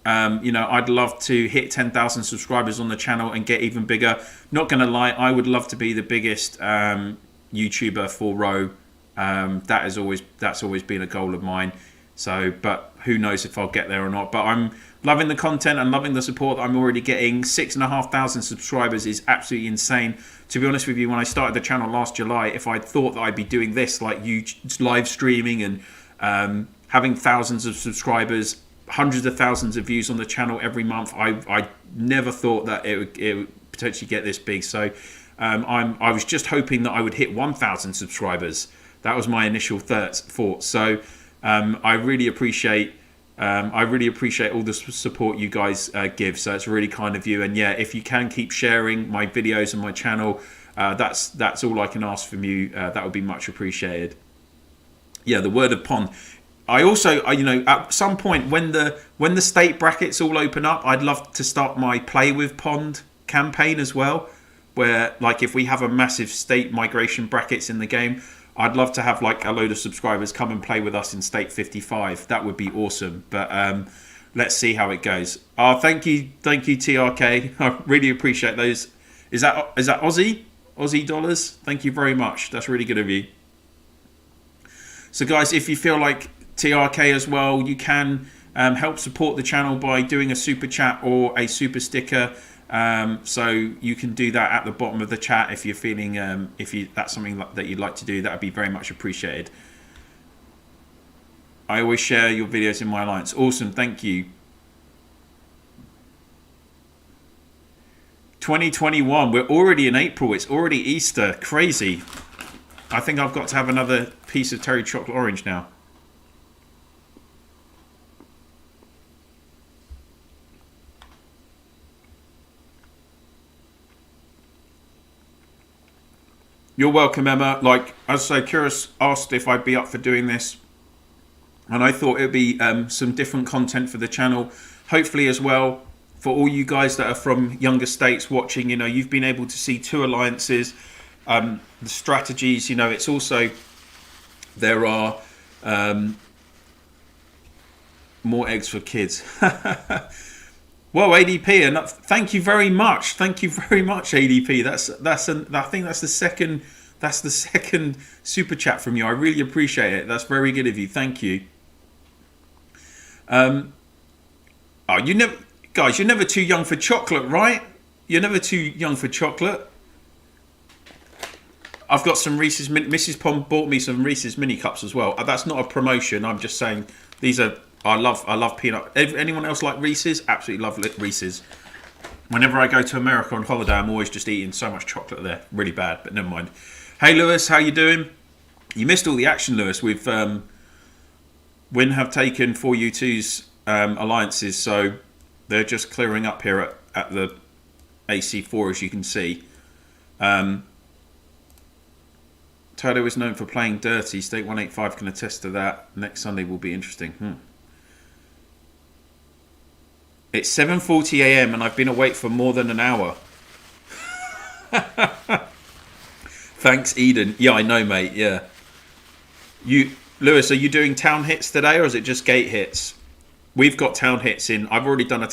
you know, I'd love to hit 10,000 subscribers on the channel and get even bigger. Not gonna lie, I would love to be the biggest YouTuber for RoC. That's always been a goal of mine. So, but who knows if I'll get there or not. But I'm loving the content and loving the support that I'm already getting. 6,500 subscribers is absolutely insane. To be honest with you, when I started the channel last July, if I'd thought that I'd be doing this, like you live streaming and having thousands of subscribers, hundreds of thousands of views on the channel every month, I never thought that it would potentially get this big. So I was just hoping that I would hit 1,000 subscribers. That was my initial thought. So I really appreciate all the support you guys give. So it's really kind of you. And yeah, if you can keep sharing my videos and my channel, that's all I can ask from you. That would be much appreciated. Yeah, the word of Pond. I also, you know, at some point when the state brackets all open up, I'd love to start my Play with Pond campaign as well, where like if we have a massive state migration brackets in the game, I'd love to have like a load of subscribers come and play with us in State 55. That would be awesome. But let's see how it goes. Oh, thank you, TRK. I really appreciate those. Is that Aussie dollars? Thank you very much. That's really good of you. So guys, if you feel like TRK as well, you can help support the channel by doing a super chat or a super sticker. So you can do that at the bottom of the chat if you're feeling that's something that you'd like to do. That would be very much appreciated. I always share your videos in my alliance. Awesome, thank you. 2021, we're already in April. It's already Easter. Crazy. I think I've got to have another piece of Terry chocolate orange now. You're welcome, Emma. Like, as I say, Curious asked if I'd be up for doing this, and I thought it'd be some different content for the channel. Hopefully as well, for all you guys that are from younger states watching, you know, you've been able to see 2 alliances, the strategies, you know, it's also, there are more eggs for kids. Well, ADP, and thank you very much. Thank you very much, ADP. I think that's the second super chat from you. I really appreciate it. That's very good of you. Thank you. Oh, guys, you're never too young for chocolate, right? You're never too young for chocolate. I've got some Reese's. Mrs. Pond bought me some Reese's mini cups as well. That's not a promotion. I'm just saying these are. I love peanut. Anyone else like Reese's? Absolutely love Reese's. Whenever I go to America on holiday, I'm always just eating so much chocolate there. Really bad, but never mind. Hey Lewis, how you doing? You missed all the action, Lewis. We've Win have taken 4U2's alliances, so they're just clearing up here at the AC4, as you can see. Toto is known for playing dirty. State 185 can attest to that. Next Sunday will be interesting. It's 7:40 AM and I've been awake for more than an hour. Thanks, Eden. Yeah, I know, mate. Yeah. Lewis, are you doing town hits today, or is it just gate hits? We've got town hits in.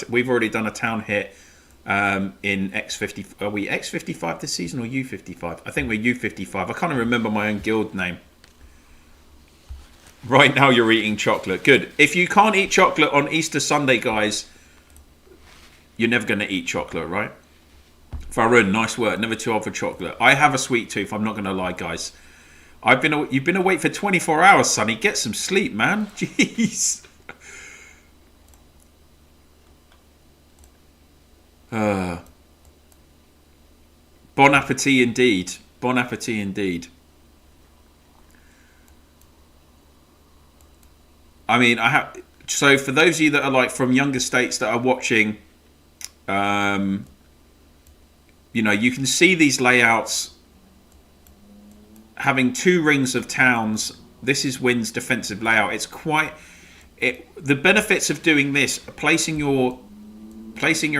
We've already done a town hit in X50. Are we X55 this season or U55? I think we're U55. I can't even remember my own guild name. Right now you're eating chocolate. Good. If you can't eat chocolate on Easter Sunday, guys, you're never going to eat chocolate, right? Farun, nice work. Never too old for chocolate. I have a sweet tooth. I'm not going to lie, guys. You've been awake for 24 hours, Sonny. Get some sleep, man. Jeez. Bon appetit indeed. Bon appetit indeed. I mean, so for those of you that are like from younger states that are watching, you know, you can see these layouts having 2 rings of towns, this is Win's defensive layout. It's quite the benefits of doing this, placing your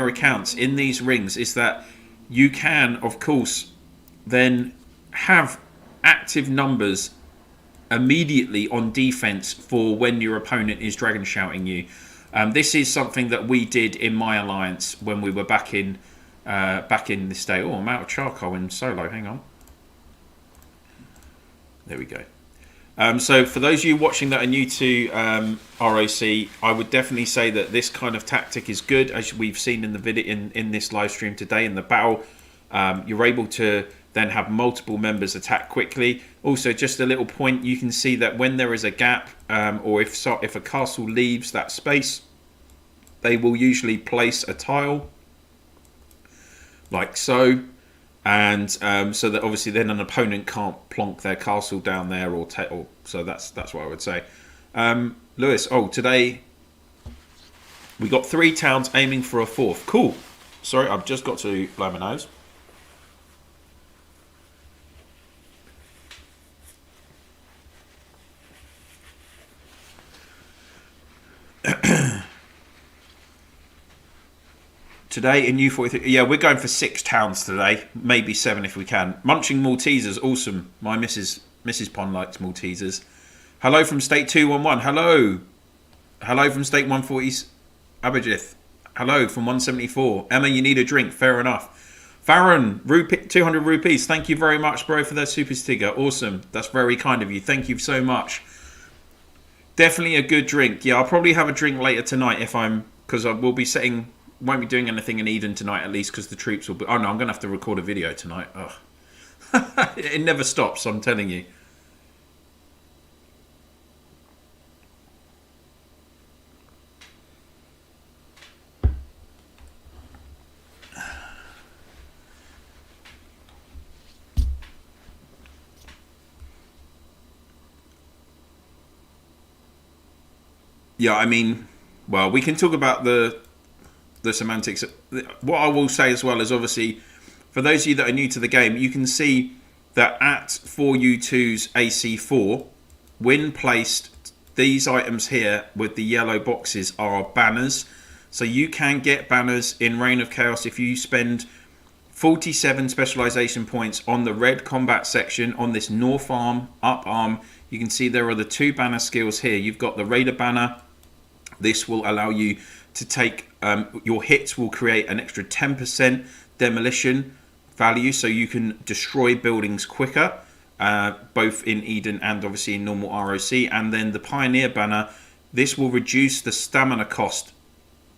accounts in these rings, is that you can, of course, then have active numbers immediately on defense for when your opponent is dragon shouting you. This is something that we did in my alliance when we were back in this day. Oh, I'm out of charcoal in solo. Hang on. There we go. So for those of you watching that are new to ROC, I would definitely say that this kind of tactic is good, as we've seen in the video in this live stream today in the battle. You're able to then have multiple members attack quickly. Also, just a little point, you can see that when there is a gap, or if a castle leaves that space, they will usually place a tile like so. And so that obviously then an opponent can't plonk their castle down there or so that's what I would say. Lewis, today we got 3 towns aiming for a 4th. Cool. Sorry, I've just got to blow my nose. Today in U43, yeah, we're going for 6 towns today, maybe 7 if we can. Munching Maltesers, awesome. My Mrs. Pond likes Maltesers. Hello from State 211. Hello. Hello from State 140. Abhijith. Hello from 174. Emma, you need a drink. Fair enough. Farron, 200 rupees. Thank you very much, bro, for that super sticker. Awesome. That's very kind of you. Thank you so much. Definitely a good drink. Yeah, I'll probably have a drink later tonight because I will be setting. Won't be doing anything in Eden tonight, at least, because the troops will be... Oh, no, I'm going to have to record a video tonight. Ugh. It never stops, I'm telling you. Yeah, I mean... Well, we can talk about the semantics. What I will say as well is, obviously, for those of you that are new to the game, you can see that at 4U2's AC4, Win placed these items here with the yellow boxes are banners. So you can get banners in Reign of Chaos if you spend 47 specialization points on the red combat section on this north arm, up arm. You can see there are the 2 banner skills here. You've got the Raider banner. This will allow you to take your hits will create an extra 10% demolition value, so you can destroy buildings quicker, both in Eden and obviously in normal ROC. And then the Pioneer banner, this will reduce the stamina cost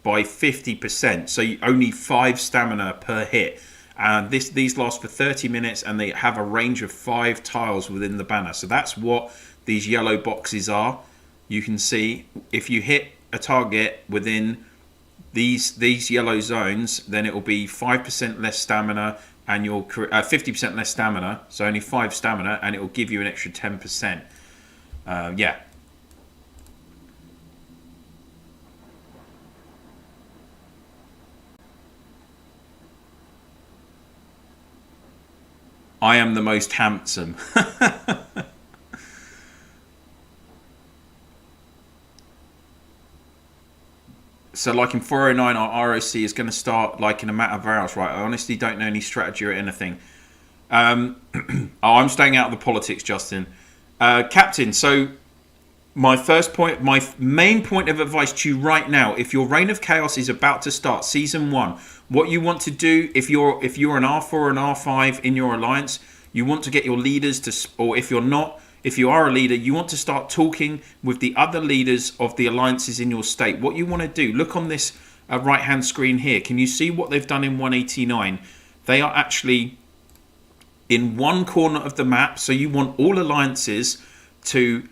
by 50%, so only 5 stamina per hit. And these last for 30 minutes, and they have a range of 5 tiles within the banner. So that's what these yellow boxes are. You can see if you hit a target within these yellow zones, then it will be 5% less stamina, and you'll 50% less stamina, so only 5 stamina, and it will give you an extra 10%. Yeah. I am the most handsome. So like in 409, our ROC is going to start like in a matter of hours, right? I honestly don't know any strategy or anything. I'm staying out of the politics, Justin. Captain, so my main point of advice to you right now, if your Reign of Chaos is about to start, Season 1, what you want to do, if you're an R4 or an R5 in your alliance, you want to get your leaders to, or if you're not, if you are a leader, you want to start talking with the other leaders of the alliances in your state. What you want to do, look on this right-hand screen here. Can you see what they've done in 189? They are actually in one corner of the map. So you want all alliances to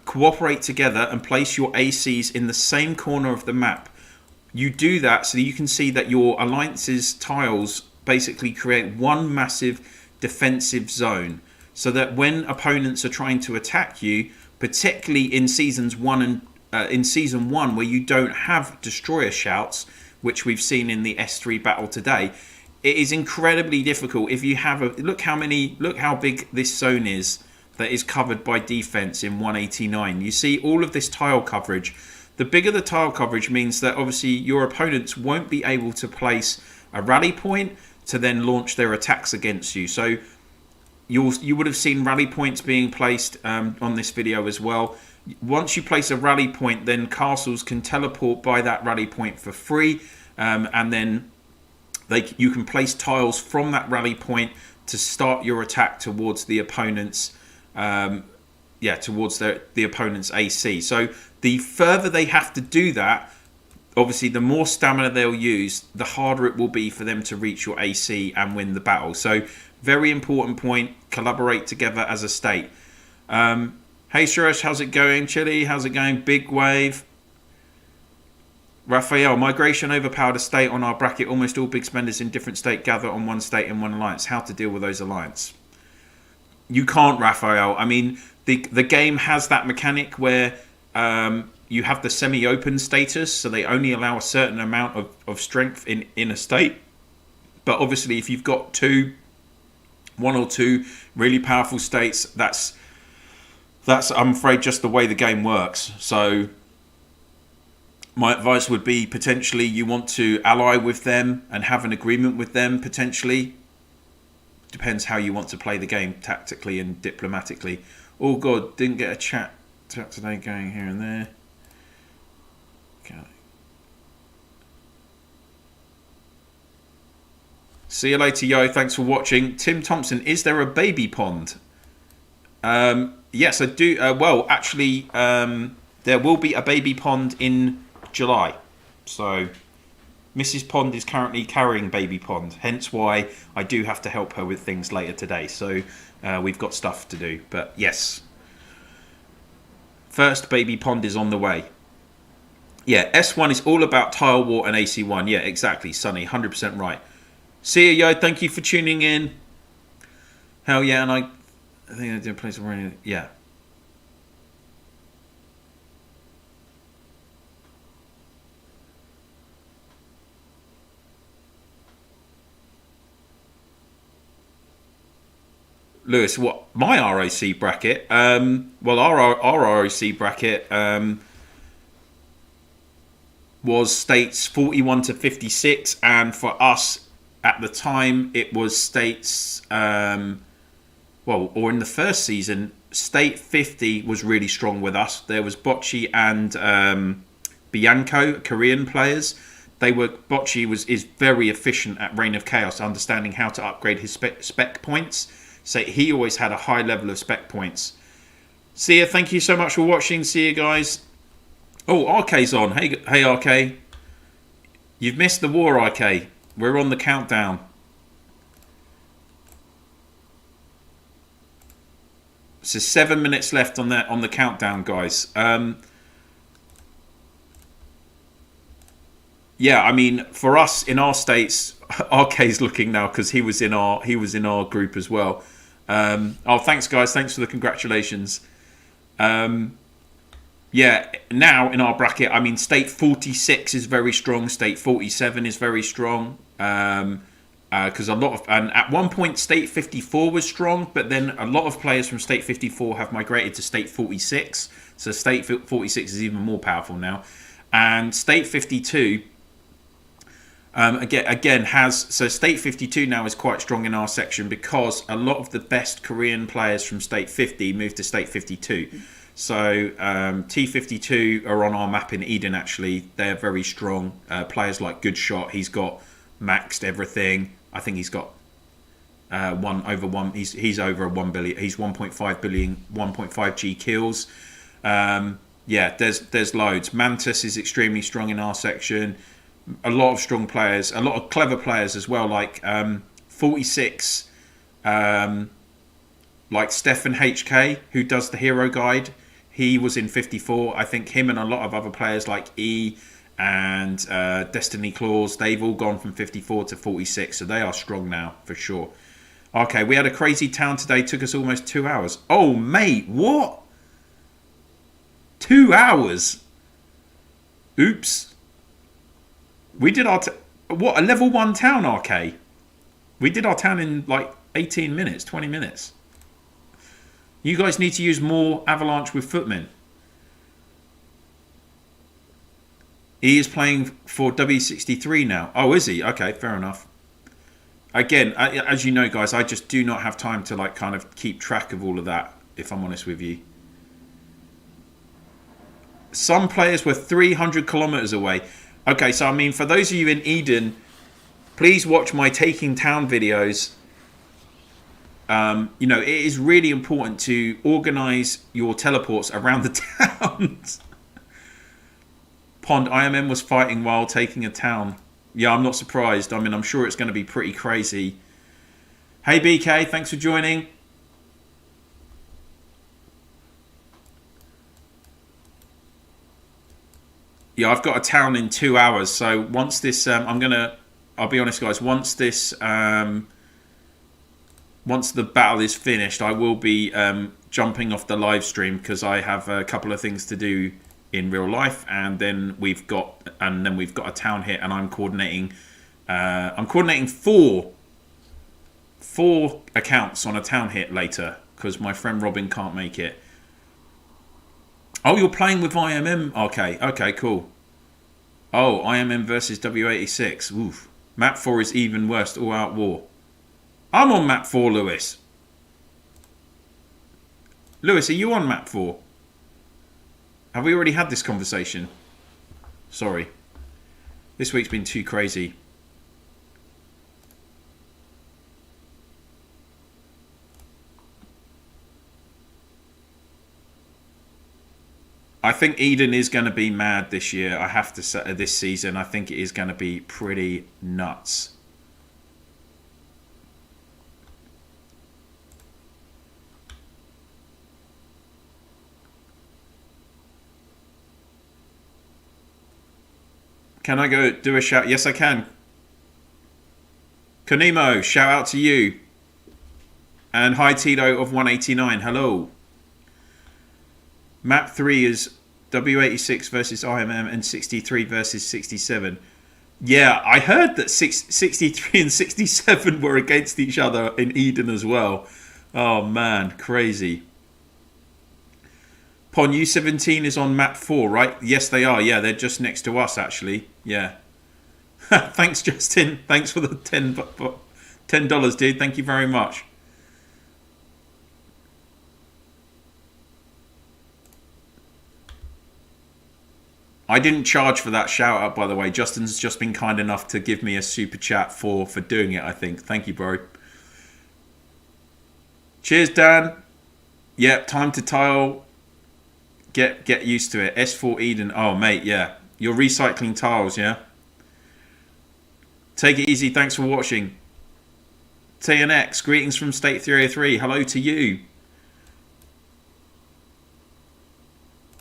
cooperate together and place your ACs in the same corner of the map. You do that so that you can see that your alliances tiles basically create one massive defensive zone. So that when opponents are trying to attack you, particularly in Season 1 where you don't have destroyer shouts, which we've seen in the S3 battle today, it is incredibly difficult. If you have a look how big this zone is that is covered by defense in 189. You see all of this tile coverage. The bigger the tile coverage means that obviously your opponents won't be able to place a rally point to then launch their attacks against you. So you would have seen rally points being placed on this video as well. Once you place a rally point, then castles can teleport by that rally point for free, and then you can place tiles from that rally point to start your attack towards the opponent's towards the opponent's AC. So the further they have to do that, obviously the more stamina they'll use, the harder it will be for them to reach your AC and win the battle. So very important point, collaborate together as a state. Hey Suresh, how's it going? Chile, how's it going? Big Wave. Raphael, migration overpowered a state on our bracket. Almost all big spenders in different state gather on one state in one alliance. How to deal with those alliance? You can't, Raphael. I mean, the game has that mechanic where you have the semi-open status, so they only allow a certain amount of strength in a state. But obviously, if you've got one or two really powerful states, that's I'm afraid just the way the game works. So my advice would be potentially you want to ally with them and have an agreement with them potentially. Depends how you want to play the game tactically and diplomatically. Oh God, didn't get a chat today going here and there. Okay. See you later, yo. Thanks for watching. Tim Thompson, is there a baby pond? Yes, I do. Well, actually, there will be a baby pond in July. So Mrs. Pond is currently carrying baby pond, hence why I do have to help her with things later today. So we've got stuff to do. But yes, first baby pond is on the way. Yeah, S1 is all about tile war and AC1. Yeah, exactly, Sonny, 100% right. See you, yo. Thank you for tuning in. Hell yeah, and I think I did play some. Yeah. Lewis, what my ROC bracket? Well, our ROC bracket was states 41 to 56, and for us at the time it was states. Or in the first season, state 50 was really strong with us. There was Bocce and Bianco, Korean players. Bocce is very efficient at Reign of Chaos, understanding how to upgrade his spec points. So he always had a high level of spec points. See ya. Thank you so much for watching. See you guys. Oh, RK's on. Hey RK. You've missed the war, RK. We're on the countdown. So 7 minutes left on the countdown, guys. Yeah, I mean, for us in our states, RK's looking now because he was in our group as well. Oh, thanks guys, thanks for the congratulations. Yeah, now in our bracket, I mean, state 46 is very strong, state 47 is very strong. Because and at one point state 54 was strong, but then a lot of players from state 54 have migrated to state 46. So state 46 is even more powerful now, and state 52. So state 52 now is quite strong in our section because a lot of the best Korean players from state 50 moved to state 52. So T52 are on our map in Eden. Actually, they're very strong players like Good Shot. He's got maxed everything. I think he's got He's over 1 billion. He's 1.5 billion, 1.5 G kills. Yeah, there's loads. Mantis is extremely strong in our section. A lot of strong players, a lot of clever players as well, like 46, like Stefan HK, who does the hero guide. He was in 54. I think him and a lot of other players like E and Destiny Claws, they've all gone from 54 to 46, so they are strong now for sure. Okay, we had a crazy town today, took us almost 2 hours. Oh mate, what? 2 hours? Oops. We did our... what, a level 1 town, RK? We did our town in like 18 minutes, 20 minutes. You guys need to use more Avalanche with footmen. He is playing for W63 now. Oh, is he? Okay, fair enough. Again, as you know, guys, I just do not have time to like kind of keep track of all of that, if I'm honest with you. Some players were 300 kilometers away. Okay, so I mean, for those of you in Eden, please watch my Taking Town videos. You know, it is really important to organize your teleports around the towns. Pond, IMM was fighting while taking a town. Yeah, I'm not surprised. I mean, I'm sure it's going to be pretty crazy. Hey, BK, thanks for joining. Yeah, I've got a town in 2 hours. So once this, I'll be honest, guys, once this, once the battle is finished, I will be jumping off the live stream because I have a couple of things to do in real life, and then we've got a town hit, and I'm coordinating. I'm coordinating four accounts on a town hit later because my friend Robin can't make it. Oh, you're playing with IMM? Okay, cool. Oh, IMM versus W86. Oof. Map 4 is even worse. All-out war. I'm on map 4, Lewis. Lewis, are you on map 4? Have we already had this conversation? Sorry. This week's been too crazy. I think Eden is going to be mad this year. I have to say, this season, I think it is going to be pretty nuts. Can I go do a shout? Yes, I can. Konimo, shout out to you. And hi, Tito of 189. Hello. Map 3 is W86 versus IMM and 63 versus 67. Yeah, I heard that 63 and 67 were against each other in Eden as well. Oh, man. Crazy. Pon, U17 is on map 4, right? Yes, they are. Yeah, they're just next to us, actually. Yeah. Thanks, Justin. Thanks for the $10, dude. Thank you very much. I didn't charge for that shout out, by the way. Justin's just been kind enough to give me a super chat for doing it, I think. Thank you, bro. Cheers, Dan. Yep, time to tile. Get used to it. S4 Eden. Oh, mate, yeah. You're recycling tiles, yeah? Take it easy. Thanks for watching. TNX, greetings from State 303. Hello to you.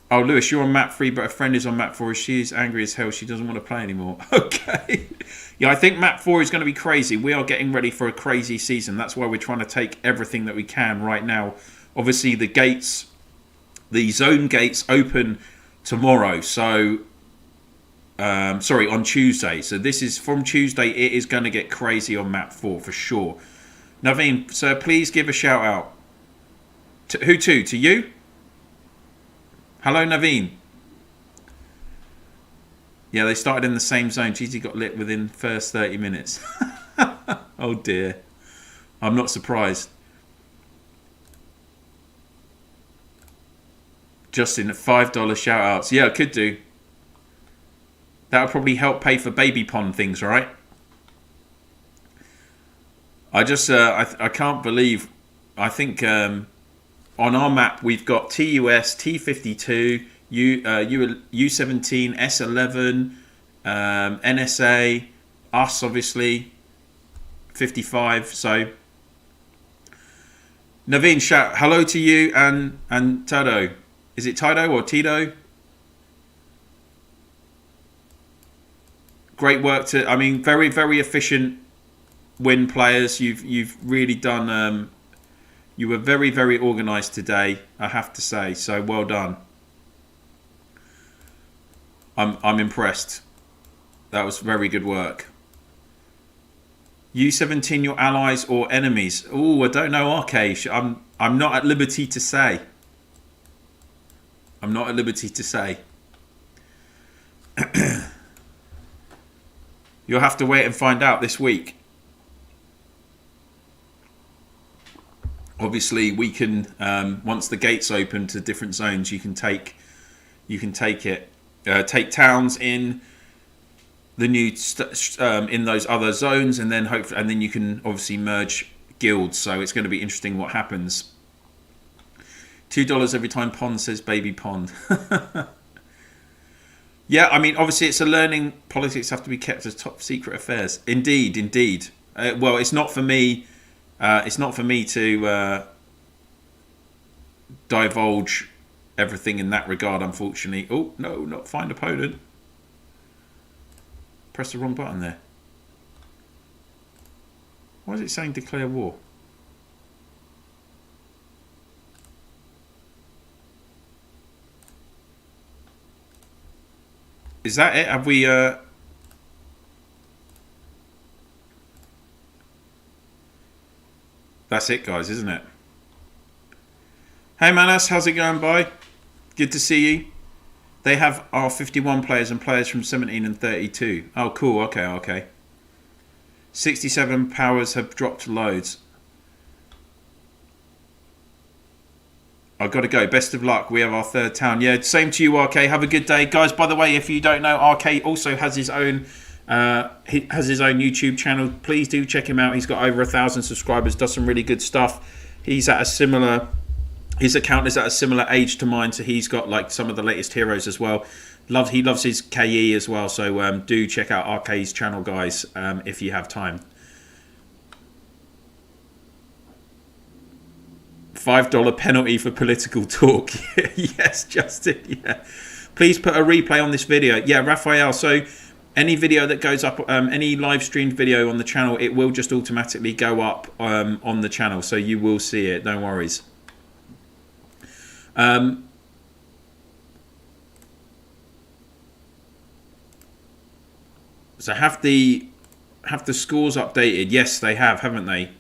Oh, Lewis, you're on map 3, but a friend is on map 4. She's angry as hell. She doesn't want to play anymore. Okay. Yeah, I think map 4 is going to be crazy. We are getting ready for a crazy season. That's why we're trying to take everything that we can right now. Obviously, the gates... The zone gates open tomorrow, so sorry, on Tuesday. So this is from Tuesday. It is going to get crazy on map 4 for sure. Naveen, so please give a shout out. Who to? To you? Hello, Naveen. Yeah, they started in the same zone. Cheesy got lit within first 30 minutes. Oh dear. I'm not surprised. Justin, $5 shout outs. Yeah, I could do. That would probably help pay for baby pond things, right? I just, I can't believe, I think on our map we've got TUS, T52, U17, S11, NSA, us obviously, 55, so. Naveen, shout hello to you and Toto. Is it Tito or Tito? Great work to, I mean, very, very efficient win players. You've really done, you were very, very organised today, I have to say. So well done. I'm impressed. That was very good work. U17 your allies or enemies? Oh, I don't know, RK. I'm not at liberty to say. I'm not at liberty to say. You'll have to wait and find out this week. Obviously, we can once the gates open to different zones, you can take it, take towns in the new in those other zones, and then you can obviously merge guilds. So it's going to be interesting what happens. $2 every time Pond says baby Pond. Yeah, I mean, obviously it's a learning. Politics have to be kept as top secret affairs. Indeed, indeed. Well, it's not for me. It's not for me to divulge everything in that regard, unfortunately. Oh, no, not find opponent. Press the wrong button there. Why is it saying declare war? Is that it? Have we... That's it, guys, isn't it? Hey, Manas, how's it going, boy? Good to see you. They have our 51 players and players from 17 and 32. Oh, cool. Okay, okay. 67 powers have dropped loads. I've got to go. Best of luck. We have our third town. Yeah, same to you, RK. Have a good day. Guys, by the way, if you don't know, RK also has his own... he has his own YouTube channel. Please do check him out. He's got over 1,000 subscribers. Does some really good stuff. He's at a similar... His account is at a similar age to mine, so he's got like some of the latest heroes as well. He loves his KE as well, so do check out RK's channel, guys, if you have time. $5 penalty for political talk. Yes, Justin. Yeah. Please put a replay on this video. Yeah, Raphael. So any video that goes up, any live streamed video on the channel, it will just automatically go up on the channel, so you will see it. No worries. So have the scores updated? Yes, they have, haven't they?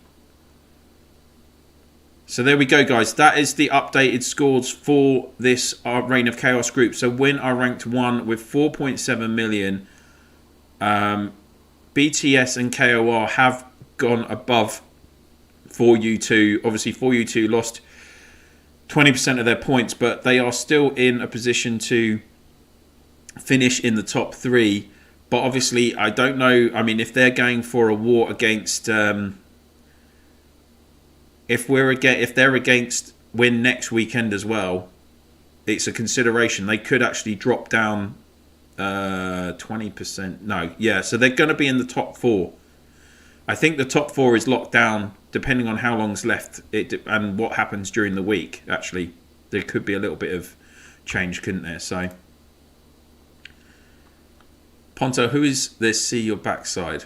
So there we go, guys. That is the updated scores for this Reign of Chaos group. So Win are ranked 1 with 4.7 million. BTS and KOR have gone above 4U2. Obviously, 4U2 lost 20% of their points, but they are still in a position to finish in the top 3. But obviously, I don't know. I mean, if they're going for a war against, if they're against WIN next weekend as well, it's a consideration. They could actually drop down 20%. No, yeah. So they're going to be in the top 4. I think the top 4 is locked down, depending on how long's left and what happens during the week. Actually, there could be a little bit of change, couldn't there? So. Ponto, who is this? See your backside.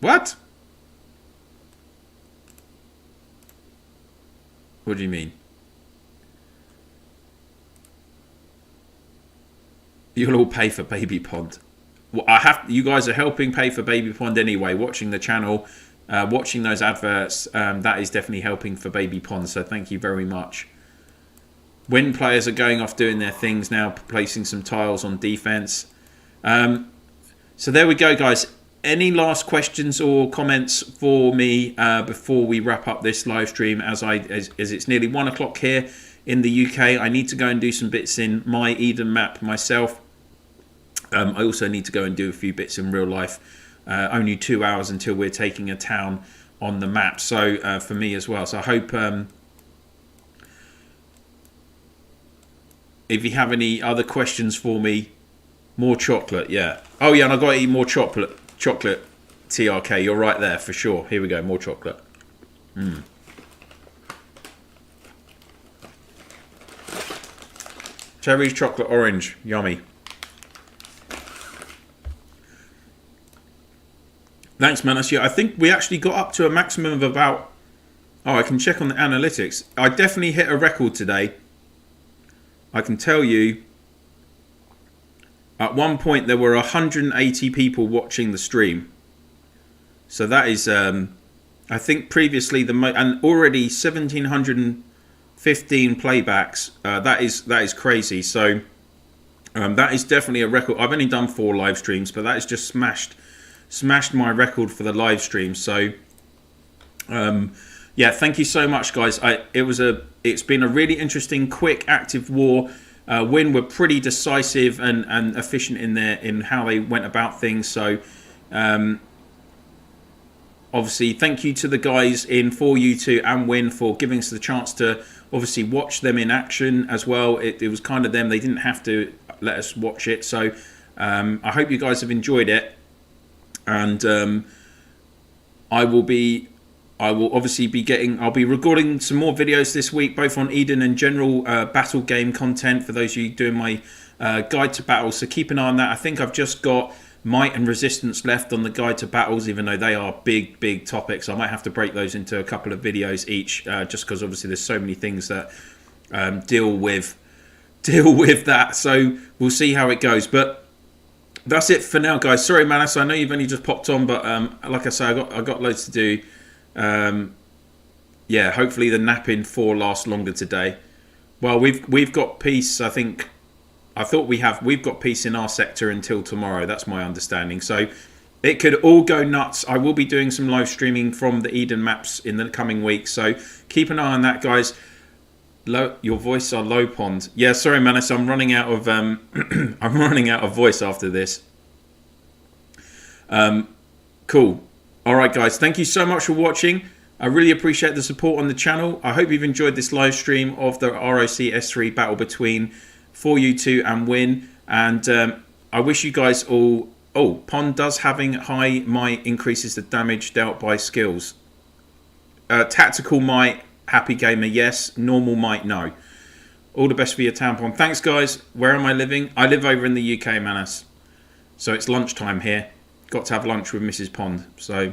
What? What do you mean? You'll all pay for Baby Pond. Well, you guys are helping pay for Baby Pond anyway. Watching the channel, watching those adverts, that is definitely helping for Baby Pond. So thank you very much. WIN players are going off doing their things now, placing some tiles on defense. So there we go, guys. Any last questions or comments for me before we wrap up this live stream? As it's nearly 1 o'clock here in the UK, I need to go and do some bits in my Eden map myself. I also need to go and do a few bits in real life. Only 2 hours until we're taking a town on the map. So for me as well. So I hope if you have any other questions for me. More chocolate, yeah. Oh, yeah, and I've got to eat more chocolate. Chocolate, TRK, you're right there for sure. Here we go, more chocolate. Cherries, chocolate, orange. Yummy. Thanks, Manas. Yeah, I think we actually got up to a maximum of about... Oh, I can check on the analytics. I definitely hit a record today. I can tell you... At one point, there were 180 people watching the stream. So that is, I think previously and already 1,715 playbacks. That is crazy. So that is definitely a record. I've only done 4 live streams, but that has just smashed my record for the live stream. So yeah, thank you so much, guys. It's been a really interesting, quick, active war. W1n were pretty decisive and efficient in how they went about things. So obviously, thank you to the guys in 4U2 and W1n for giving us the chance to obviously watch them in action as well. It was kind of them. They didn't have to let us watch it. So I hope you guys have enjoyed it. And I'll be recording some more videos this week, both on Eden and general battle game content for those of you doing my guide to battles. So keep an eye on that. I think I've just got might and resistance left on the guide to battles, even though they are big topics. I might have to break those into a couple of videos each, just because obviously there's so many things that deal with that. So we'll see how it goes. But that's it for now, guys. Sorry, Manus, I know you've only just popped on, but like I say, I got loads to do. Yeah, hopefully the napping 4 lasts longer today. Well, we've got peace. We've got peace in our sector until tomorrow. That's my understanding. So it could all go nuts. I will be doing some live streaming from the Eden maps in the coming weeks. So keep an eye on that, guys. Your voice are low pond. Yeah, sorry, Manus. I'm running out of I'm running out of voice after this. Cool. All right, guys. Thank you so much for watching. I really appreciate the support on the channel. I hope you've enjoyed this live stream of the ROC S3 battle between 4U2 and W1n. And I wish you guys all... Oh, Pond does having high might increases the damage dealt by skills. Tactical might, happy gamer, yes. Normal might, no. All the best for your tampon. Thanks, guys. Where am I living? I live over in the UK, Manus. So it's lunchtime here. Got to have lunch with Mrs. Pond. So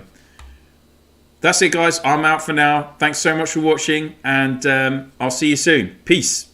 that's it, guys. I'm out for now. Thanks so much for watching, and I'll see you soon. Peace.